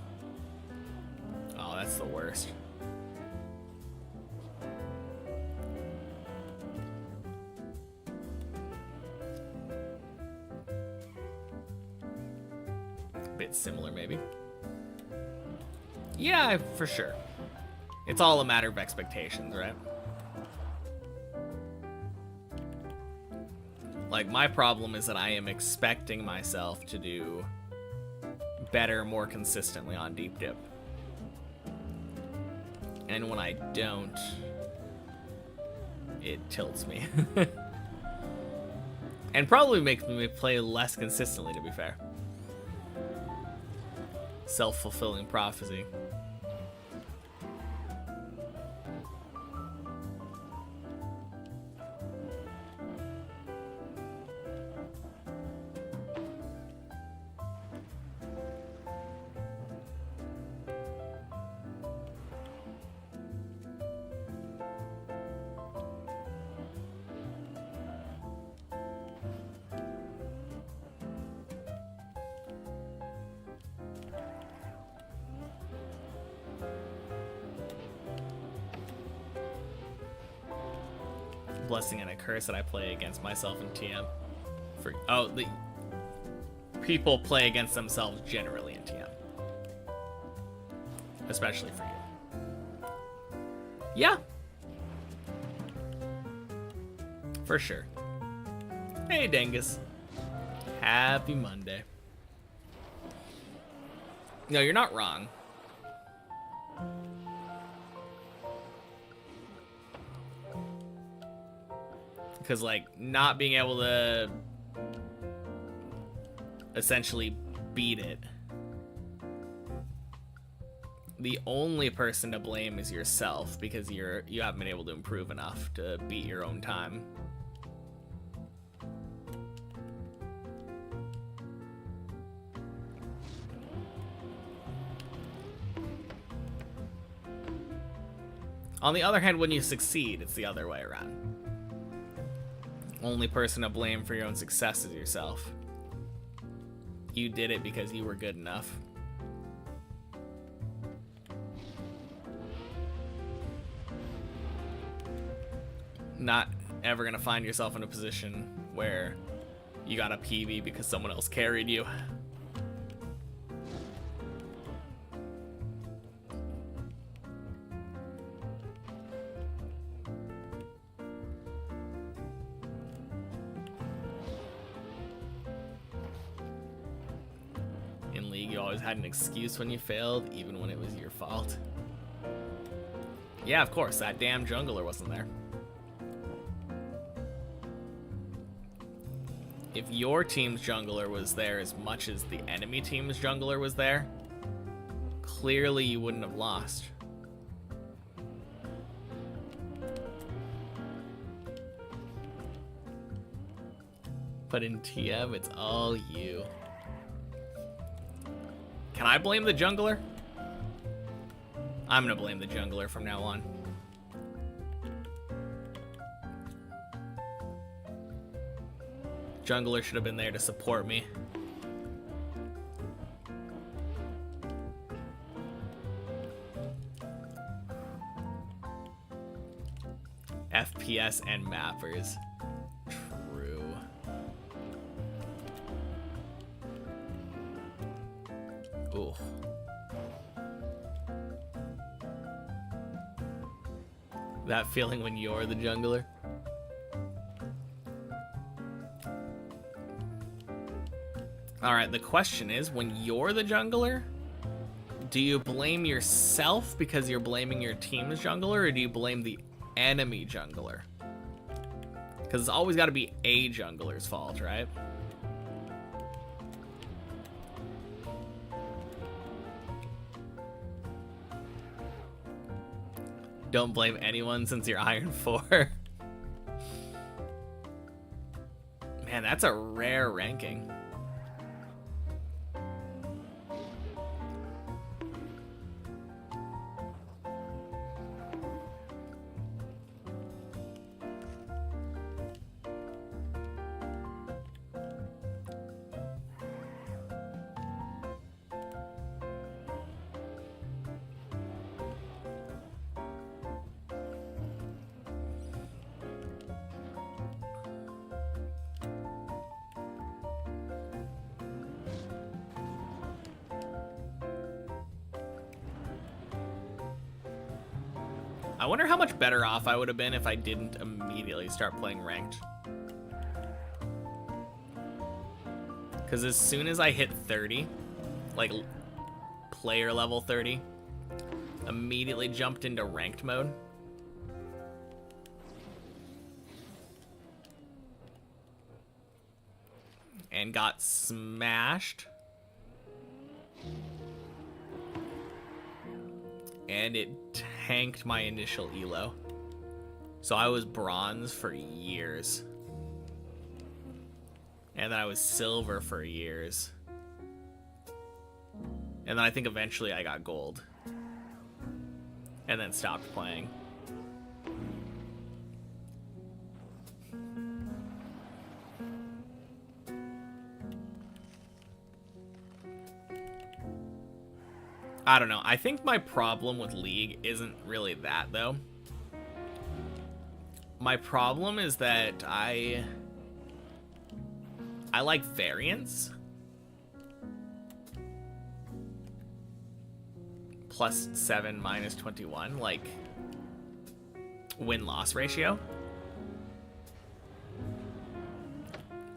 Oh, that's the worst. Bit similar, maybe. Yeah, for sure. It's all a matter of expectations, right? Like, my problem is that I am expecting myself to do better more consistently on deep dip. And when I don't, it tilts me. And probably makes me play less consistently, to be fair. Self-fulfilling prophecy. Blessing and a curse that I play against myself in TM. The people play against themselves generally in TM, especially for you. Yeah, for sure. Hey, Dengus. Happy Monday. No, you're not wrong. Because, like, not being able to essentially beat it, the only person to blame is yourself, because you haven't been able to improve enough to beat your own time. On the other hand, when you succeed, it's the other way around. Only person to blame for your own success is yourself. You did it because you were good enough. Not ever gonna find yourself in a position where you got a PB because someone else carried you. In League, you always had an excuse when you failed, even when it was your fault. Yeah, of course, that damn jungler wasn't there. If your team's jungler was there as much as the enemy team's jungler was there, clearly you wouldn't have lost. But in TM, it's all you. Can I blame the jungler? I'm gonna blame the jungler from now on. Jungler should have been there to support me. FPS and mappers. True. Ooh. That feeling when you're the jungler? Alright, the question is, when you're the jungler, do you blame yourself because you're blaming your team's jungler, or do you blame the enemy jungler? Because it's always got to be a jungler's fault, right? Don't blame anyone since you're Iron 4. Man, that's a rare ranking. I wonder how much better off I would have been if I didn't immediately start playing ranked. Because as soon as I hit 30, like player level 30, immediately jumped into ranked mode. And got smashed. And it tanked my initial elo. So I was bronze for years. And then I was silver for years. And then I think eventually I got gold. And then stopped playing. I don't know. I think my problem with League isn't really that, though. My problem is that I like variance. +7, -21, like win-loss ratio.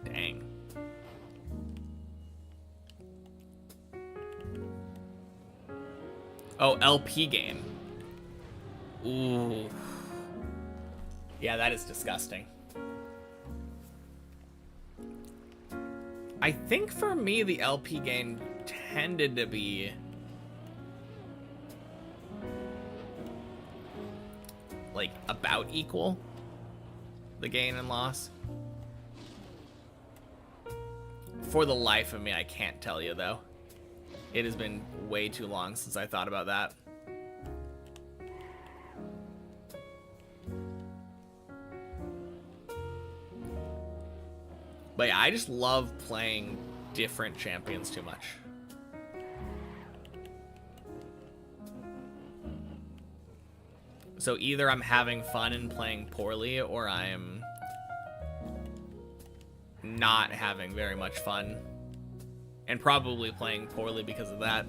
Dang. Oh, LP gain. Ooh. Yeah, that is disgusting. I think for me, the LP gain tended to be like about equal, the gain and loss. For the life of me, I can't tell you, though. It has been way too long since I thought about that. But yeah, I just love playing different champions too much. So either I'm having fun and playing poorly, or I'm not having very much fun. And probably playing poorly because of that.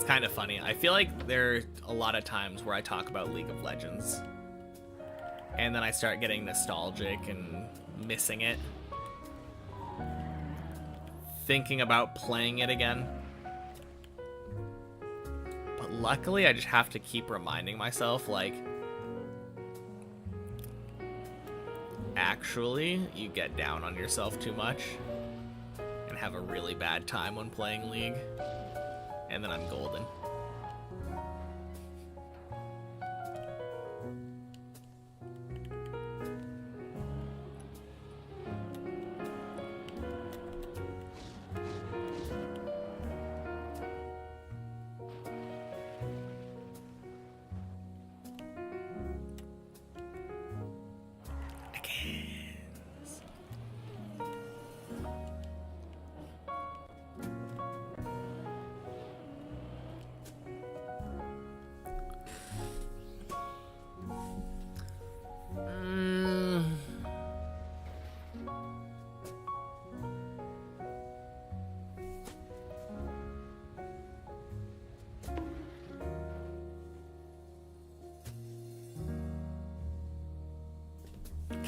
Kind of funny. I feel like there are a lot of times where I talk about League of Legends and then I start getting nostalgic and missing it, thinking about playing it again. But luckily I just have to keep reminding myself, like, actually you get down on yourself too much and have a really bad time when playing League. And then I'm golden.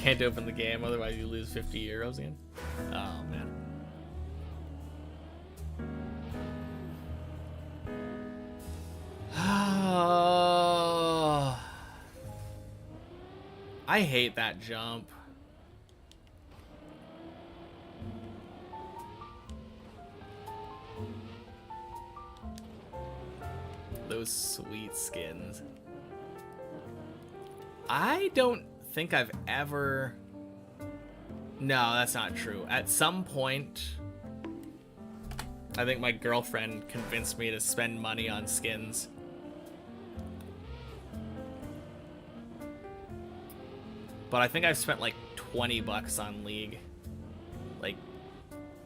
Can't open the game, otherwise you lose 50 euros again. Oh, man. I hate that jump. Those sweet skins. I don't think I've ever... No, that's not true. At some point, I think my girlfriend convinced me to spend money on skins. But I think I've spent like 20 bucks on League, like,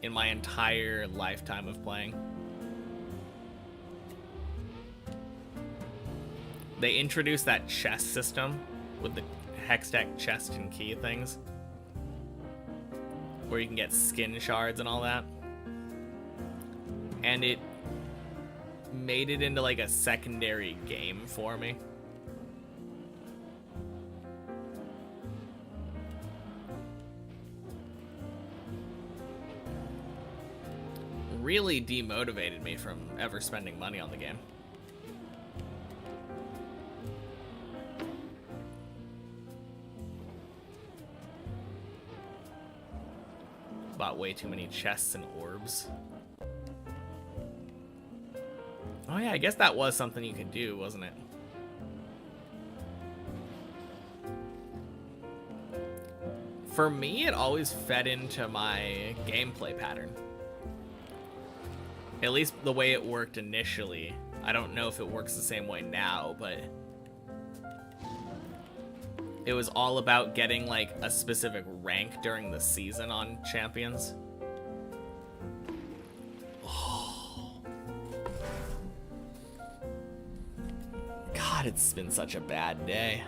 in my entire lifetime of playing. They introduced that chest system with the hex deck chest and key things, where you can get skin shards and all that. And it made it into like a secondary game for me. Really demotivated me from ever spending money on the game. Bought way too many chests and orbs. Oh yeah, I guess that was something you could do, wasn't it? For me, it always fed into my gameplay pattern. At least the way it worked initially. I don't know if it works the same way now, but it was all about getting like a specific rank during the season on champions. Oh. God, it's been such a bad day.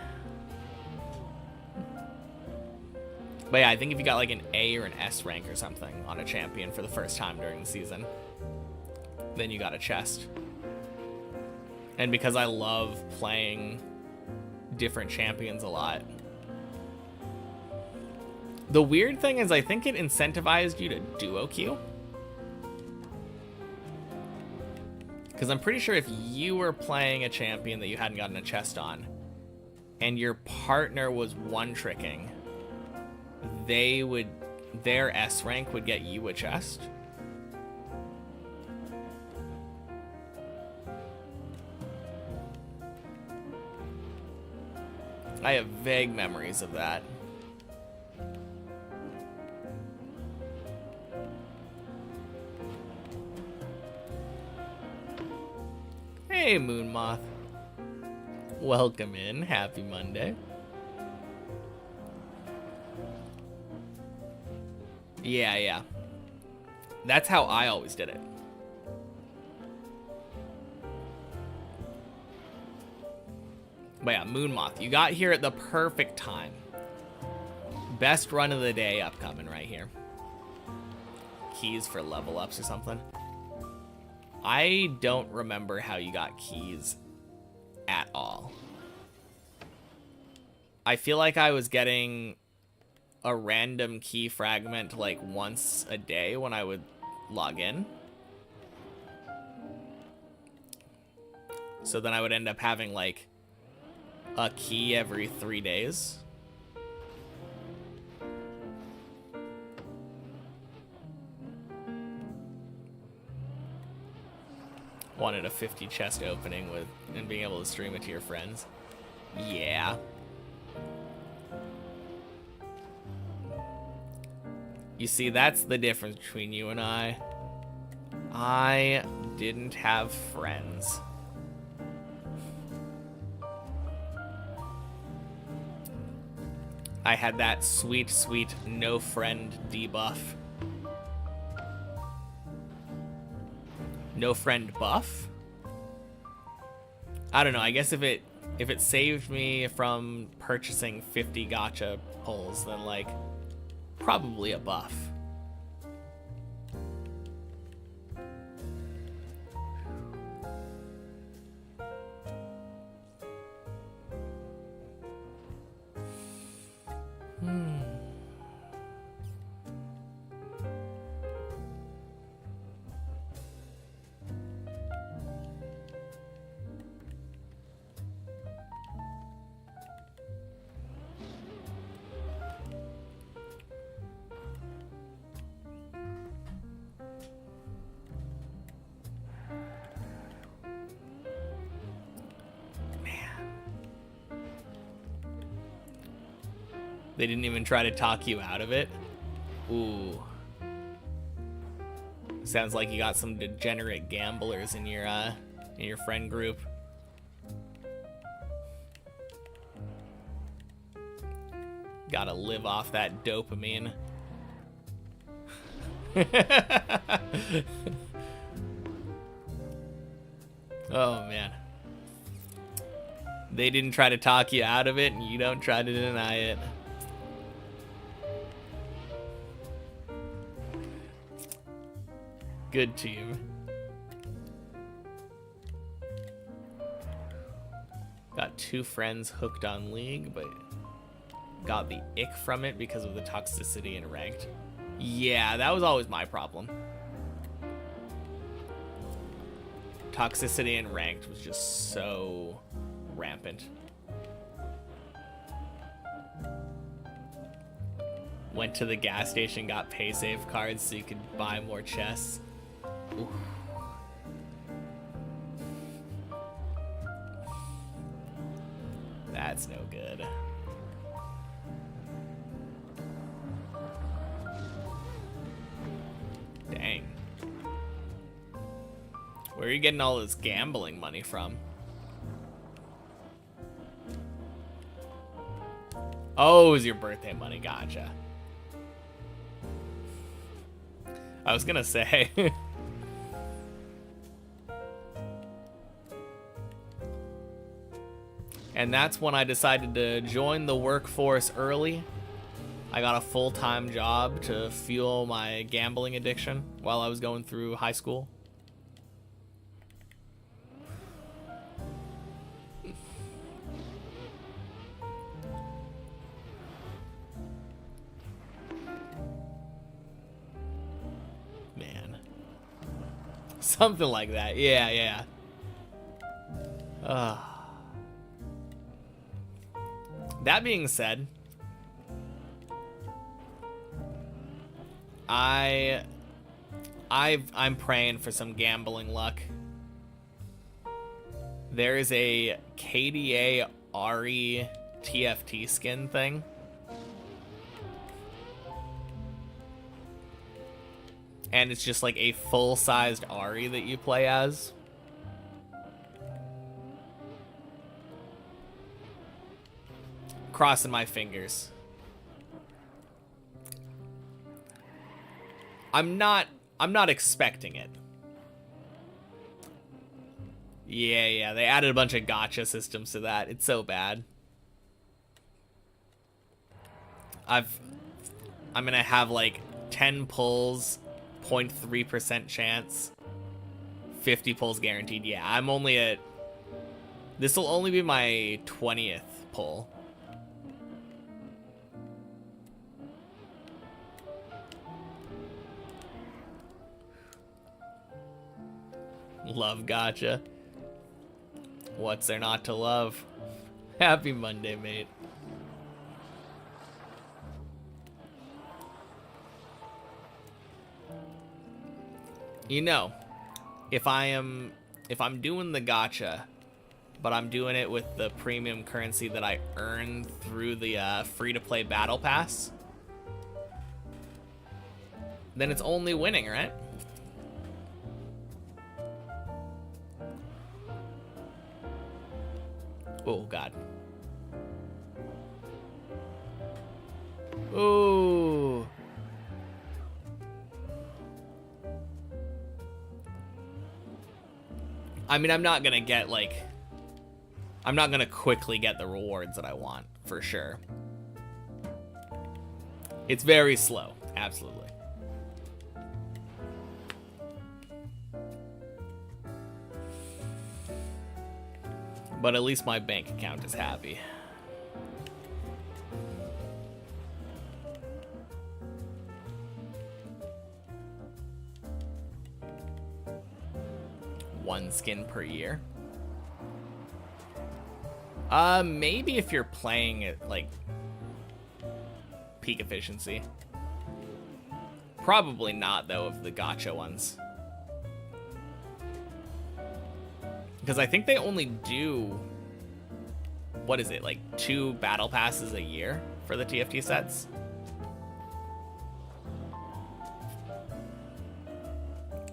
But yeah, I think if you got like an A or an S rank or something on a champion for the first time during the season, then you got a chest. And because I love playing different champions a lot, the weird thing is I think it incentivized you to duo queue. Because I'm pretty sure if you were playing a champion that you hadn't gotten a chest on, and your partner was one-tricking, their S rank would get you a chest. I have vague memories of that. Hey, Moon Moth. Welcome in. Happy Monday. Yeah. That's how I always did it. But yeah, Moon Moth, you got here at the perfect time. Best run of the day upcoming right here. Keys for level ups or something. I don't remember how you got keys at all. I feel like I was getting a random key fragment like once a day when I would log in. So then I would end up having like a key every 3 days. Wanted a 50 chest opening with and being able to stream it to your friends. Yeah. You see, that's the difference between you and I. I didn't have friends. I had that sweet, sweet no friend debuff. No friend buff? I don't know, I guess if it saved me from purchasing 50 gacha pulls, then like probably a buff. They didn't even try to talk you out of it. Ooh. Sounds like you got some degenerate gamblers in your friend group. Gotta live off that dopamine. Oh man. They didn't try to talk you out of it, and you don't try to deny it. Good team. Got 2 friends hooked on League, but got the ick from it because of the toxicity in ranked. Yeah, that was always my problem. Toxicity in ranked was just so rampant. Went to the gas station, got pay safe cards so you could buy more chests. Oof. That's no good. Dang. Where are you getting all this gambling money from? Oh, it was your birthday money. Gotcha. I was gonna say. And that's when I decided to join the workforce early. I got a full-time job to fuel my gambling addiction while I was going through high school. Man. Something like that. Yeah, yeah. That being said, I'm praying for some gambling luck. There is a KDA Ari TFT skin thing. And it's just like a full-sized Ari that you play as. Crossing my fingers. I'm not expecting it. Yeah, they added a bunch of gacha systems to that. It's so bad. I'm gonna have like 10 pulls, 0.3% chance, 50 pulls guaranteed. Yeah, I'm only at... This will only be my 20th pull. Love gacha. What's there not to love? Happy Monday, mate. You know, if I'm doing the gacha, but I'm doing it with the premium currency that I earned through the free-to-play battle pass, then it's only winning, right? Oh, God. Ooh. I mean, I'm not gonna get, like... I'm not gonna quickly get the rewards that I want, for sure. It's very slow, absolutely. But at least my bank account is happy. One skin per year. Maybe if you're playing at, like, peak efficiency. Probably not, though, of the gacha ones. Because I think they only do, what is it, like 2 battle passes a year for the TFT sets.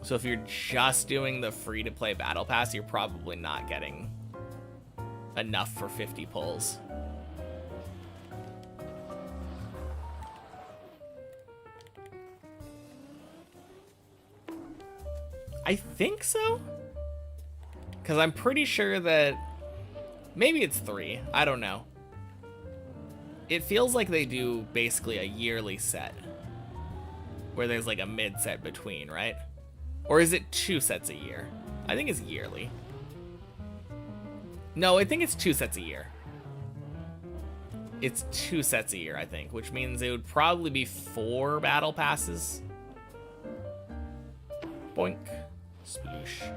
So if you're just doing the free-to-play Battle Pass, you're probably not getting enough for 50 pulls. I think so? Because I'm pretty sure that... Maybe it's 3. I don't know. It feels like they do basically a yearly set. Where there's like a mid-set between, right? Or is it 2 sets a year? I think it's yearly. No, I think it's 2 sets a year. It's 2 sets a year, I think. Which means it would probably be 4 battle passes. Boink. Sploosh.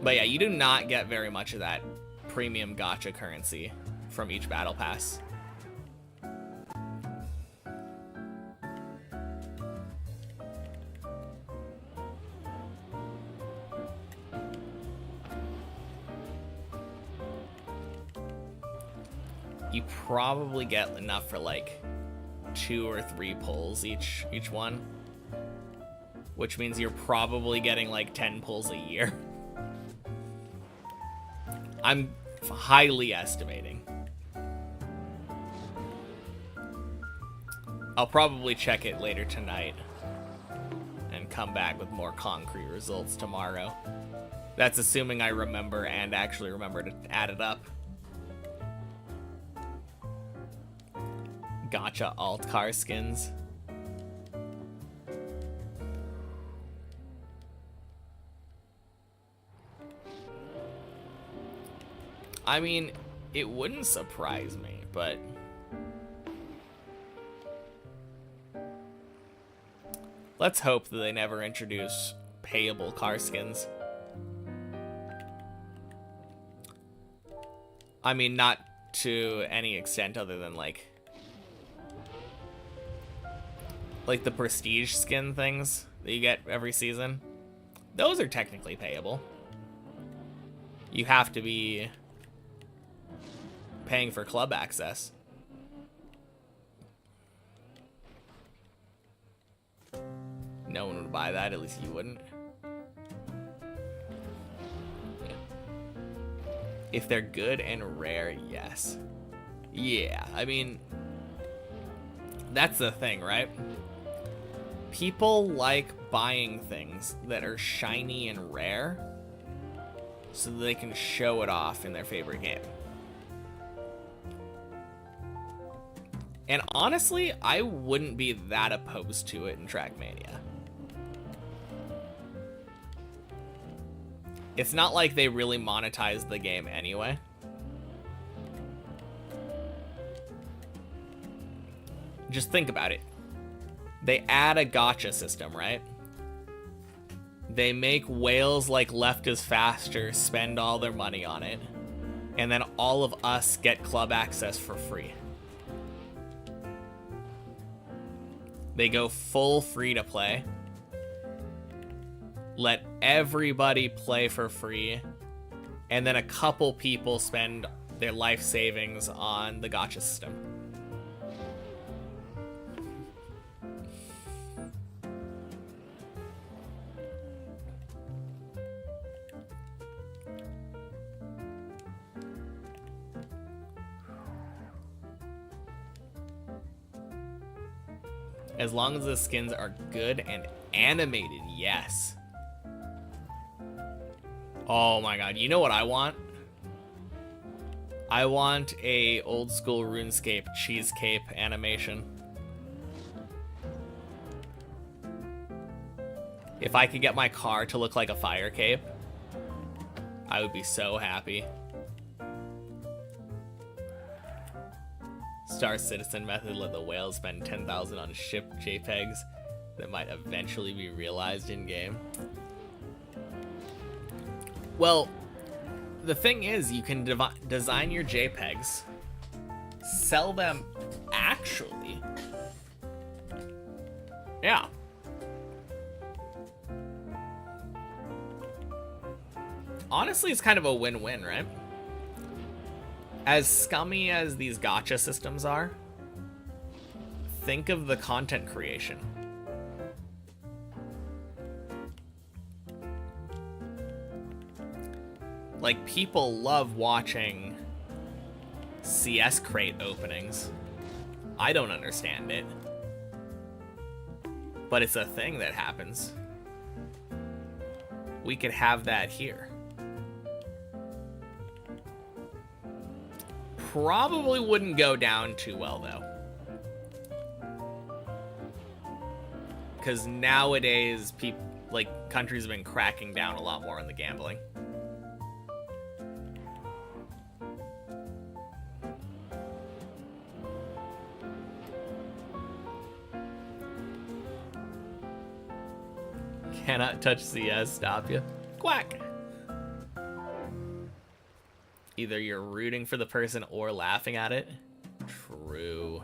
But yeah, you do not get very much of that premium gacha currency from each battle pass. You probably get enough for like 2 or 3 pulls each one, which means you're probably getting like 10 pulls a year. I'm highly estimating. I'll probably check it later tonight and come back with more concrete results tomorrow. That's assuming I remember and actually remember to add it up. Gacha alt car skins. I mean, it wouldn't surprise me, but let's hope that they never introduce payable car skins. I mean, not to any extent other than like the prestige skin things that you get every season. Those are technically payable. You have to be paying for club access. No one would buy that, at least you wouldn't. Yeah. If they're good and rare, yes. Yeah, I mean, that's the thing, right? People like buying things that are shiny and rare so that they can show it off in their favorite game. And honestly, I wouldn't be that opposed to it in Trackmania. It's not like they really monetized the game anyway. Just think about it. They add a gacha system, right? They make whales like Left is Faster spend all their money on it. And then all of us get club access for free. They go full free to play. Let everybody play for free. And then a couple people spend their life savings on the gacha system. As long as the skins are good and animated, yes. Oh my god, you know what I want? I want a old school RuneScape cheese cape animation. If I could get my car to look like a fire cape, I would be so happy. Star Citizen method, let the whales spend 10,000 on ship JPEGs that might eventually be realized in game. Well, the thing is, you can design your JPEGs, sell them actually. Yeah. honestly, it's kind of a win-win, right? As scummy as these gacha systems are, think of the content creation. Like, people love watching CS crate openings. I don't understand it, but it's a thing that happens. We could have that here. Probably wouldn't go down too well, though. Because nowadays, countries have been cracking down a lot more on the gambling. Cannot touch CS, stop you. Quack! Either you're rooting for the person or laughing at it. True.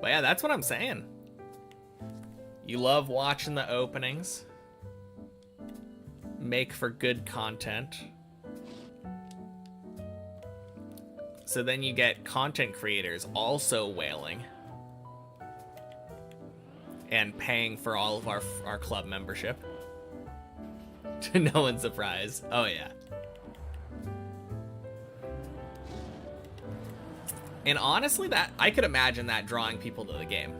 But yeah, that's what I'm saying. You love watching the openings. Make for good content. So then you get content creators also whaling and paying for all of our club membership. To no one's surprise. Oh yeah. And honestly, that I could imagine that drawing people to the game.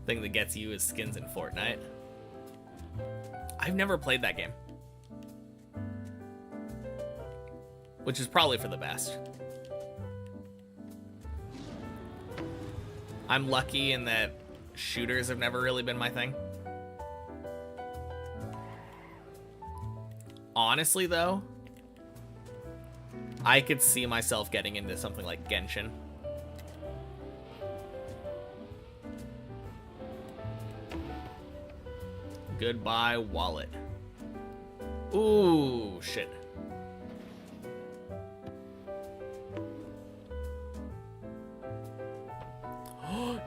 Thing that gets you is skins in Fortnite. I've never played that game, which is probably for the best. I'm lucky in that shooters have never really been my thing. Honestly, though, I could see myself getting into something like Genshin. Goodbye, wallet. Ooh, shit.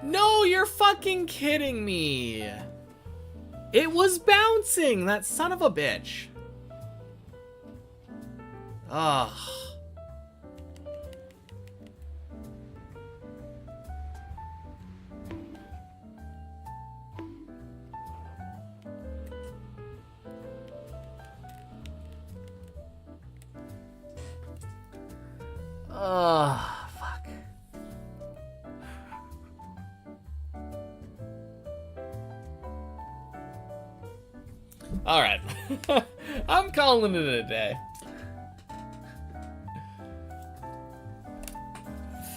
No, you're fucking kidding me. It was bouncing, that son of a bitch. Ugh. Oh, fuck. All right. I'm calling it a day.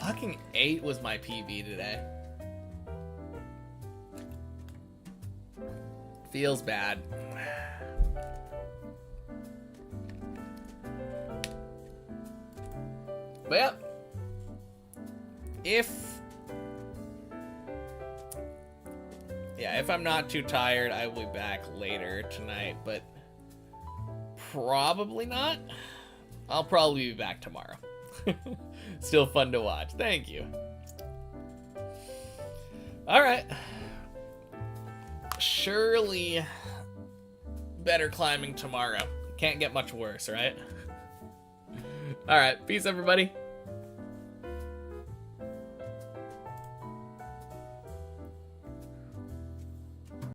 Fucking 8 was my PB today. Feels bad. But yeah, if I'm not too tired, I will be back later tonight, but probably not. I'll probably be back tomorrow. Still fun to watch. Thank you. All right. Surely better climbing tomorrow. Can't get much worse, right? All right. Peace, everybody.